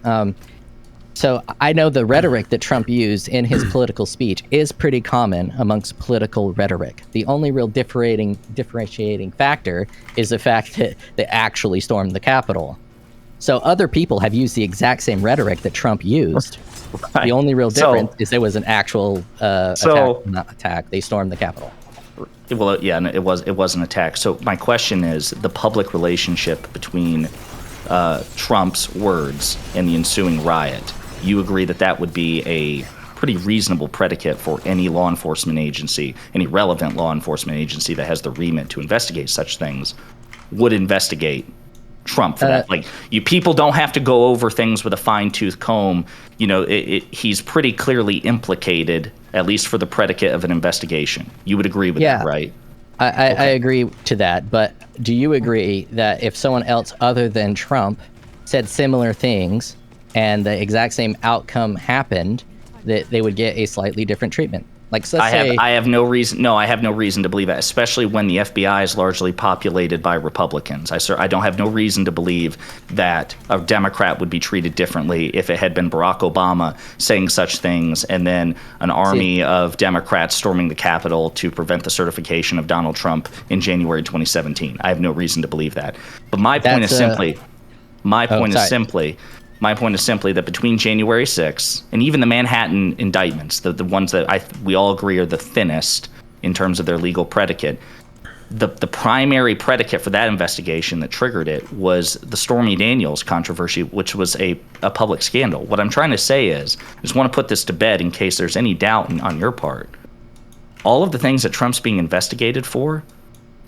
So I know the rhetoric that Trump used in his political speech is pretty common amongst political rhetoric. The only real differentiating factor is the fact that they actually stormed the Capitol. So other people have used the exact same rhetoric that Trump used. Right. The only real difference is there was an actual attack. They stormed the Capitol. Well, yeah, it was an attack. So my question is the public relationship between Trump's words and the ensuing riot. You agree that would be pretty reasonable predicate for any law enforcement agency, any relevant law enforcement agency that has the remit to investigate such things, would investigate Trump for that. Like, people don't have to go over things with a fine-tooth comb. He's pretty clearly implicated, at least for the predicate of an investigation. You would agree with that, right? I agree to that, but do you agree that if someone else other than Trump said similar things and the exact same outcome happened, that they would get a slightly different treatment? Like, so I have no reason to believe that, especially when the FBI is largely populated by Republicans. I don't have no reason to believe that a Democrat would be treated differently if it had been Barack Obama saying such things and then an army of Democrats storming the Capitol to prevent the certification of Donald Trump in January 2017. I have no reason to believe that. But my point is simply that between January 6th and even the Manhattan indictments, the ones that we all agree are the thinnest in terms of their legal predicate, the primary predicate for that investigation that triggered it was the Stormy Daniels controversy, which was a public scandal. What I'm trying to say is, I just want to put this to bed in case there's any doubt on your part. All of the things that Trump's being investigated for,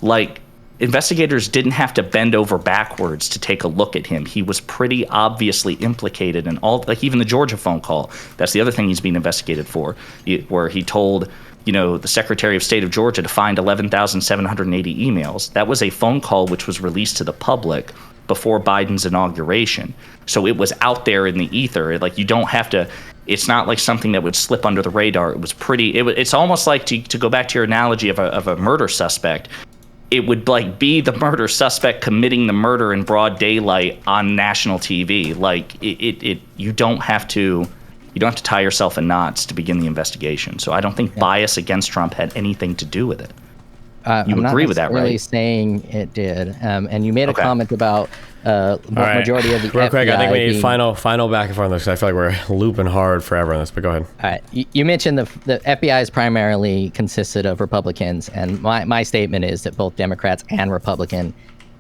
like, investigators didn't have to bend over backwards to take a look at him. He was pretty obviously implicated in all, like even the Georgia phone call. That's the other thing he's being investigated for, where he told, the Secretary of State of Georgia to find 11,780 emails. That was a phone call which was released to the public before Biden's inauguration. So it was out there in the ether. Like, you don't have to, it's not like something that would slip under the radar. It was it's almost like, to go back to your analogy of a murder suspect, it would like be the murder suspect committing the murder in broad daylight on national TV. Like, you don't have to tie yourself in knots to begin the investigation. So I don't think bias against Trump had anything to do with it. You agree with that, right? I'm not really saying it did. And you made a comment about majority of the real FBI quick, I think we need final back and forth on this, because I feel like we're looping hard forever on this, but go ahead. All right. You mentioned the FBI is primarily consisted of Republicans, and my statement is that both Democrats and Republicans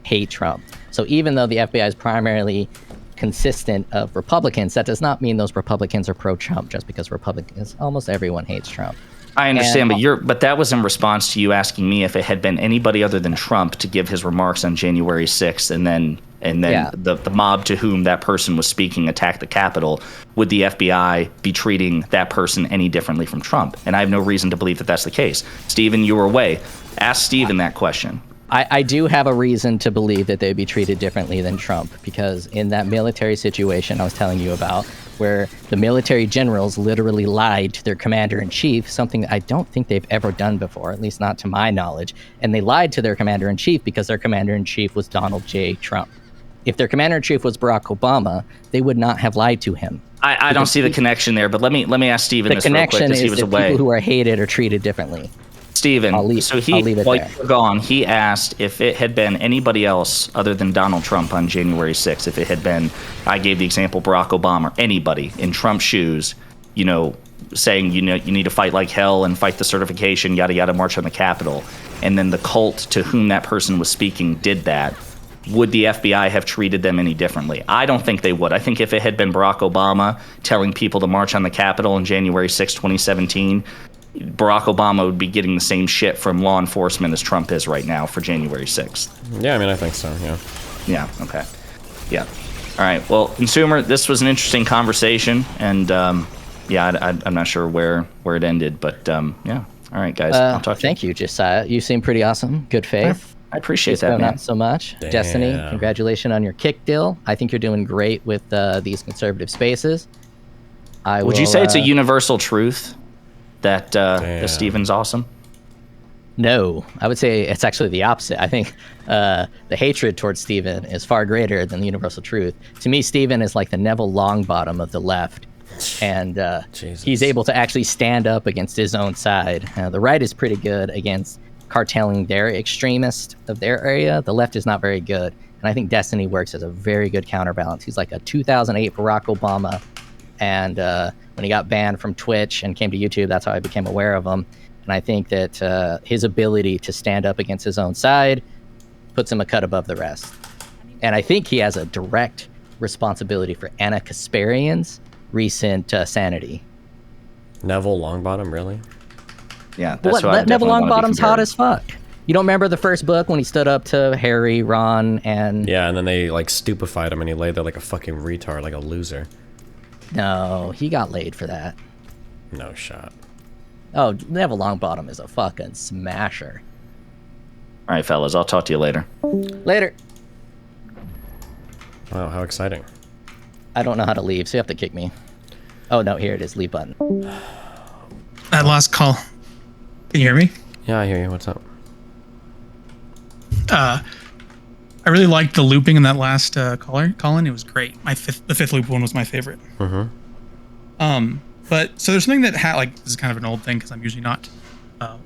hate Trump. So even though the FBI is primarily consistent of Republicans, that does not mean those Republicans are pro-Trump just because Republicans, almost everyone hates Trump. I understand, but that was in response to you asking me if it had been anybody other than Trump to give his remarks on January 6th, and then the mob to whom that person was speaking attacked the Capitol. Would the FBI be treating that person any differently from Trump? And I have no reason to believe that that's the case. Stephen, you were away. Ask Stephen that question. I do have a reason to believe that they'd be treated differently than Trump, because in that military situation I was telling you about, where the military generals literally lied to their commander-in-chief, something I don't think they've ever done before, at least not to my knowledge. And they lied to their commander-in-chief because their commander-in-chief was Donald J. Trump. If their commander-in-chief was Barack Obama, they would not have lied to him. I don't see the connection there, but let me ask Stephen this real quick, because he was away. The connection is that people who are hated are treated differently. Stephen, while you were gone, he asked if it had been anybody else other than Donald Trump on January 6th, if it had been, I gave the example, Barack Obama, anybody in Trump's shoes, saying, you need to fight like hell and fight the certification, yada, yada, march on the Capitol, and then the cult to whom that person was speaking did that, would the FBI have treated them any differently? I don't think they would. I think if it had been Barack Obama telling people to march on the Capitol on January 6, 2017, Barack Obama would be getting the same shit from law enforcement as Trump is right now for January 6th. Yeah, I think so, yeah. Yeah, okay. Yeah. All right, well, consumer, this was an interesting conversation, and I'm not sure where it ended, but yeah. All right, guys, I'll talk to you. Thank you, Josiah. You seem pretty awesome. Good faith. I appreciate that, man. Not so much. Damn. Destiny, congratulations on your kick deal. I think you're doing great with these conservative spaces. Would you say it's a universal truth that Stephen's awesome? No, I would say it's actually the opposite. I think the hatred towards Stephen is far greater than the universal truth. To me, Stephen is like the Neville Longbottom of the left, and he's able to actually stand up against his own side. The right is pretty good against carteling their extremist of their area. The left is not very good, and I think Destiny works as a very good counterbalance. He's like a 2008 Barack Obama, and when he got banned from Twitch and came to YouTube, that's how I became aware of him. And I think that his ability to stand up against his own side puts him a cut above the rest. And I think he has a direct responsibility for Anna Kasparian's recent sanity. Neville Longbottom, really? Yeah, that's what Neville Longbottom's hot as fuck. You don't remember the first book when he stood up to Harry, Ron, and... Yeah, and then they, like, stupefied him and he lay there like a fucking retard, like a loser. No, he got laid for that. No shot. Oh, Neville Longbottom is a fucking smasher. All right, fellas, I'll talk to you later. Later. Wow, how exciting. I don't know how to leave, so you have to kick me. Oh, no, here it is, leave button. That last call. Can you hear me? Yeah, I hear you. What's up? I really liked the looping in that last caller, Colin. It was great. The fifth loop one was my favorite. Mm-hmm. But so there's something that this is kind of an old thing because I'm usually not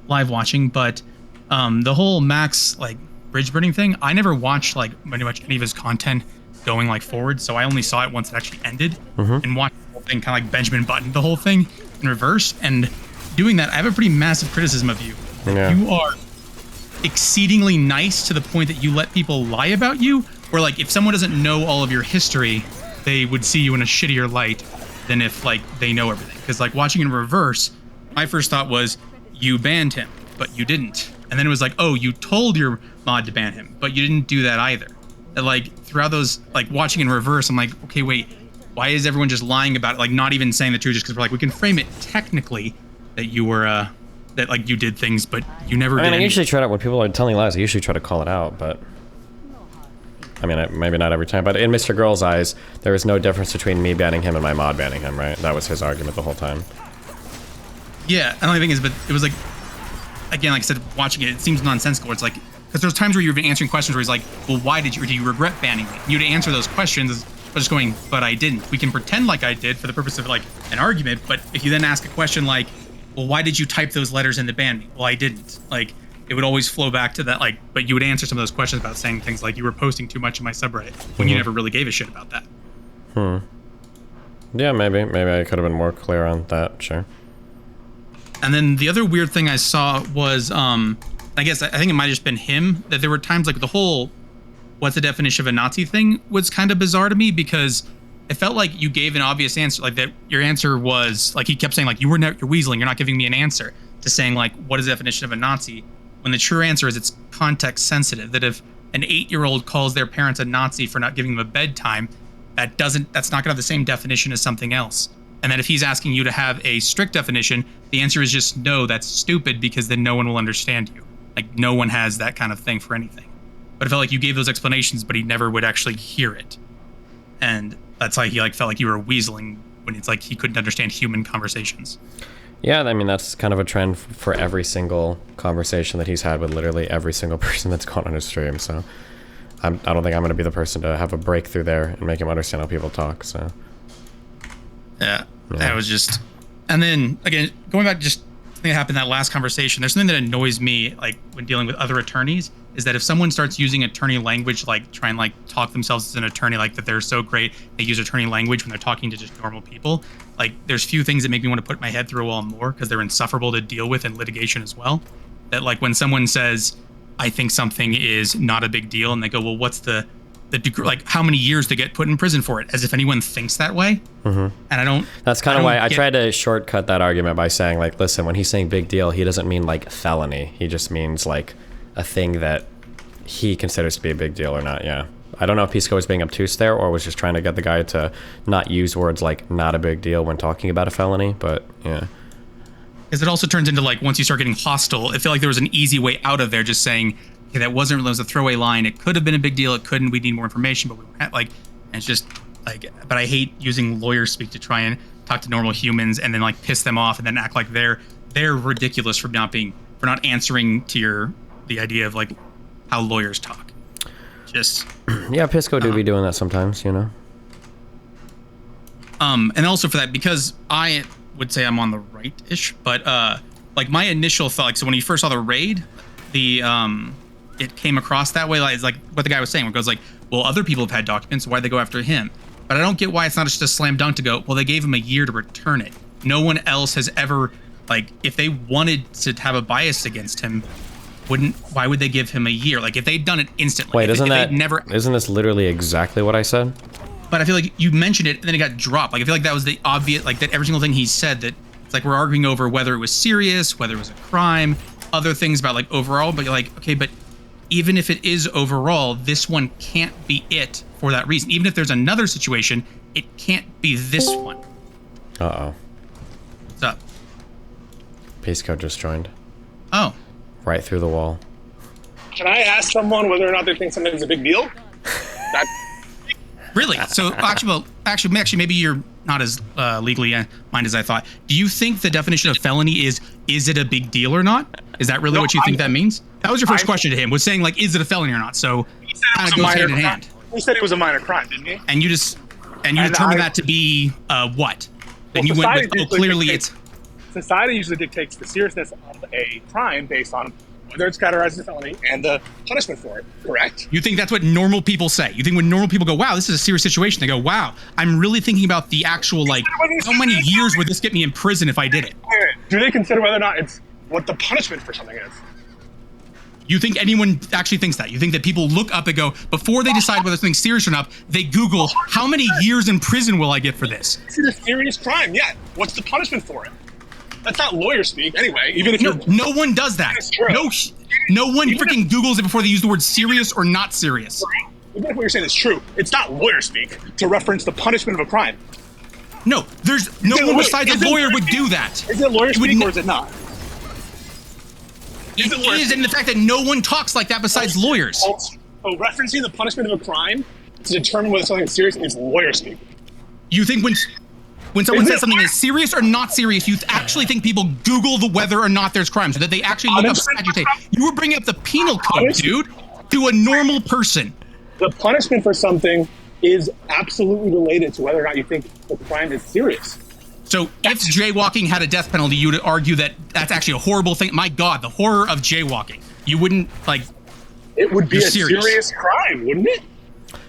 live watching, but the whole Max like bridge burning thing, I never watched like pretty much any of his content going like forward, so I only saw it once it actually ended and watched the whole thing kind of like Benjamin Button the whole thing in reverse. And doing that, I have a pretty massive criticism of you. Yeah. You are exceedingly nice to the point that you let people lie about you, where like if someone doesn't know all of your history, they would see you in a shittier light than if like they know everything. Because like watching in reverse, my first thought was you banned him, but you didn't. And then it was like, oh, you told your mod to ban him, but you didn't do that either. And like throughout those, like watching in reverse, I'm like, okay, wait, why is everyone just lying about it? Like not even saying the truth just because we're like, we can frame it technically that you were, that like you did things, but you never did. I usually try to, when people are telling lies, I usually try to call it out, but I mean, maybe not every time, but in Mr. Girl's eyes, there was no difference between me banning him and my mod banning him, right? That was his argument the whole time. Yeah, and the only thing is, but it was like, again, like I said, watching it, it seems nonsensical. It's like, because there's times where you've been answering questions where he's like, well, why did you, or do you regret banning me? And you'd answer those questions by just going, but I didn't. We can pretend like I did for the purpose of like an argument, but if you then ask a question like, well, why did you type those letters in to ban me? Well, I didn't. Like, it would always flow back to that, like, but you would answer some of those questions about saying things like you were posting too much in my subreddit when you never really gave a shit about that. Yeah, maybe I could have been more clear on that, sure. And then the other weird thing I saw was, I think it might have just been him, that there were times like the whole, what's the definition of a Nazi thing was kind of bizarre to me because it felt like you gave an obvious answer, like that your answer was, like he kept saying like, you're weaseling, you're not giving me an answer to saying like, what is the definition of a Nazi? When the true answer is it's context sensitive, that if an 8-year-old calls their parents a Nazi for not giving them a bedtime, that's not gonna have the same definition as something else. And that if he's asking you to have a strict definition, the answer is just no, that's stupid because then no one will understand you. Like no one has that kind of thing for anything. But it felt like you gave those explanations, but he never would actually hear it. And that's why he like felt like you were weaseling when it's like he couldn't understand human conversations. Yeah, I mean, that's kind of a trend for every single conversation that he's had with literally every single person that's gone on his stream, so I don't think I'm going to be the person to have a breakthrough there and make him understand how people talk, so. Yeah, that was just... And then, again, going back to just something that happened in that last conversation, there's something that annoys me, like, when dealing with other attorneys, is that if someone starts using attorney language, like, try and, like, talk themselves as an attorney, like, that they're so great, they use attorney language when they're talking to just normal people, like, there's few things that make me want to put my head through a wall more, because they're insufferable to deal with in litigation as well. That, like, when someone says, I think something is not a big deal, and they go, well, what's the degree, like, how many years to get put in prison for it, as if anyone thinks that way. And I don't... That's kind of why I tried to shortcut that argument by saying, like, listen, when he's saying big deal, he doesn't mean, like, felony. He just means, like, a thing that he considers to be a big deal or not, yeah. I don't know if Pisco was being obtuse there or was just trying to get the guy to not use words like not a big deal when talking about a felony, but yeah. Because it also turns into, like, once you start getting hostile, I feel like there was an easy way out of there, just saying, okay, that was a throwaway line. It could have been a big deal. It couldn't. We need more information, but we don't have, like, and it's just, like, but I hate using lawyer speak to try and talk to normal humans and then, like, piss them off and then act like they're ridiculous for not answering to the idea of, like, how lawyers talk. Just yeah, Pisco do be doing that sometimes, you know. And also for that, because I would say I'm on the right-ish, but like my initial thought, like, so when you first saw the raid, it came across that way, like what the guy was saying, where it goes like, well, other people have had documents, so why'd they go after him? But I don't get why it's not just a slam dunk to go, well, they gave him a year to return it. No one else has ever, like, if they wanted to have a bias against him, why would they give him a year? Like, if they'd done it instantly. Wait, isn't this literally exactly what I said? But I feel like you mentioned it and then it got dropped. Like, I feel like that was the obvious, like, that every single thing he said that It's like we're arguing over whether it was serious, whether it was a crime, other things about like overall, but you're like, okay, but even if it is overall, this one can't be it for that reason. Even if there's another situation, it can't be this one. Uh-oh. What's up? Pisco just joined. Oh. Right through the wall. Can I ask someone whether or not they think something is a big deal? Really? So actually, maybe you're not as legally minded as I thought. Do you think the definition of felony is it a big deal or not? Is that really what you think that means? That was your first question to him, was saying like, is it a felony or not? So kind of goes hand in hand. He said it was a minor crime, didn't he? And you determined that to be what? Then you went with, clearly it's... Society usually dictates the seriousness of a crime based on whether it's categorized as a felony and the punishment for it, correct? You think that's what normal people say? You think when normal people go, wow, this is a serious situation, they go, wow, I'm really thinking about the actual, like, how many years would this get me in prison if I did it? Do they consider whether or not it's what the punishment for something is? You think anyone actually thinks that? You think that people look up and go, before they decide whether something's serious or not, they Google, how many years in prison will I get for this? Is it a serious crime? Yeah. What's the punishment for it? That's not lawyer speak, anyway. Even if no one does that. No one freaking Googles it before they use the word serious or not serious. Even if what you're saying is true, it's not lawyer speak to reference the punishment of a crime. No, there's no one besides a lawyer would do that. Is it lawyer speak or is it not? It is in the fact that no one talks like that besides lawyers. So referencing the punishment of a crime to determine whether something is serious is lawyer speak. You think when someone says something is serious or not serious, you actually think people Google the whether or not there's crime, so that they actually look up statute. You were bringing up the penal code, dude, to a normal person. The punishment for something is absolutely related to whether or not you think the crime is serious. So if jaywalking had a death penalty, you would argue that that's actually a horrible thing. My God, the horror of jaywalking. You wouldn't, like... It would be a serious crime, wouldn't it?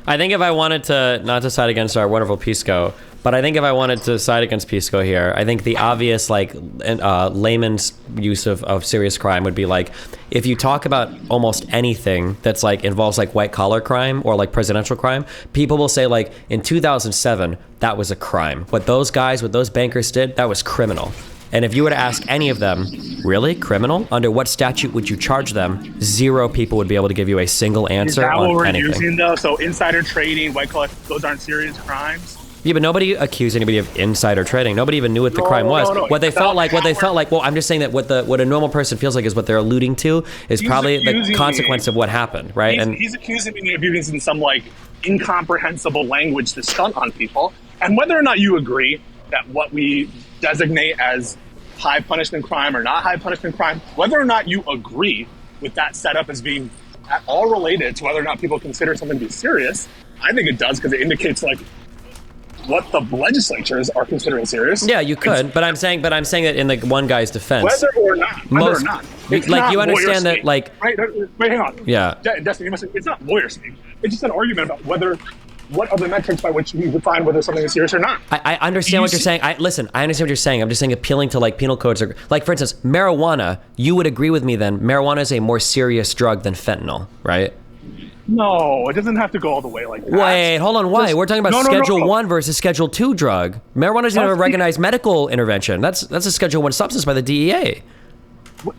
I think if I wanted to, not to side against our wonderful Pisco, but I think if I wanted to side against Pisco here, I think the obvious, like, layman's use of serious crime would be like, if you talk about almost anything that's like involves like white collar crime or like presidential crime, people will say like, in 2007, that was a crime. What those bankers did, that was criminal. And if you were to ask any of them, really? Criminal? Under what statute would you charge them? 0 people would be able to give you a single answer on anything. Is that what we're using though? So insider trading, white collar, those aren't serious crimes? Yeah, but nobody accused anybody of insider trading. Nobody even knew what the crime was. What they felt like, well, I'm just saying that what a normal person feels like is what they're alluding to is probably the consequence of what happened, right? He's accusing me of using some like incomprehensible language to stunt on people. And whether or not you agree that what we designate as high punishment crime or not high punishment crime, whether or not you agree with that setup as being at all related to whether or not people consider something to be serious, I think it does, because it indicates like what the legislatures are considering serious. Yeah, you could, but I'm saying that in the one guy's defense, whether or not, it's like not you understand that, like, wait, hang on. Yeah, Destiny, it's not lawyer speak. It's just an argument about what are the metrics by which you define whether something is serious or not. I understand what you're saying. I understand what you're saying. I'm just saying appealing to like penal codes are like, for instance, marijuana. You would agree with me then? Marijuana is a more serious drug than fentanyl, right? No, it doesn't have to go all the way like that. Wait, hold on. Why? We're talking about Schedule 1 versus Schedule 2 drug. Marijuana is not a recognized medical intervention. That's a Schedule 1 substance by the DEA.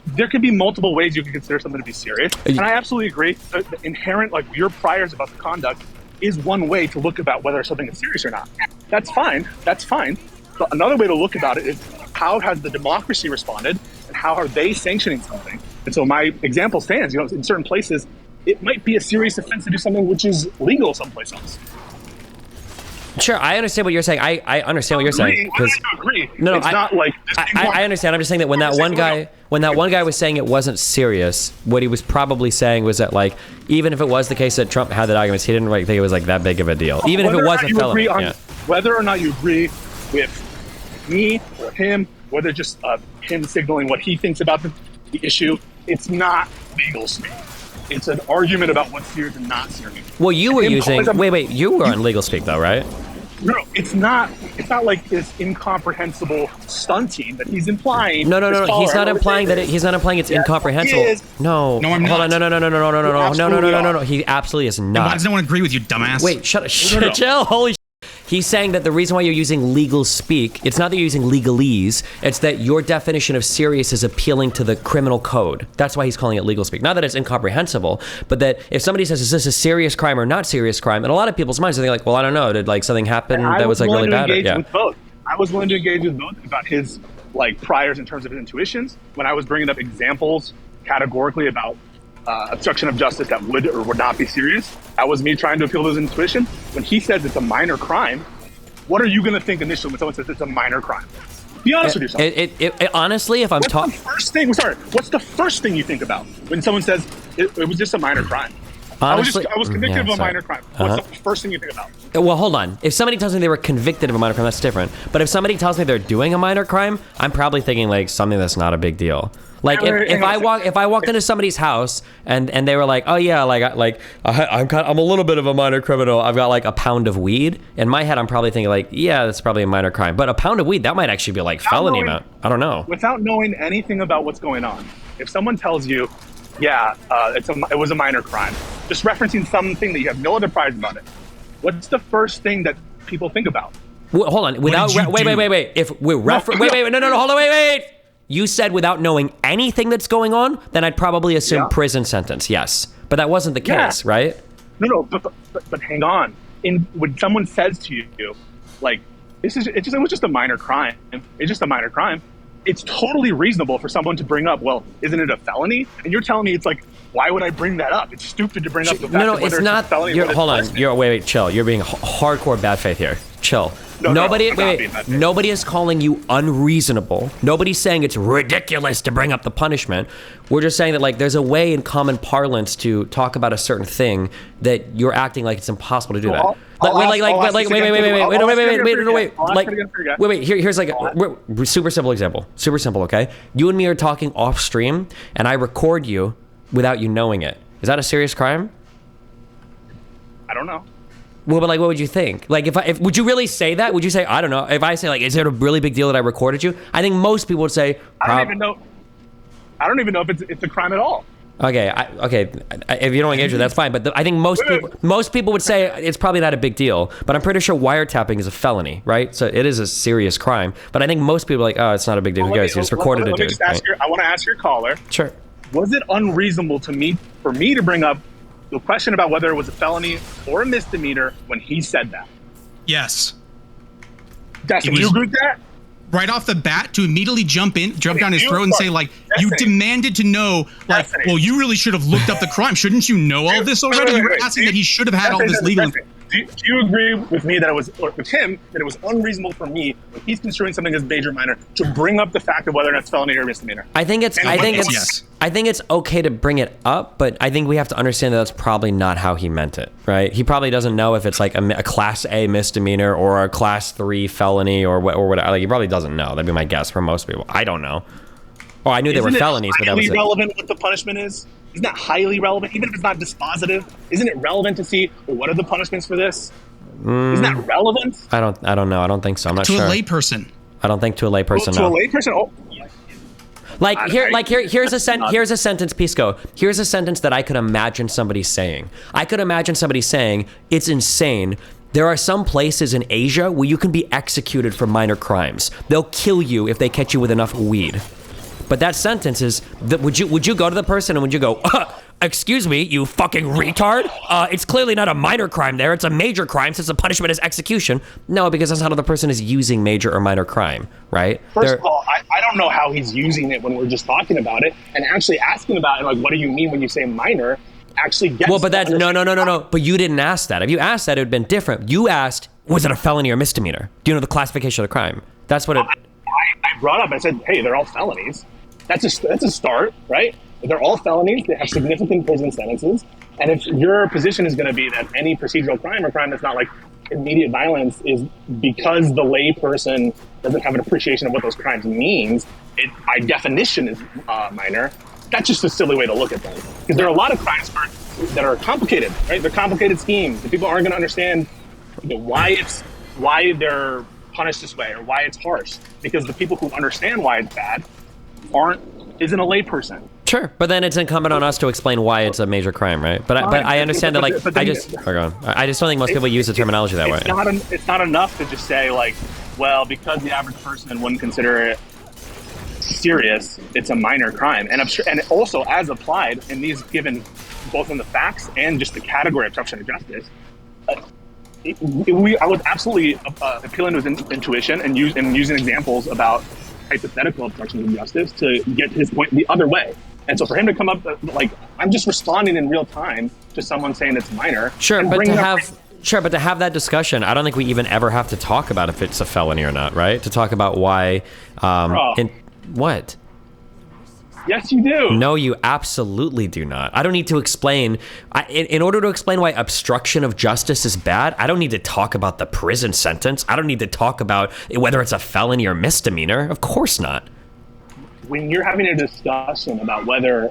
There could be multiple ways you can consider something to be serious. And I absolutely agree. The inherent, like, your priors about the conduct is one way to look about whether something is serious or not. That's fine. But another way to look about it is how has the democracy responded and how are they sanctioning something? And so my example stands, in certain places, it might be a serious offense to do something which is legal someplace else. Sure, I understand what you're saying. I understand what you're saying. No, it's not like I understand. I'm just saying that when that one guy was saying it wasn't serious, what he was probably saying was that, like, even if it was the case that Trump had that argument, he didn't think it was like that big of a deal. Even if it was a felony. Whether or not you agree with me or him, whether just him signaling what he thinks about the issue, it's not legal speak. It's an argument about what's serious and not serious. Well, you were using... Wait, you were on legal speak, though, right? No, it's not like this incomprehensible stunting that he's implying. No. He's not implying that. He's not implying it's incomprehensible. No, I'm not. Hold on. No. He absolutely is not. Why does no one agree with you, dumbass? Wait, shut up. Chill. Holy. He's saying that the reason why you're using legal speak, it's not that you're using legalese, it's that your definition of serious is appealing to the criminal code. That's why he's calling it legal speak. Not that it's incomprehensible, but that if somebody says, is this a serious crime or not serious crime? In a lot of people's minds, they're like, well, I don't know. Did like something happen that was like really bad? Yeah. With both. I was willing to engage with both about his like priors in terms of his intuitions. When I was bringing up examples categorically about obstruction of justice that would or would not be serious, that was me trying to appeal to his intuition. When he says it's a minor crime, what are you going to think initially when someone says it's a minor crime? Be honest with yourself. Honestly, if I'm talking, what's the first thing you think about when someone says it was just a minor crime? Honestly, I was convicted of a minor crime. What's the first thing you think about? Well, hold on. If somebody tells me they were convicted of a minor crime, that's different. But if somebody tells me they're doing a minor crime, I'm probably thinking like something that's not a big deal. Like if I walked into somebody's house and they were like, oh yeah, I'm a little bit of a minor criminal. I've got like a pound of weed. In my head, I'm probably thinking like, yeah, that's probably a minor crime. But a pound of weed, that might actually be like felony amount. I don't know. Without knowing anything about what's going on, if someone tells you, yeah, it was a minor crime, just referencing something that you have no other priors about it, what's the first thing that people think about? Hold on. Wait. If we're no, hold on, wait. You said without knowing anything that's going on, then I'd probably assume prison sentence. Yes, but that wasn't the case, right? No, but hang on. When someone says to you, like, it was just a minor crime. It's just a minor crime. It's totally reasonable for someone to bring up, well, isn't it a felony? And you're telling me it's like, why would I bring that up? It's stupid to bring up the fact that whether it's a felony. Hold on. Wait, chill. You're being hardcore bad faith here. Chill. Nobody is calling you unreasonable. Nobody's saying it's ridiculous to bring up the punishment. We're just saying that like there's a way in common parlance to talk about a certain thing that you're acting like it's impossible to do that. Wait. Here's like a super simple example. Super simple, okay? You and me are talking off stream, and I record you without you knowing it. Is that a serious crime? I don't know. Well, but like, what would you think? Like, if would you really say that? Would you say, I don't know? If I say like, is it a really big deal that I recorded you? I think most people would say, I don't even know if it's a crime at all. Okay. If you don't engage with it, that's fine. But I think most people would say it's probably not a big deal. But I'm pretty sure wiretapping is a felony, right? So it is a serious crime. But I think most people are like, oh, it's not a big deal. Who cares? You just recorded a dude. I want to ask your caller. Sure. Was it unreasonable for me to bring up the question about whether it was a felony or a misdemeanor when he said that? Yes. Dustin, do you agree with that? Right off the bat, to immediately jump down his throat and say, like, you demanded to know, like, well, you really should have looked up the crime. Shouldn't you know all this already? You were asking that he should have had all this legal. Do you agree with me that it was unreasonable for me when he's construing something as major or minor to bring up the fact of whether or not it's felony or misdemeanor? I think it's okay to bring it up, but I think we have to understand that that's probably not how he meant it, right? He probably doesn't know if it's like a class A misdemeanor or a class 3 felony or whatever. Like, he probably doesn't know. That'd be my guess for most people. I don't know. Oh, I knew they were felonies, but that was relevant what the punishment is. Isn't that highly relevant? Even if it's not dispositive, isn't it relevant to see, well, what are the punishments for this? Isn't that relevant? I don't know. I don't think so. I'm not sure. To a layperson. I don't think to a layperson. To a layperson. Oh. Here's a sentence, Pisco. Here's a sentence that I could imagine somebody saying. I could imagine somebody saying, it's insane. There are some places in Asia where you can be executed for minor crimes. They'll kill you if they catch you with enough weed. But that sentence is, would you go to the person and would you go, excuse me, you fucking retard? It's clearly not a minor crime there. It's a major crime since the punishment is execution. No, because that's not how the person is using major or minor crime, right? First of all, I don't know how he's using it when we're just talking about it and actually asking about it, like, what do you mean when you say minor? Actually gets... Well, but that's... No. But you didn't ask that. If you asked that, it would have been different. You asked, was it a felony or misdemeanor? Do you know the classification of the crime? That's what it... I brought up, I said, hey, they're all felonies. That's a start, right? They're all felonies. They have significant prison sentences. And if your position is going to be that any procedural crime or crime that's not like immediate violence is because the lay person doesn't have an appreciation of what those crimes means, it by definition is minor, that's just a silly way to look at them. Because there are a lot of crimes that are complicated, right? They're complicated schemes. The people aren't going to understand why they're punished this way or why it's harsh. Because the people who understand why it's bad aren't isn't a layperson. Sure, but then it's incumbent on us to explain why it's a major crime, right? But I understand that, like, I just don't think most people use the terminology that way. It's not enough to just say, like, well, because the average person wouldn't consider it serious, it's a minor crime. And also, as applied in these given, both in the facts and just the category of obstruction of justice, I would absolutely appeal into his intuition and using examples about hypothetical obstruction of justice to get his point the other way. And so for him to come up, like, I'm just responding in real time to someone saying it's minor. Sure, but to have that discussion, I don't think we even ever have to talk about if it's a felony or not, right? To talk about why. What? Yes, you do. No, you absolutely do not. I don't need to explain. In order to explain why obstruction of justice is bad, I don't need to talk about the prison sentence. I don't need to talk about whether it's a felony or misdemeanor. Of course not. When you're having a discussion about whether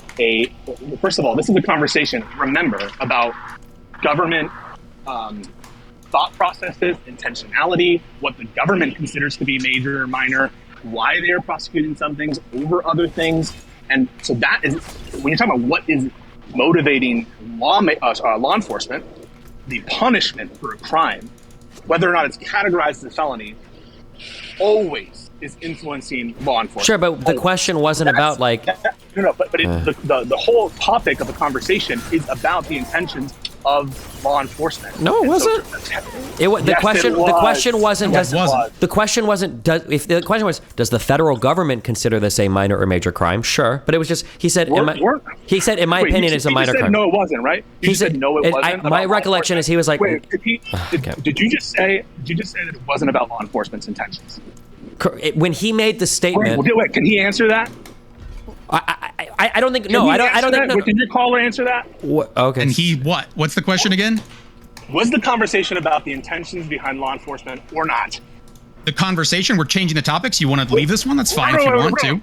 first of all, this is a conversation, remember, about government thought processes, intentionality, what the government considers to be major or minor, why they are prosecuting some things over other things. And so that is, when you're talking about what is motivating law enforcement, the punishment for a crime, whether or not it's categorized as a felony, always is influencing law enforcement. Sure, but the question wasn't about, like... the whole topic of the conversation is about the intentions of law enforcement. No, it wasn't. The question wasn't does the federal government consider this a minor or major crime? Sure, but it was just he said in my opinion it's a minor crime. No, it wasn't, right? He said no, it wasn't. My recollection is he was like, did you just say that it wasn't about law enforcement's intentions? When he made the statement. Wait, can he answer that? I don't think. No, I don't think. No. Can your caller answer that? Okay. And he what? What's the question again? Was the conversation about the intentions behind law enforcement or not? The conversation. We're changing the topics. You want to leave this one? That's fine if you want to.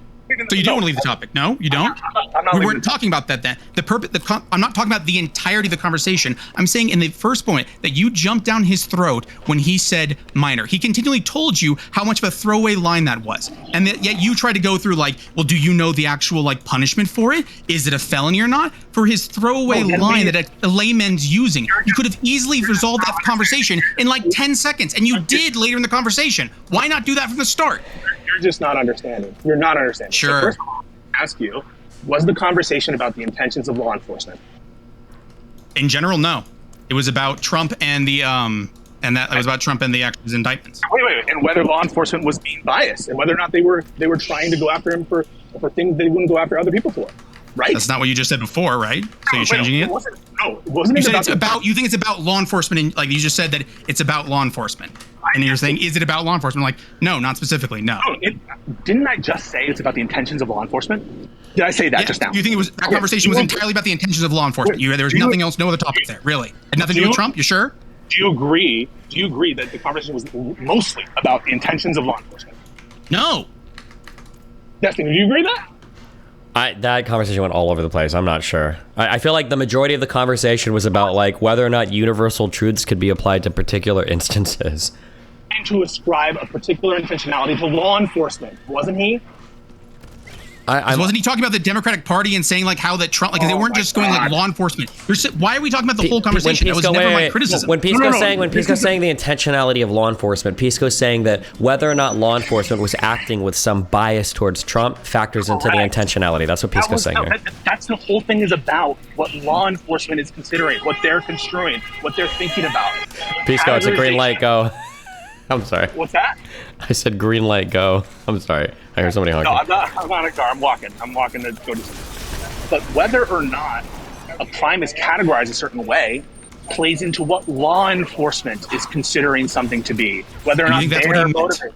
So you don't want to leave the topic? No, you don't. We weren't talking about that then. I'm not talking about the entirety of the conversation. I'm saying in the first point that you jumped down his throat when he said minor. He continually told you how much of a throwaway line that was, and yet you tried to go through like, well, do you know the actual like punishment for it? Is it a felony or not? For his throwaway line that a layman's using, you could have easily resolved that conversation in like 10 seconds, and you did later in the conversation. Why not do that from the start? You're just not understanding. You're not understanding. Sure. So first of all, I ask you, was the conversation about the intentions of law enforcement? In general, no. It was about Trump and the it was about Trump and the actions indictments. Wait, and whether law enforcement was being biased and whether or not they were trying to go after him for things they wouldn't go after other people for. Right? That's not what you just said before, right? So you're changing it? It wasn't you think it's about law enforcement, and like you just said that it's about law enforcement. And you're saying, is it about law enforcement? I'm like, no, not specifically, no. Didn't I just say it's about the intentions of law enforcement? Did I say that just now? You think that conversation was entirely about the intentions of law enforcement? There was nothing else, no other topic there, really? Had nothing to do with Trump, you sure? Do you agree that the conversation was mostly about the intentions of law enforcement? No. Destiny, do you agree with that? That conversation went all over the place. I'm not sure. I feel like the majority of the conversation was about like whether or not universal truths could be applied to particular instances. And to ascribe a particular intentionality to law enforcement, wasn't he? Wasn't he talking about the Democratic Party and saying like how that Trump, like they weren't just going like law enforcement? Why are we talking about the whole conversation? That was never my criticism. When Pisco's saying the intentionality of law enforcement, Pisco's saying that whether or not law enforcement was acting with some bias towards Trump factors into the intentionality. That's what Pisco's saying here. That's the whole thing is about what law enforcement is considering, what they're construing, what they're thinking about. Pisco, it's a green light, go. I'm sorry. What's that? I said green light, go. I'm sorry. I heard somebody honking. No, I'm not in a car. I'm walking to go to something. But whether or not a crime is categorized a certain way plays into what law enforcement is considering something to be. Whether or not they're motivated.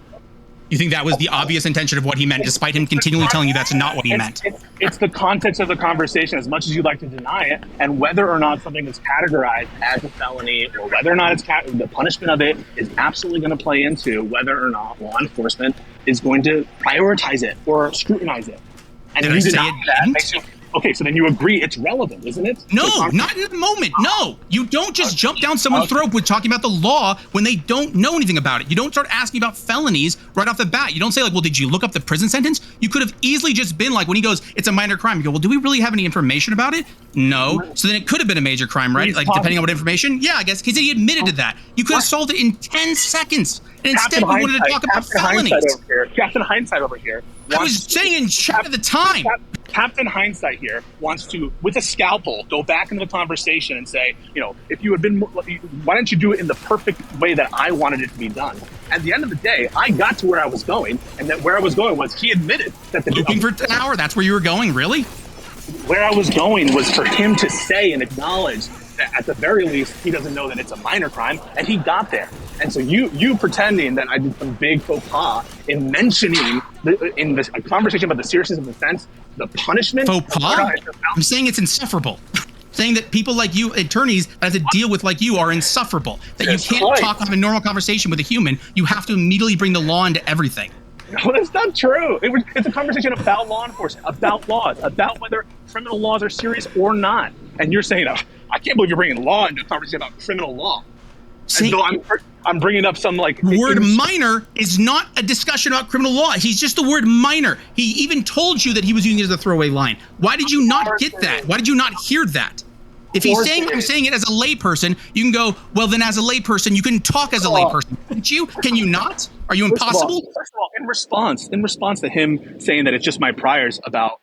You think that was the obvious intention of what he meant, despite him continually telling you that's not what he meant? It's the context of the conversation, as much as you'd like to deny it, and whether or not something is categorized as a felony, or whether or not it's the punishment of it is absolutely going to play into whether or not law enforcement is going to prioritize it or scrutinize it. And you deny that makes you Okay, so then you agree it's relevant, isn't it? No, not in the moment. No, you don't just jump down someone's throat with talking about the law when they don't know anything about it. You don't start asking about felonies right off the bat. You don't say like, well, did you look up the prison sentence? You could have easily just been like, when he goes, it's a minor crime. You go, well, do we really have any information about it? No. So then it could have been a major crime, right? Like depending on what information. Yeah, I guess he said he admitted to that. You could have solved it in 10 seconds. And instead we wanted to talk about felonies. Captain Hindsight over here. I was saying in chat at the time. Captain Hindsight here wants to, with a scalpel, go back into the conversation and say, if you had been, why don't you do it in the perfect way that I wanted it to be done? At the end of the day, I got to where I was going, and that where I was going was he admitted that the looking for an hour. That's where you were going, really? Where I was going was for him to say and acknowledge that at the very least he doesn't know that it's a minor crime, and he got there. And so you pretending that I did some big faux pas in mentioning in this conversation about the seriousness of the offense, the punishment. Faux pas? I'm saying it's insufferable. Saying that people like you, attorneys that have to deal with like you, are insufferable. That you can't have a normal conversation with a human. You have to immediately bring the law into everything. No, that's not true. It's a conversation about law enforcement, about laws, about whether criminal laws are serious or not. And you're saying, I can't believe you're bringing law into a conversation about criminal law. See, so I'm bringing up some like the word minor is not a discussion about criminal law. He's just the word minor. He even told you that he was using it as a throwaway line. Why did you not get that? Why did you not hear that? If he's saying I'm saying it as a layperson, you can go, well, then as a layperson, you can talk as a layperson, couldn't you? Can you not? Are you impossible? First of all, in response to him saying that it's just my priors about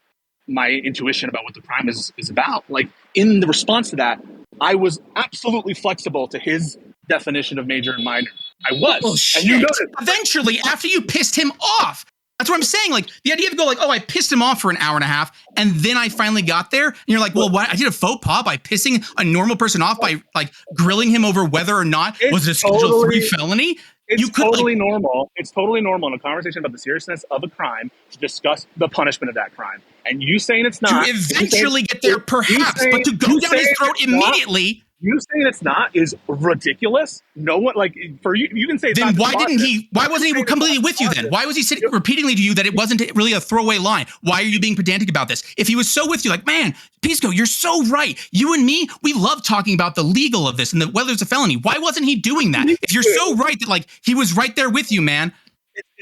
my intuition about what the crime is about, like in the response to that, I was absolutely flexible to his definition of major and minor. I was. Well, shit. And eventually, after you pissed him off, that's what I'm saying. Like the idea to go like, oh, I pissed him off for an hour and a half, and then I finally got there. And you're like, well, what? I did a faux pas by pissing a normal person off by like grilling him over whether or not was it a Schedule 3 felony. It's totally normal. It's totally normal in a conversation about the seriousness of a crime to discuss the punishment of that crime. And you saying it's not. To eventually get there, perhaps, but to go down his throat immediately. You saying it's not is ridiculous. No one, like, for you, you can say it's then not. Why wasn't he completely with you then? Why was he sitting repeatedly to you that it wasn't really a throwaway line? Why are you being pedantic about this? If he was so with you, like, man, Pisco, you're so right. You and me, we love talking about the legal of this and whether it's a felony. Why wasn't he doing that? If you're so right that, like, he was right there with you, man.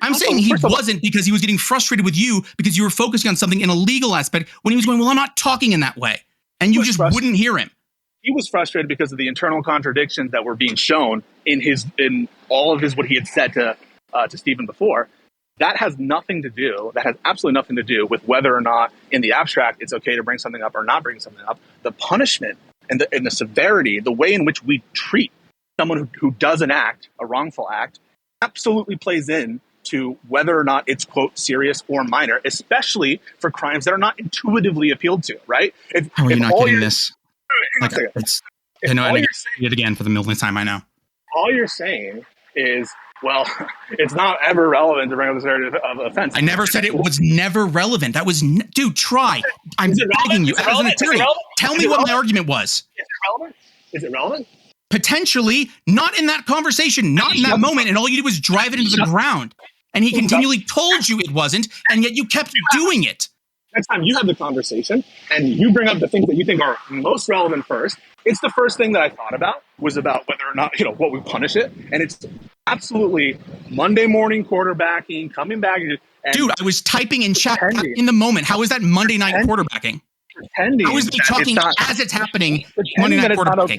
I'm saying he wasn't because he was getting frustrated with you because you were focusing on something in a legal aspect when he was going, well, I'm not talking in that way. And you just wouldn't hear him. He was frustrated because of the internal contradictions that were being shown in all of his what he had said to Stephen before. That has absolutely nothing to do with whether or not in the abstract it's okay to bring something up or not bring something up. The punishment and the severity, the way in which we treat someone who does an act, a wrongful act, absolutely plays in to whether or not it's, quote, serious or minor, especially for crimes that are not intuitively appealed to, right? How are you not getting this? Like, I know I get it again for the millionth time. I know. All you're saying is, well, it's not ever relevant to bring up this area of offense. I never said it was never relevant. That was, dude, try. I'm begging you as an attorney. Tell me what my argument was. Is it relevant? Is it relevant? Potentially, not in that conversation, not in that moment. And all you did was drive it into the ground. And he continually told you it wasn't, and yet you kept doing it. Next time you have the conversation and you bring up the things that you think are most relevant first, it's the first thing that I thought about was about whether or not, what we punish it. And it's absolutely Monday morning quarterbacking, coming back. Dude, I was typing in chat in the moment. How is that Monday night quarterbacking? How is he talking as it's happening Monday night quarterbacking?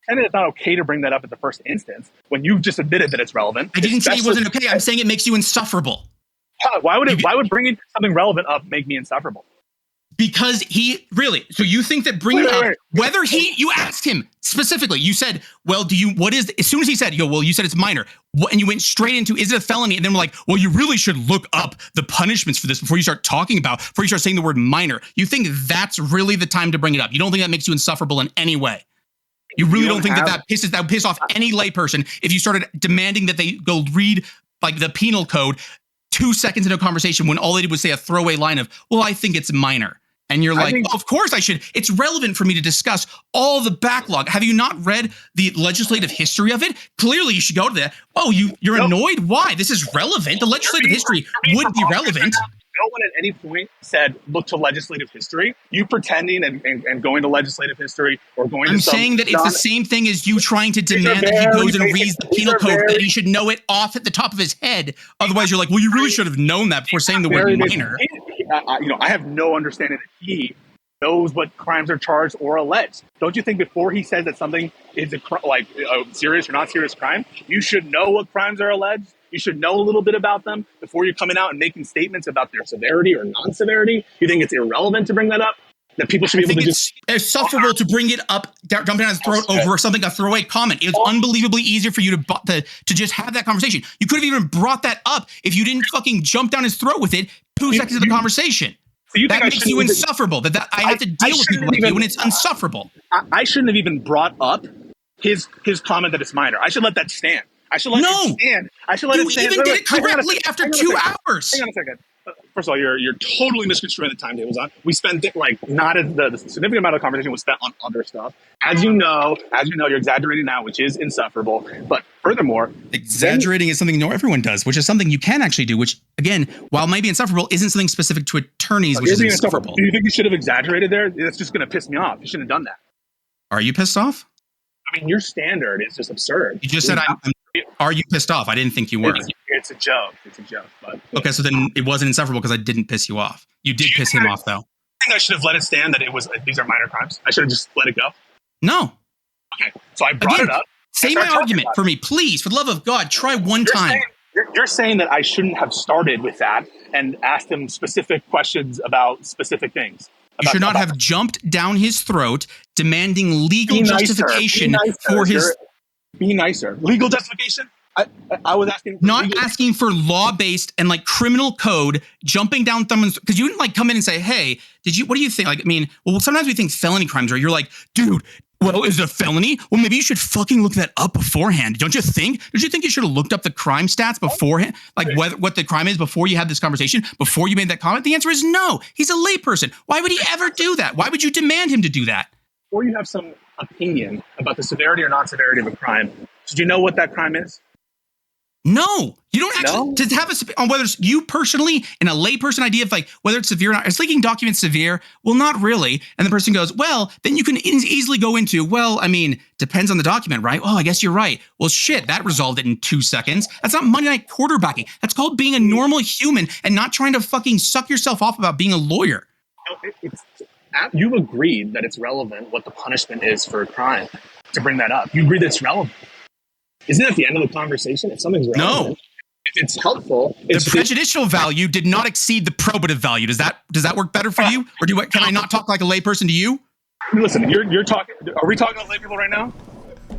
Pretending it's not okay to bring that up at the first instance when you've just admitted that it's relevant. I didn't say it wasn't okay. I'm saying it makes you insufferable. Why would bringing something relevant up make me insufferable? Because so you think that bringing up whether you asked him specifically, you said, well, as soon as he said, you said it's minor, and you went straight into, is it a felony? And then we're like, well, you really should look up the punishments for this before you start before you start saying the word minor. You think that's really the time to bring it up? You don't think that makes you insufferable in any way? You really don't think that would piss off any layperson if you started demanding that they go read like the penal code 2 seconds into a conversation when all they did was say a throwaway line of, well, I think it's minor. And you're like, of course I should. It's relevant for me to discuss all the backlog. Have you not read the legislative history of it? Clearly you should go to that. Oh, you're annoyed? Why? This is relevant. The legislative history would be relevant. No one at any point said, look to legislative history. You pretending and going to legislative history or going to I'm saying that it's the same thing as you trying to demand that he goes and reads the penal code, that he should know it off at the top of his head. Otherwise, you're like, well, you really should have known that before saying the word minor. I have no understanding that he knows what crimes are charged or alleged. Don't you think before he says that something is a serious or not serious crime, you should know what crimes are alleged? You should know a little bit about them before you're coming out and making statements about their severity or non-severity. You think it's irrelevant to bring that up? That people should be able to just... It's insufferable to bring it up, jumping down his throat over something, a throwaway comment. It was unbelievably easier for you to just have that conversation. You could have even brought that up if you didn't fucking jump down his throat with it 2 seconds of the conversation. So that makes you insufferable. I have to deal with people like you, and it's insufferable. I shouldn't have even brought up his comment that it's minor. I should let that stand. I should let it stand. I should let it stand. You even did it correctly after 2 hours. Hang on a second. First of all, you're totally misconstruing the timetables on. We spent not as the significant amount of the conversation was spent on other stuff. As you know, you're exaggerating now, which is insufferable. But furthermore, exaggerating is something everyone does, which is something you can actually do. Which again, while maybe insufferable, isn't something specific to attorneys, which is insufferable. Do you think you should have exaggerated there? That's just going to piss me off. You shouldn't have done that. Are you pissed off? I mean, your standard is just absurd. You just said, are you pissed off? I didn't think you were. It's a joke. It's a joke. But okay, so then it wasn't insufferable because I didn't piss you off. You did piss him off, though. I think I should have let it stand that these are minor crimes. I should have just let it go. No. Okay, so I brought it up. Say my argument for me, please. For the love of God, try one time. You're saying that I shouldn't have started with that and asked him specific questions about specific things. You should not have jumped down his throat demanding legal justification for his... Be nicer. Legal justification? I was asking... Not asking for law-based and criminal code, jumping down someone's... Because you didn't come in and say, hey, what do you think? Sometimes we think felony crimes are... You're like, dude, well, is it a felony? Well, maybe you should fucking look that up beforehand. Don't you think? Don't you think you should have looked up the crime stats beforehand? What the crime is before you had this conversation? Before you made that comment? The answer is no. He's a layperson. Why would he ever do that? Why would you demand him to do that? Before you have some opinion about the severity or non-severity of a crime, should you know what that crime is? No, you don't actually to have on whether it's you personally and a layperson idea of whether it's severe or not. Is leaking documents severe? Well, not really. And the person goes, well, then you can easily go into, well, I mean, depends on the document, right? Oh, I guess you're right. Well, shit, that resolved it in 2 seconds. That's not Monday night quarterbacking. That's called being a normal human and not trying to fucking suck yourself off about being a lawyer. You agreed that it's relevant what the punishment is for a crime to bring that up. You agree that it's relevant. Isn't that the end of the conversation? If something's relevant, no. If it's helpful, the prejudicial value did not exceed the probative value. Does that work better for you, or can I not talk like a layperson to you? Listen, you're talking. Are we talking to lay people right now?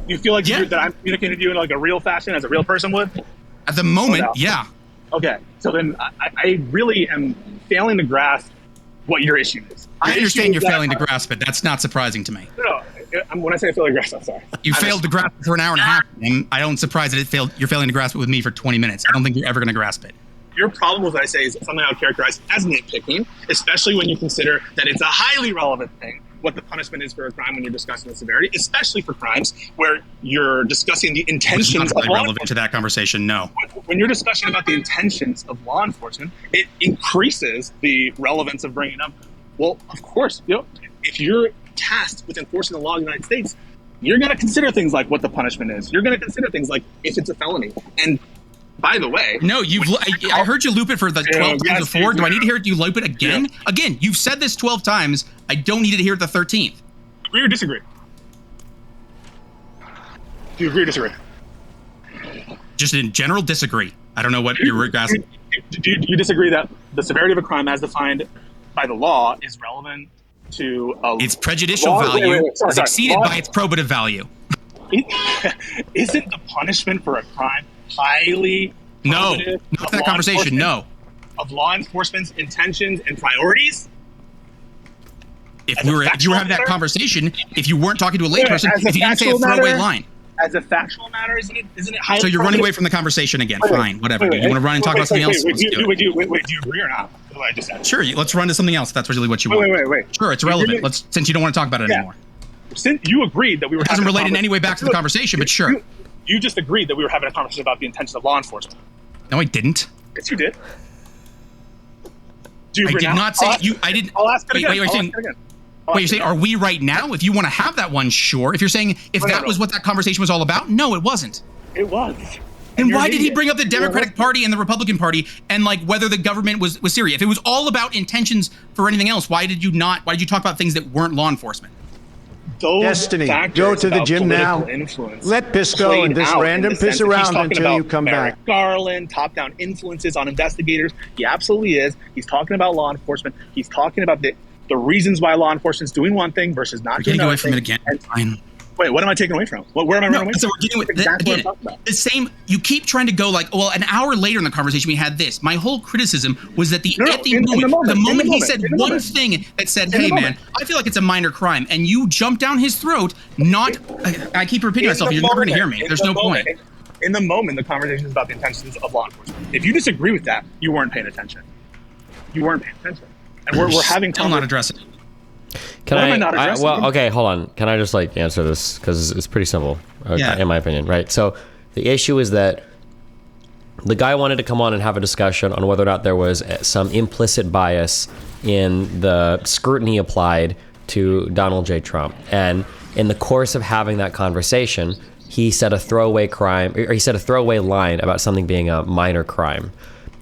You feel like that I'm communicating to you in a real fashion, as a real person would? At the moment, yeah. Okay, so then I really am failing to grasp what your issue is. I understand you're failing to grasp it. That's not surprising to me. No, when I say I fail to grasp, I'm sorry. You failed to grasp it for an hour and a half, and I don't surprise that you're failing to grasp it with me for 20 minutes. I don't think you're ever going to grasp it. Your problem with what I say is something I would characterize as nitpicking, especially when you consider that it's a highly relevant thing, what the punishment is for a crime when you're discussing the severity, especially for crimes where you're discussing the intentions of law relevant to that conversation, no. When you're discussing about the intentions of law enforcement, it increases the relevance of bringing up. Well, of course, if you're tasked with enforcing the law in the United States, you're going to consider things like what the punishment is. You're going to consider things like if it's a felony. And by the way, no, I heard you loop it for the 12 times before. Do I need to hear you loop it again? Yeah. Again, you've said this 12 times. I don't need to hear it the 13th. Agree or disagree? Do you agree or disagree? Just in general, disagree. I don't know what you're asking. Do you disagree that the severity of a crime as defined by the law is relevant to its prejudicial value is exceeded by its probative value? Isn't the punishment for a crime highly not that conversation? No. Of law enforcement's intentions and priorities? If you were having that conversation, if you weren't talking to a layperson, if you didn't say a throwaway line. As a factual matter, isn't it highly... So you're running away from the conversation again. Fine, whatever. You want to run and talk about something else? Do you agree or not? I just said. Sure, let's run to something else. If that's really what you want. Wait. Sure, it's relevant. Since you don't want to talk about it anymore. Since you agreed that we were... It doesn't relate in any way back to the conversation, but sure. You just agreed that we were having a conversation about the intentions of law enforcement. No, I didn't. Yes, you did. Do you I did now? not say you. I didn't. I'll ask it again. Wait, you're saying, are we right now? If you want to have that one, sure. If you're saying if that was what that conversation was all about, no, it wasn't. It was. And why did he bring up the Democratic Party and the Republican Party and like whether the government was serious? If it was all about intentions for anything else, why did you talk about things that weren't law enforcement? Those Destiny, go to the gym now. Let Pisco and this random piss around until you come back. Garland, top-down influences on investigators. He absolutely is. He's talking about law enforcement. He's talking about the reasons why law enforcement is doing one thing versus not doing another thing. Getting away from it again. Fine. Wait, what am I taking away from? Where am I running away So from? we're getting with exactly again, what I'm talking about. the same. You keep trying to go like, well, an hour later in the conversation we had this. My whole criticism was that the moment he said one thing that said, "Hey, man, I feel like it's a minor crime," and you jump down his throat. I keep repeating myself. You're never going to hear me. There's no point. In the moment, the conversation is about the intentions of law enforcement. If you disagree with that, you weren't paying attention. You weren't paying attention, and we're having. Still not addressing it. Can well, okay, hold on. Can I just like answer this because it's pretty simple, in my opinion, right? So the issue is that the guy wanted to come on and have a discussion on whether or not there was some implicit bias in the scrutiny applied to Donald J. Trump, and in the course of having that conversation, he said a throwaway line about something being a minor crime,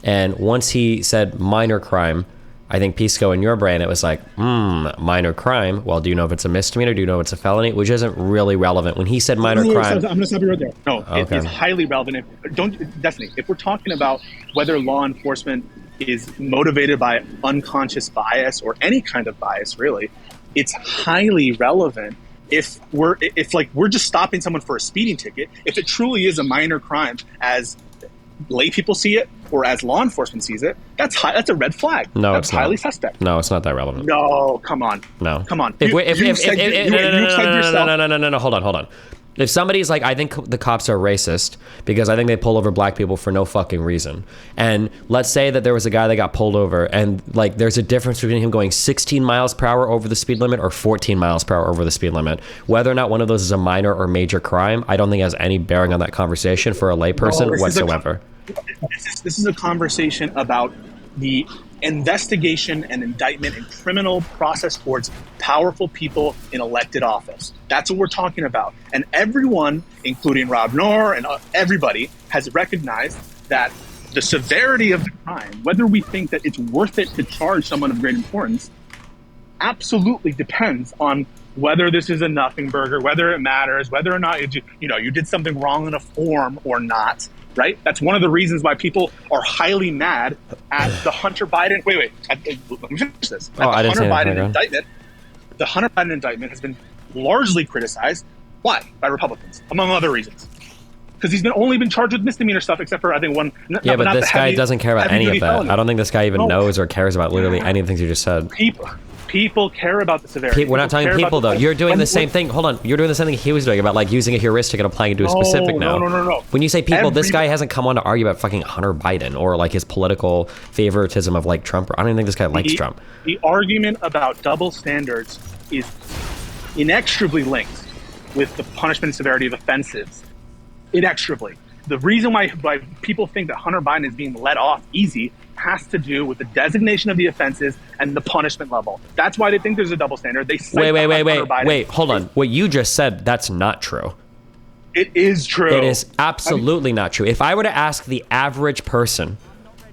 and once he said minor crime, I think Pisco, in your brain, it was like, minor crime. Well, do you know if it's a misdemeanor? Do you know if it's a felony? Which isn't really relevant. When he said minor crime... I'm going to stop you right there. No, it's highly relevant. Destiny, if we're talking about whether law enforcement is motivated by unconscious bias or any kind of bias, really, it's highly relevant if we're just stopping someone for a speeding ticket. If it truly is a minor crime as lay people see it or as law enforcement sees it, that's a red flag. No, that's it's not. highly suspect. No, it's not that relevant. No, come on. No. Come on. No, hold on. If somebody's like, I think the cops are racist because I think they pull over black people for no fucking reason. And let's say that there was a guy that got pulled over and like there's a difference between him going 16 miles per hour over the speed limit or 14 miles per hour over the speed limit. Whether or not one of those is a minor or major crime, I don't think has any bearing on that conversation for a layperson whatsoever. This is a conversation about the investigation and indictment and criminal process towards powerful people in elected office. That's what we're talking about. And everyone, including Rob Noor and everybody, has recognized that the severity of the crime, whether we think that it's worth it to charge someone of great importance, absolutely depends on whether this is a nothing burger, whether it matters, whether or not you did something wrong in a form or not. Right? That's one of the reasons why people are highly mad at the Hunter Biden. Wait. Let me finish this. The Hunter Biden indictment has been largely criticized. Why? By Republicans, among other reasons. Because he's only been charged with misdemeanor stuff, except for I think one. But this guy doesn't care about any of that. Felony. I don't think this guy even knows or cares about literally any of the things you just said. People care about the severity. We're not talking people, though. You're doing the same thing. Hold on. You're doing the same thing he was doing about like using a heuristic and applying it to a specific now. No. When you say people, this guy hasn't come on to argue about fucking Hunter Biden or like his political favoritism of like Trump. I don't even think this guy likes Trump. The argument about double standards is inextricably linked with the punishment and severity of offenses. Inextricably. The reason why people think that Hunter Biden is being let off easy has to do with the designation of the offenses and the punishment level. That's why they think there's a double standard. They wait, hold on. What you just said, that's not true. It is true. It is absolutely not true. If I were to ask the average person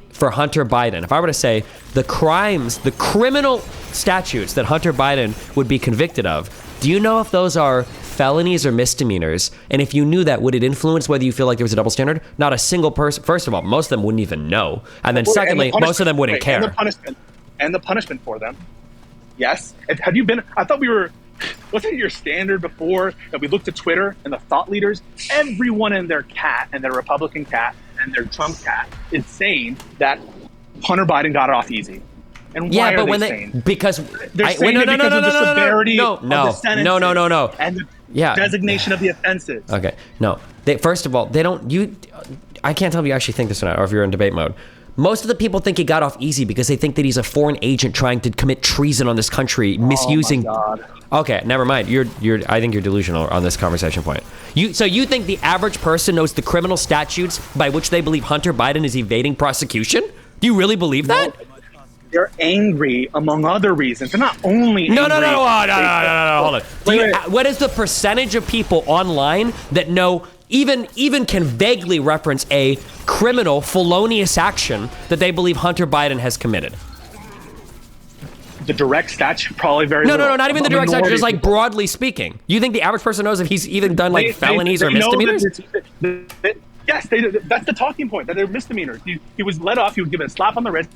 for Hunter Biden, if I were to say the criminal statutes that Hunter Biden would be convicted of, do you know if those are felonies or misdemeanors? And if you knew that, would it influence whether you feel like there was a double standard? Not a single person. First of all, most of them wouldn't even know. And then secondly, most of them wouldn't care. And the punishment for them. Yes. Have you been, I thought wasn't it your standard before that we looked at Twitter and the thought leaders, everyone and their cat and their Republican cat and their Trump cat is saying that Hunter Biden got it off easy. And why are they saying? Because they're saying it because of the severity of the sentences and the designation of the offenses. Okay, no. First of all, they don't. I can't tell if you actually think this or not, or if you're in debate mode. Most of the people think he got off easy because they think that he's a foreign agent trying to commit treason on this country, misusing. Oh my God. Okay, never mind. I think you're delusional on this conversation point. So you think the average person knows the criminal statutes by which they believe Hunter Biden is evading prosecution? Do you really believe that? They're angry, among other reasons. They're not only no, angry. No, hold on. Wait. What is the percentage of people online that know, even can vaguely reference a criminal, felonious action that they believe Hunter Biden has committed? The direct statute, probably very no, little. No, not even the direct statute, just like broadly speaking. You think the average person knows if he's even done like felonies or misdemeanors? Yes, that's the talking point, that they're misdemeanors. He was let off, he was given a slap on the wrist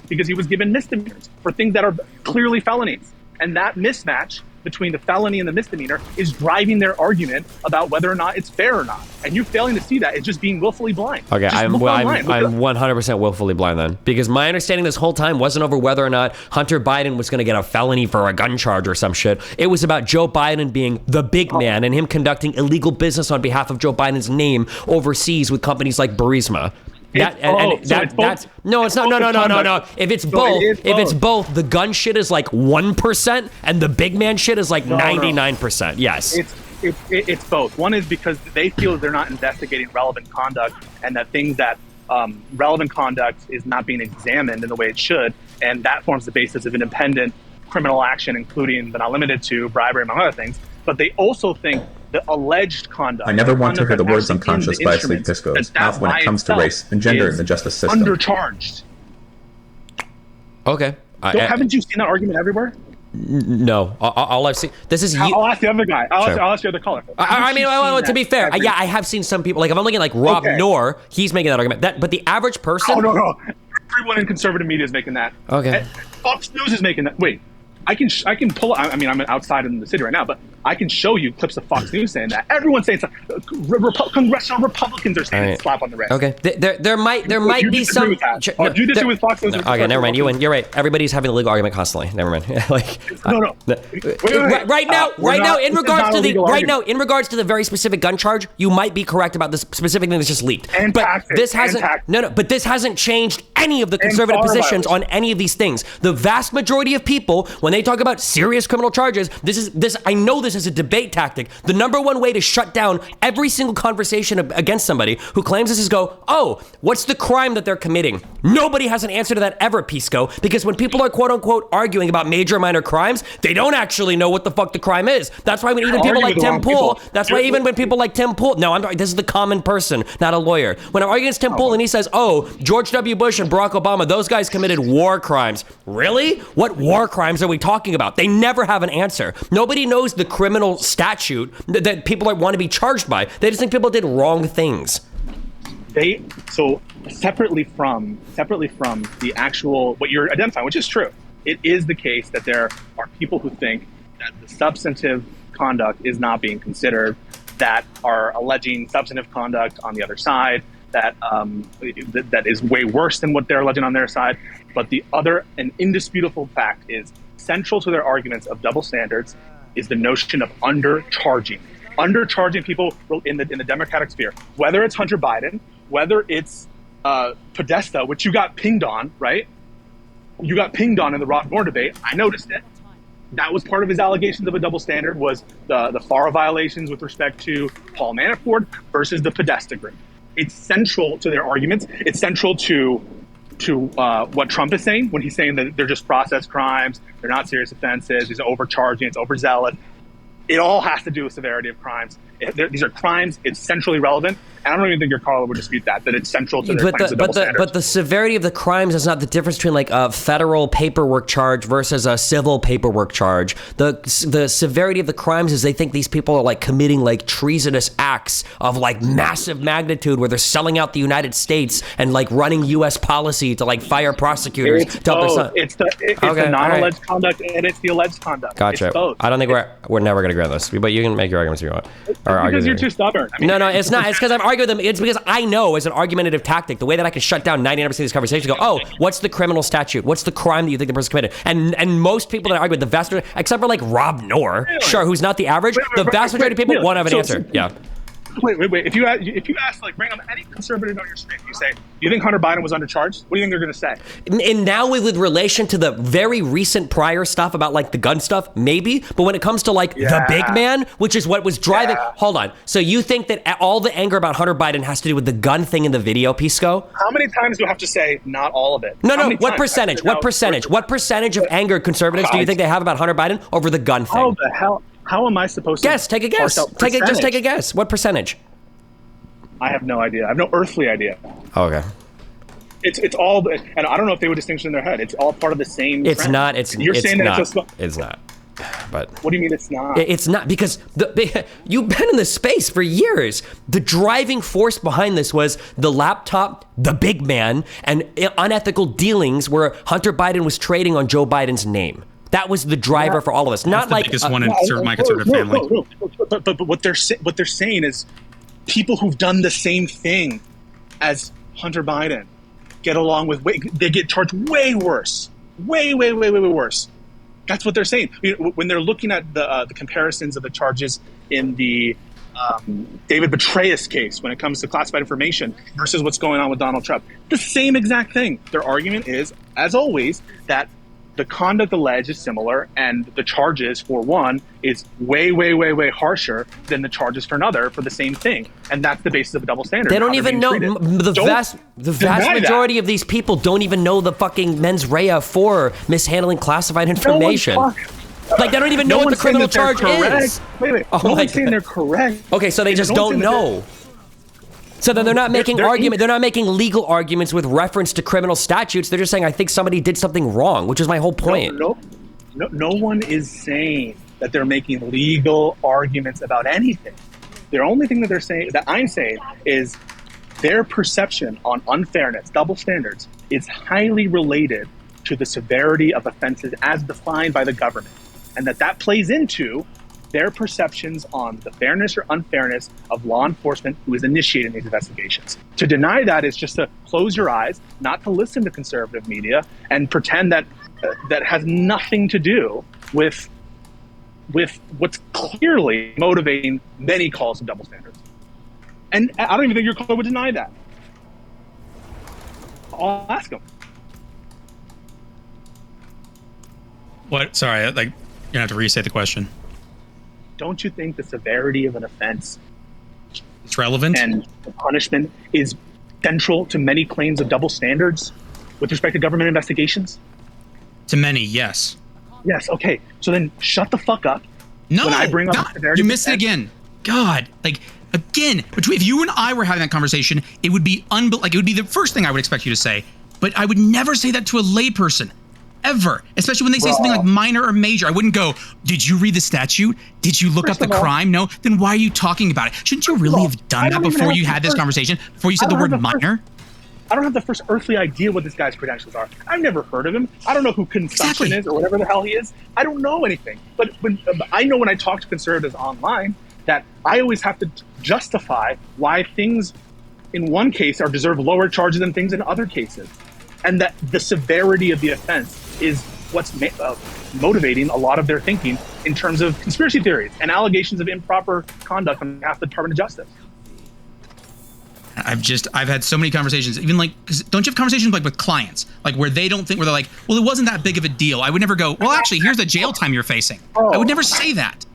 because he was given misdemeanors for things that are clearly felonies. And that mismatch between the felony and the misdemeanor is driving their argument about whether or not it's fair or not. And you failing to see that is just being willfully blind. Okay, I'm 100% willfully blind then. Because my understanding this whole time wasn't over whether or not Hunter Biden was going to get a felony for a gun charge or some shit. It was about Joe Biden being the big man and him conducting illegal business on behalf of Joe Biden's name overseas with companies like Burisma. No, it's not. No. If it's both, the gun shit is like 1% and the big man shit is like 99%. Yes. It's both. One is because they feel they're not investigating relevant conduct, and that things that relevant conduct is not being examined in the way it should, and that forms the basis of independent criminal action, including but not limited to bribery, among other things. But they also think the alleged conduct. I never want to hear the words unconscious by Sleep Pisco's mouth when it comes to race and gender in the justice system. Undercharged. Okay. Haven't you seen that argument everywhere? No. All I've seen. This is. I'll ask the other guy. I'll ask the other caller. I mean, to be fair, I have seen some people. Like, if I'm looking at like Rob Noor, he's making that argument. But the average person. No. Everyone in conservative media is making that. Okay. Fox News is making that. Wait. I can pull. I mean, I'm outside in the city right now, but I can show you clips of Fox News saying that. Everyone's saying congressional Republicans are saying it's slap on the wrist. Okay, there might be some. Do you disagree with Fox News? Okay, never mind. You're right. Everybody's having a legal argument constantly. Never mind. Wait. Right now, in regards to the very specific gun charge, you might be correct about this specific thing that's just leaked. This hasn't changed any of the conservative positions on any of these things. The vast majority of people, when they talk about serious criminal charges, I know this is a debate tactic. The number one way to shut down every single conversation against somebody who claims this is go, oh, what's the crime that they're committing? Nobody has an answer to that ever, Pisco, because when people are quote unquote arguing about major or minor crimes, they don't actually know what the fuck the crime is. That's why when even people like Tim Pool, this is the common person, not a lawyer. When I'm arguing against Tim Pool and he says, oh, George W. Bush and Barack Obama, those guys committed war crimes. Really? What war crimes are we talking about? They never have an answer. Nobody knows the criminal statute that people want to be charged by. They just think people did wrong things. Separately from the actual what you're identifying, which is true, it is the case that there are people who think that the substantive conduct is not being considered, that are alleging substantive conduct on the other side that is way worse than what they're alleging on their side. But the other, an indisputable fact is, central to their arguments of double standards is the notion of undercharging people in the Democratic sphere, whether it's Hunter Biden, whether it's Podesta, which you got pinged on, right? You got pinged on in the Rob Noor debate. I noticed it. That was part of his allegations of a double standard, was the FARA violations with respect to Paul Manafort versus the Podesta group. It's central to their arguments. It's central to what Trump is saying when he's saying that they're just process crimes, they're not serious offenses, he's overcharging, it's overzealous. It all has to do with severity of crimes. These are crimes. It's centrally relevant. And I don't even think your caller would dispute that it's central to their claims of double standards. But the severity of the crimes is not the difference between like a federal paperwork charge versus a civil paperwork charge. The severity of the crimes is they think these people are like committing like treasonous acts of like massive magnitude where they're selling out the United States and like running U.S. policy to like fire prosecutors. It's the non-alleged conduct and it's the alleged conduct. Gotcha. I don't think we're never going to agree on this, but you can make your arguments if you want. Because you're too stubborn. I mean, no, it's not. It's because I'm arguing with them. It's because I know as an argumentative tactic, the way that I can shut down 99% of these conversations, go, oh, what's the criminal statute? What's the crime that you think the person committed? And most people that argue with the vast majority, except for like Rob Noor, sure, who's not the average, the vast majority of people won't have an answer. Yeah. Wait. If you ask like random any conservative on your street, you say, "You think Hunter Biden was undercharged?" What do you think they're going to say? And now with relation to the very recent prior stuff about like the gun stuff, maybe. But when it comes to like the big man, which is what was driving. Hold on. So you think that all the anger about Hunter Biden has to do with the gun thing in the video, Pisco? How many times do you have to say not all of it? No. What percentage? What percentage of anger conservatives do you think they have about Hunter Biden over the gun thing? How the hell? How am I supposed to guess? Take a guess. Just take a guess. What percentage? I have no idea. I have no earthly idea. Okay. It's all, and I don't know if they would distinction in their head. It's all part of the same. It's trend. not. It's not. But what do you mean it's not? It's not because you've been in this space for years. The driving force behind this was the laptop, the big man, and unethical dealings where Hunter Biden was trading on Joe Biden's name. That was the driver for all of us. Not like biggest one in my conservative family. No. But what they're saying is people who've done the same thing as Hunter Biden get along with they get charged way worse, way worse. That's what they're saying. When they're looking at the comparisons of the charges in the David Petraeus case when it comes to classified information versus what's going on with Donald Trump, the same exact thing. Their argument is, as always, that the conduct alleged is similar, and the charges for one is way harsher than the charges for another for the same thing, and that's the basis of a double standard. They don't even know the vast majority of these people don't even know the fucking mens rea for mishandling classified information. Like they don't even know what the criminal charge is. Wait. No one's saying they're correct. Okay, so they just don't know. So then they're not making they're not making legal arguments with reference to criminal statutes. They're just saying, I think somebody did something wrong, which is my whole point. No one is saying that they're making legal arguments about anything. The only thing that I'm saying is their perception on unfairness, double standards, is highly related to the severity of offenses as defined by the government. And that plays into their perceptions on the fairness or unfairness of law enforcement who is initiating these investigations. To deny that is just to close your eyes, not to listen to conservative media, and pretend that has nothing to do with what's clearly motivating many calls of double standards. And I don't even think your caller would deny that. I'll ask him. What? Sorry, you're gonna have to restate the question. Don't you think the severity of an offense it's relevant and the punishment is central to many claims of double standards with respect to government investigations? To many, yes. Yes, okay. So then shut the fuck up. No, when I bring up severity you missed it again. God, again, if you and I were having that conversation, it would be it would be the first thing I would expect you to say, but I would never say that to a layperson. Ever, especially when they say something like minor or major. I wouldn't go, did you read the statute? Did you look up the crime? No? Then why are you talking about it? Shouldn't you really have done that before you had this conversation? Before you said the word minor? I don't have the first earthly idea what this guy's credentials are. I've never heard of him. I don't know who Consumption is or whatever the hell he is. I don't know anything. But I know when I talk to conservatives online that I always have to justify why things in one case deserve lower charges than things in other cases. And that the severity of the offense is what's motivating a lot of their thinking in terms of conspiracy theories and allegations of improper conduct on behalf of the Department of Justice. I've had so many conversations, even cause don't you have conversations with clients, where they don't think, where they're like, well, it wasn't that big of a deal. I would never go, well, actually, here's the jail time you're facing. I would never say that.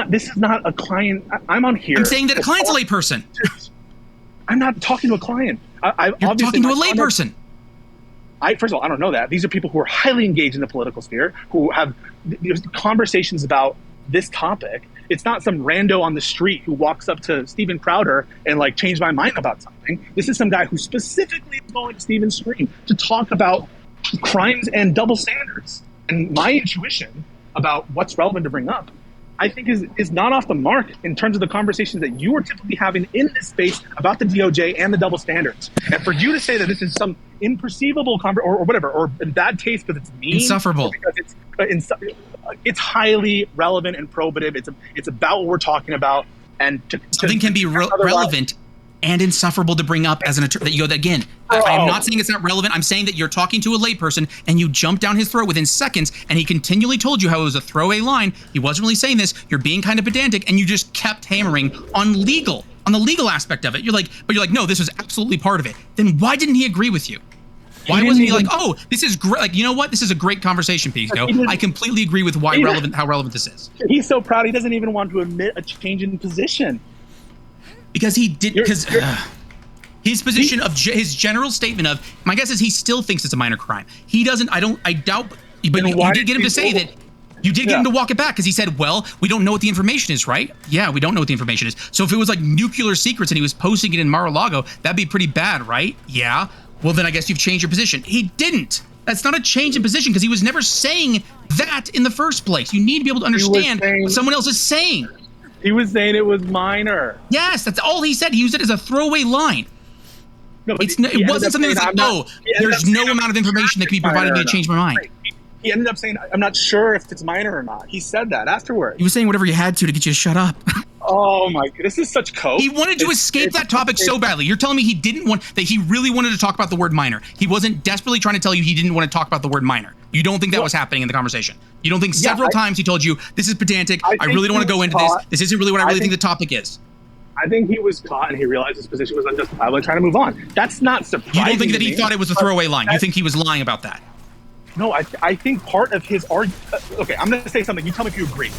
This is not a client. I'm on here. I'm saying that a client's a layperson. I'm not talking to a client. You're talking to a layperson. First of all, I don't know that. These are people who are highly engaged in the political sphere, who have conversations about this topic. It's not some rando on the street who walks up to Steven Crowder and changed my mind about something. This is some guy who specifically is going to Steven's stream to talk about crimes and double standards. And my intuition about what's relevant to bring up, I think is not off the mark in terms of the conversations that you are typically having in this space about the DOJ and the double standards. And for you to say that this is some imperceivable or whatever, or in bad taste because it's mean, insufferable, because it's highly relevant and probative. It's about what we're talking about, and something can be relevant and insufferable to bring up as an attorney. Again, I'm not saying it's not relevant. I'm saying that you're talking to a layperson and you jumped down his throat within seconds, and he continually told you how it was a throwaway line. He wasn't really saying this. You're being kind of pedantic, and you just kept hammering on legal. on the legal aspect of it. You're like, no, this was absolutely part of it. Then why didn't he agree with you? Why wasn't he like, oh, this is great? Like, you know what? This is a great conversation piece. I completely agree with how relevant this is. He's so proud he doesn't even want to admit a change in position. Because he did, his position of his general statement of, my guess is he still thinks it's a minor crime. He doesn't, I doubt, but you did get him to say that. You did get him to walk it back because he said, well, we don't know what the information is, right? Yeah, we don't know what the information is. So if it was like nuclear secrets and he was posting it in Mar-a-Lago, that'd be pretty bad, right? Yeah. Well, then I guess you've changed your position. He didn't. That's not a change in position because he was never saying that in the first place. You need to be able to understand what someone else is saying. He was saying it was minor. Yes, that's all he said. He used it as a throwaway line. No, it wasn't something that's like, there's no amount of information that can be provided to change my mind. He ended up saying, I'm not sure if it's minor or not. He said that afterwards. He was saying whatever he had to get you to shut up. Oh my, this is such coke. He wanted to escape that topic so badly. You're telling me that he really wanted to talk about the word minor. He wasn't desperately trying to tell you he didn't want to talk about the word minor. You don't think that was happening in the conversation. You don't think several times he told you, this is pedantic, I really don't want to go into this. This isn't really what I really think the topic is. I think he was caught and he realized his position was unjustifiable and trying to move on. That's not surprising. You don't think that he thought it was a throwaway line. You think he was lying about that. No, I think part of his argument... okay, I'm going to say something. You tell me if you agree.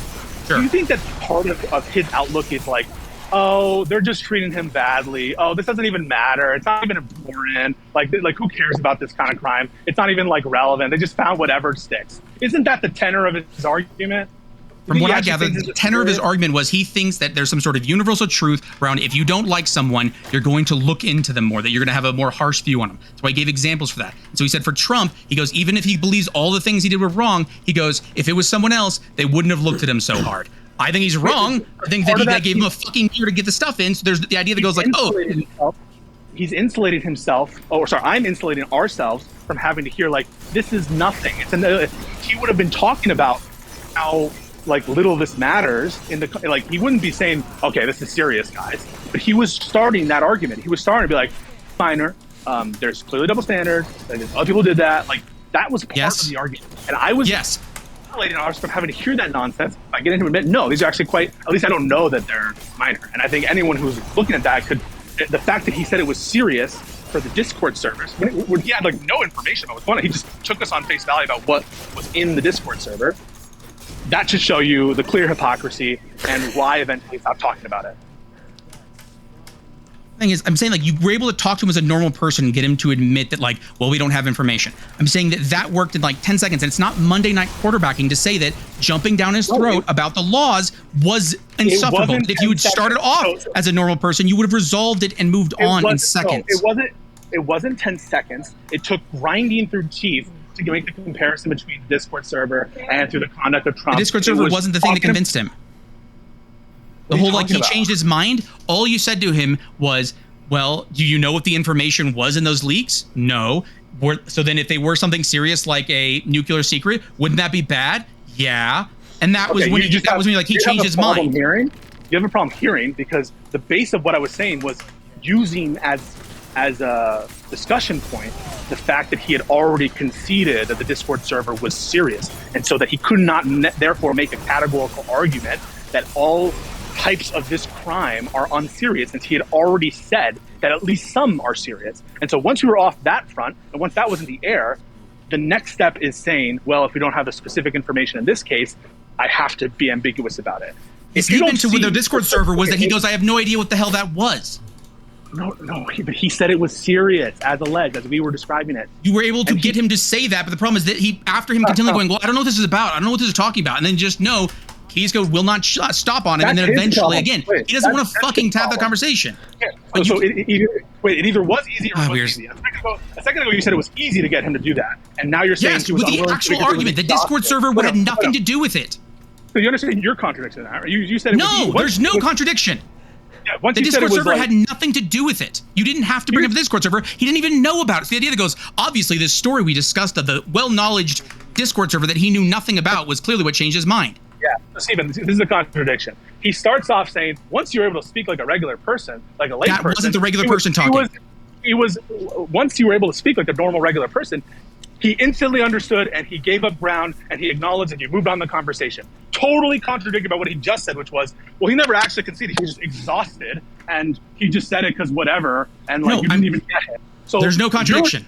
Sure. Do you think that part of his outlook is like, oh, they're just treating him badly. Oh, this doesn't even matter. It's not even important. Like who cares about this kind of crime? It's not even, like, relevant. They just found whatever sticks. Isn't that the tenor of his argument? From what I gather, the tenor of his argument was he thinks that there's some sort of universal truth around if you don't like someone, you're going to look into them more, that you're going to have a more harsh view on them. That's why he gave examples for that. And so he said for Trump, he goes, even if he believes all the things he did were wrong, he goes, if it was someone else, they wouldn't have looked at him so hard. I think he's wrong. I think that he gave him a fucking year to get the stuff in. So there's the idea that goes like, oh. He's insulated himself. Oh, sorry, I'm insulating ourselves from having to hear like, this is nothing. He would have been talking about how like little this matters like he wouldn't be saying, okay, this is serious, guys. But he was starting that argument. He was starting to be like, minor, there's clearly double standards, other people did that. Like that was part of the argument. And I was insulating ours from having to hear that nonsense by getting him to admit, no, these are actually quite, at least I don't know that they're minor. And I think anyone who's looking at that the fact that he said it was serious for the Discord servers, when he had like no information about what's going on, he just took us on face value about what was in the Discord server. That should show you the clear hypocrisy and why eventually stop talking about it. Thing is, I'm saying like you were able to talk to him as a normal person and get him to admit that like, well, we don't have information. I'm saying that worked in like 10 seconds. And it's not Monday night quarterbacking to say that jumping down his throat about the laws was insufferable. If you had started off as a normal person, you would have resolved it and moved on in seconds. No, it wasn't 10 seconds. It took grinding through teeth to make the comparison between the Discord server and through the conduct of Trump. The Discord server wasn't the thing that convinced him. The whole like he changed his mind. All you said to him was, well, do you know what the information was in those leaks? No. So then if they were something serious like a nuclear secret, wouldn't that be bad? Yeah. And that was when he changed his mind. You have a problem hearing because the base of what I was saying was using as a discussion point the fact that he had already conceded that the Discord server was serious, and so that he could not therefore make a categorical argument that all types of this crime are unserious, since he had already said that at least some are serious. And so once we were off that front, and once that was in the air, the next step is saying, well, if we don't have the specific information in this case, I have to be ambiguous about it. His statement to the Discord server was that he goes, I have no idea what the hell that was. No, but he said it was serious, as alleged, as we were describing it. You were able to get him to say that, but the problem is that after him continually going, well, I don't know what this is about, I don't know what this is talking about, and then just know, Keysco will not stop on it, and then eventually, again, he doesn't want to fucking have the conversation. Yeah. It either was easy or it wasn't easy. A second ago, you said it was easy to get him to do that, and now you're saying yes, with the actual argument, the Discord server would have nothing to do with it. So you understand your contradiction, right? You said it no, there's no contradiction. Yeah, the Discord server had nothing to do with it. You didn't have to bring up the Discord server. He didn't even know about it. So the idea that goes, obviously, this story we discussed of the well-knowledged Discord server that he knew nothing about was clearly what changed his mind. Yeah, so Stephen, this is a contradiction. He starts off saying, once you're able to speak like a regular person, like a lay person. That wasn't the regular person talking. Once you were able to speak like a normal regular person, He instantly understood, and he gave up ground, and he acknowledged, and you moved on the conversation. Totally contradicted by what he just said, which was, well, he never actually conceded. He was just exhausted, and he just said it because whatever, and like you didn't even get it. So there's no contradiction.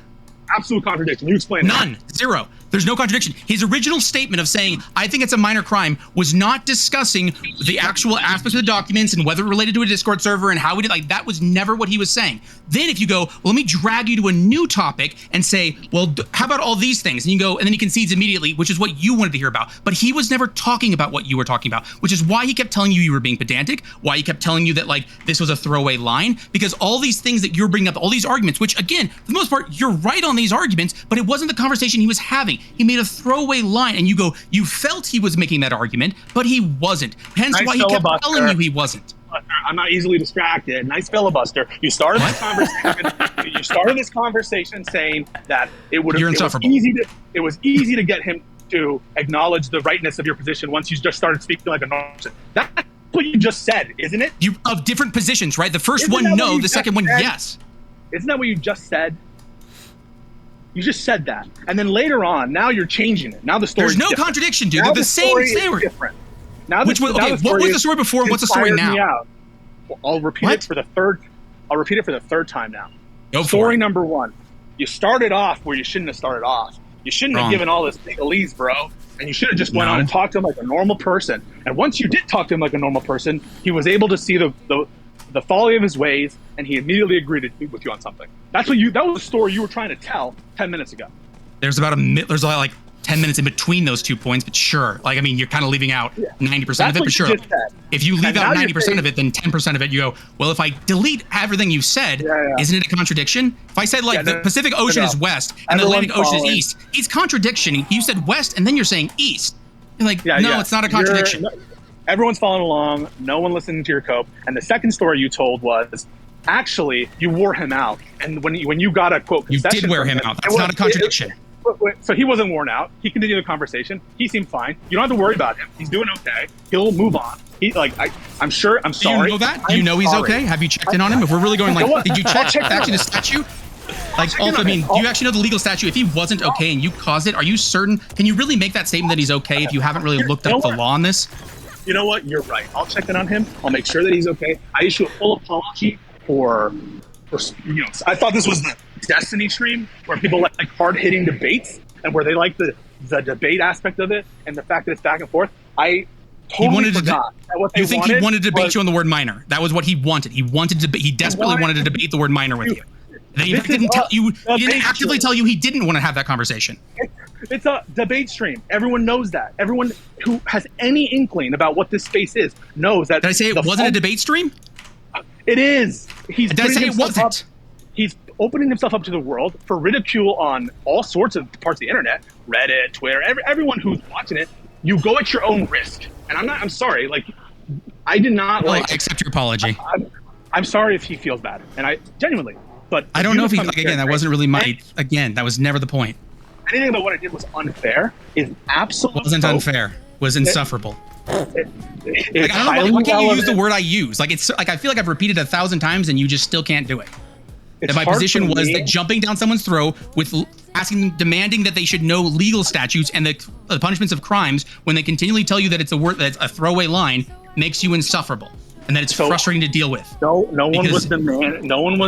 Absolute contradiction. You explain that. None. Zero. There's no contradiction. His original statement of saying, I think it's a minor crime, was not discussing the actual aspects of the documents and whether it related to a Discord server and how we did, like, that was never what he was saying. Then if you go, well, let me drag you to a new topic and say, well, how about all these things? And you go, and then he concedes immediately, which is what you wanted to hear about. But he was never talking about what you were talking about, which is why he kept telling you were being pedantic, why he kept telling you that, like, this was a throwaway line, because all these things that you're bringing up, all these arguments, which, again, for the most part, you're right on these arguments, but it wasn't the conversation he was having. He made a throwaway line, and you go, you felt he was making that argument, but he wasn't. Hence why he kept telling you he wasn't. I'm not easily distracted. Nice filibuster. You started this conversation. You started this conversation saying that it was easy to get him to acknowledge the rightness of your position once you just started speaking like a normal person. That's what you just said, isn't it? You of different positions, right? The first one, no. The second one, yes. Isn't that what you just said? You just said that, and then later on, now you're changing it. Now the story. There's no contradiction, dude. They're the same story. Different. Now, what was the story before, and what's the story now? Well, I'll repeat it for the third time now. Go story number one. You started off where you shouldn't have started off. You shouldn't have given all this legalese, bro. And you should have just went on and talked to him like a normal person. And once you did talk to him like a normal person, he was able to see the folly of his ways, and he immediately agreed to meet with you on something. That was the story you were trying to tell 10 minutes ago. There's like 10 minutes in between those 2 points, but sure. Like, I mean, you're kind of leaving out 90% of it, but sure. If you leave out 90% of it, then 10% of it, you go, well, if I delete everything you said, isn't it a contradiction? If I said, like, the Pacific Ocean is west and the Atlantic Ocean is east, it's contradiction. You said west and then you're saying east. You're like, no, it's not a contradiction. Everyone's following along. No one listening to your cope. And the second story you told was, actually, you wore him out. And when you got a quote concession, you did wear him out. That's not a contradiction. So he wasn't worn out. He continued the conversation. He seemed fine. You don't have to worry about him. He's doing okay. He'll move on. I'm sure. I'm sorry. Do you know that? Do you know he's okay? Have you checked in on him? If we're really going, like, did you check actually the statute? Like, also, I mean, do you actually know the legal statute? If he wasn't okay and you caused it, are you certain? Can you really make that statement that he's okay if you haven't really looked up the law on this? You know what? You're right. I'll check in on him. I'll make sure that he's okay. I issue a full apology for I thought this was the Destiny stream where people like hard-hitting debates and where they like the debate aspect of it and the fact that it's back and forth. I totally forgot that what they You think he wanted to debate you on the word minor? That was what he wanted. He desperately wanted to debate the word minor with you. Then he didn't tell you. He didn't actively tell you he didn't want to have that conversation. It's a debate stream. Everyone knows that. Everyone who has any inkling about what this space is knows that. Did I say it wasn't a debate stream? It is. Did I say it wasn't? He's opening himself up to the world for ridicule on all sorts of parts of the internet, Reddit, Twitter, everyone who's watching it. You go at your own risk, and I'm sorry. Like, I did not I accept your apology. I'm sorry if he feels bad, and I genuinely. But I don't know if he again. That wasn't really my again. That was never the point. Anything about what I did was unfair. Is absolutely wasn't unfair. Was insufferable. Why can't you use the word I use? Like, it's like I feel like I've repeated 1,000 times and you just still can't do it. And my position was that jumping down someone's throat with demanding that they should know legal statutes and the punishments of crimes when they continually tell you that it's a throwaway line makes you insufferable and that it's frustrating to deal with. No one was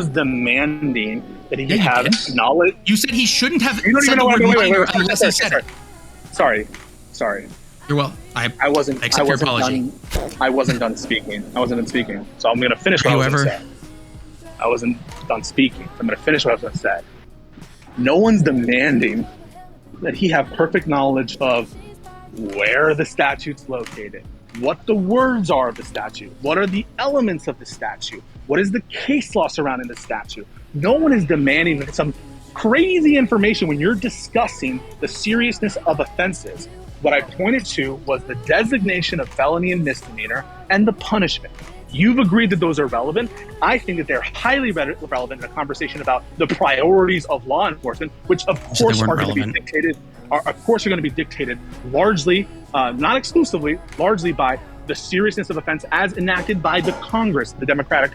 demanding that he have knowledge. You said he shouldn't have said the word minor unless he said it. Sorry. You're well. I wasn't done speaking. So I'm going to finish what I was going to say. I wasn't done speaking. I'm going to finish what I was going to say. No one's demanding that he have perfect knowledge of where the statute's located, what the words are of the statute, what are the elements of the statute, what is the case law surrounding the statute. No one is demanding some crazy information when you're discussing the seriousness of offenses. What I pointed to was the designation of felony and misdemeanor and the punishment. You've agreed that those are relevant. I think that they're highly relevant in a conversation about the priorities of law enforcement, which of course are going to be dictated. Of course, are going to be dictated largely, not exclusively, largely by the seriousness of offense as enacted by the Congress, the Democratic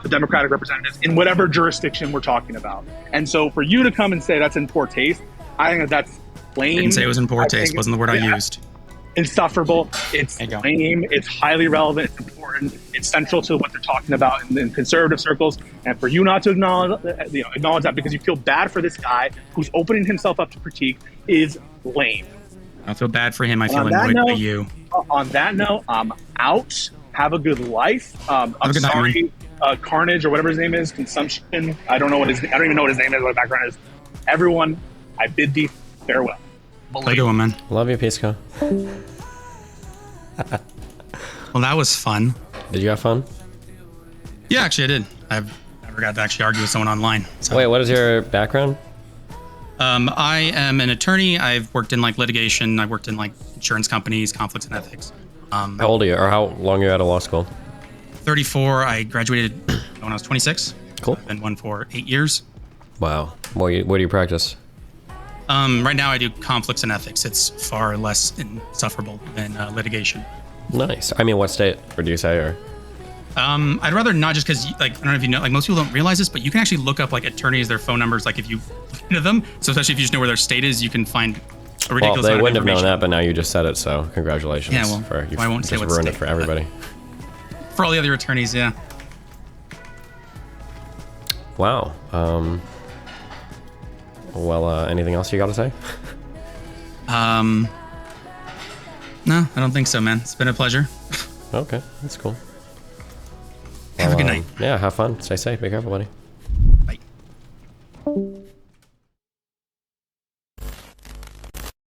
the Democratic representatives in whatever jurisdiction we're talking about. And so for you to come and say that's in poor taste, I think that's lame. Didn't say it was in poor taste. Wasn't the word I used. Insufferable. It's lame. It's highly relevant. It's important. It's central to what they're talking about in conservative circles. And for you not to acknowledge that because you feel bad for this guy who's opening himself up to critique is lame. I feel bad for him. I feel annoyed by you. On that note, I'm out. Have a good life. I'm sorry. Carnage or whatever his name is, Consumption. I don't even know what his name is. What background is. Everyone, I bid thee farewell. Have a good one, man. Love you, Pisco. Well, that was fun. Did you have fun? Yeah, actually, I did. I never got to actually argue with someone online. So. Wait, what is your background? I am an attorney. I've worked in like litigation. I've worked in like insurance companies, conflicts and ethics. How old are you, or how long are you out of law school? 34. I graduated when I was 26. Cool. I've been one for 8 years. Wow. What do you practice? Right now I do conflicts and ethics. It's far less insufferable than litigation. Nice. I mean, what state, or do you say, or? I'd rather not, just because, like, I don't know if you know, like, most people don't realize this, but you can actually look up, like, attorneys, their phone numbers, like, if you look into them. So especially if you just know where their state is, you can find a ridiculous Well, they amount of wouldn't have known information. that, but now you just said it, so congratulations. Yeah, well, I won't say just what ruined state, it for everybody. For all the other attorneys, yeah. Wow. Well, anything else you got to say? No, I don't think so, man. It's been a pleasure. Okay, that's cool. Have a good night. Yeah, have fun. Stay safe. Be careful, buddy.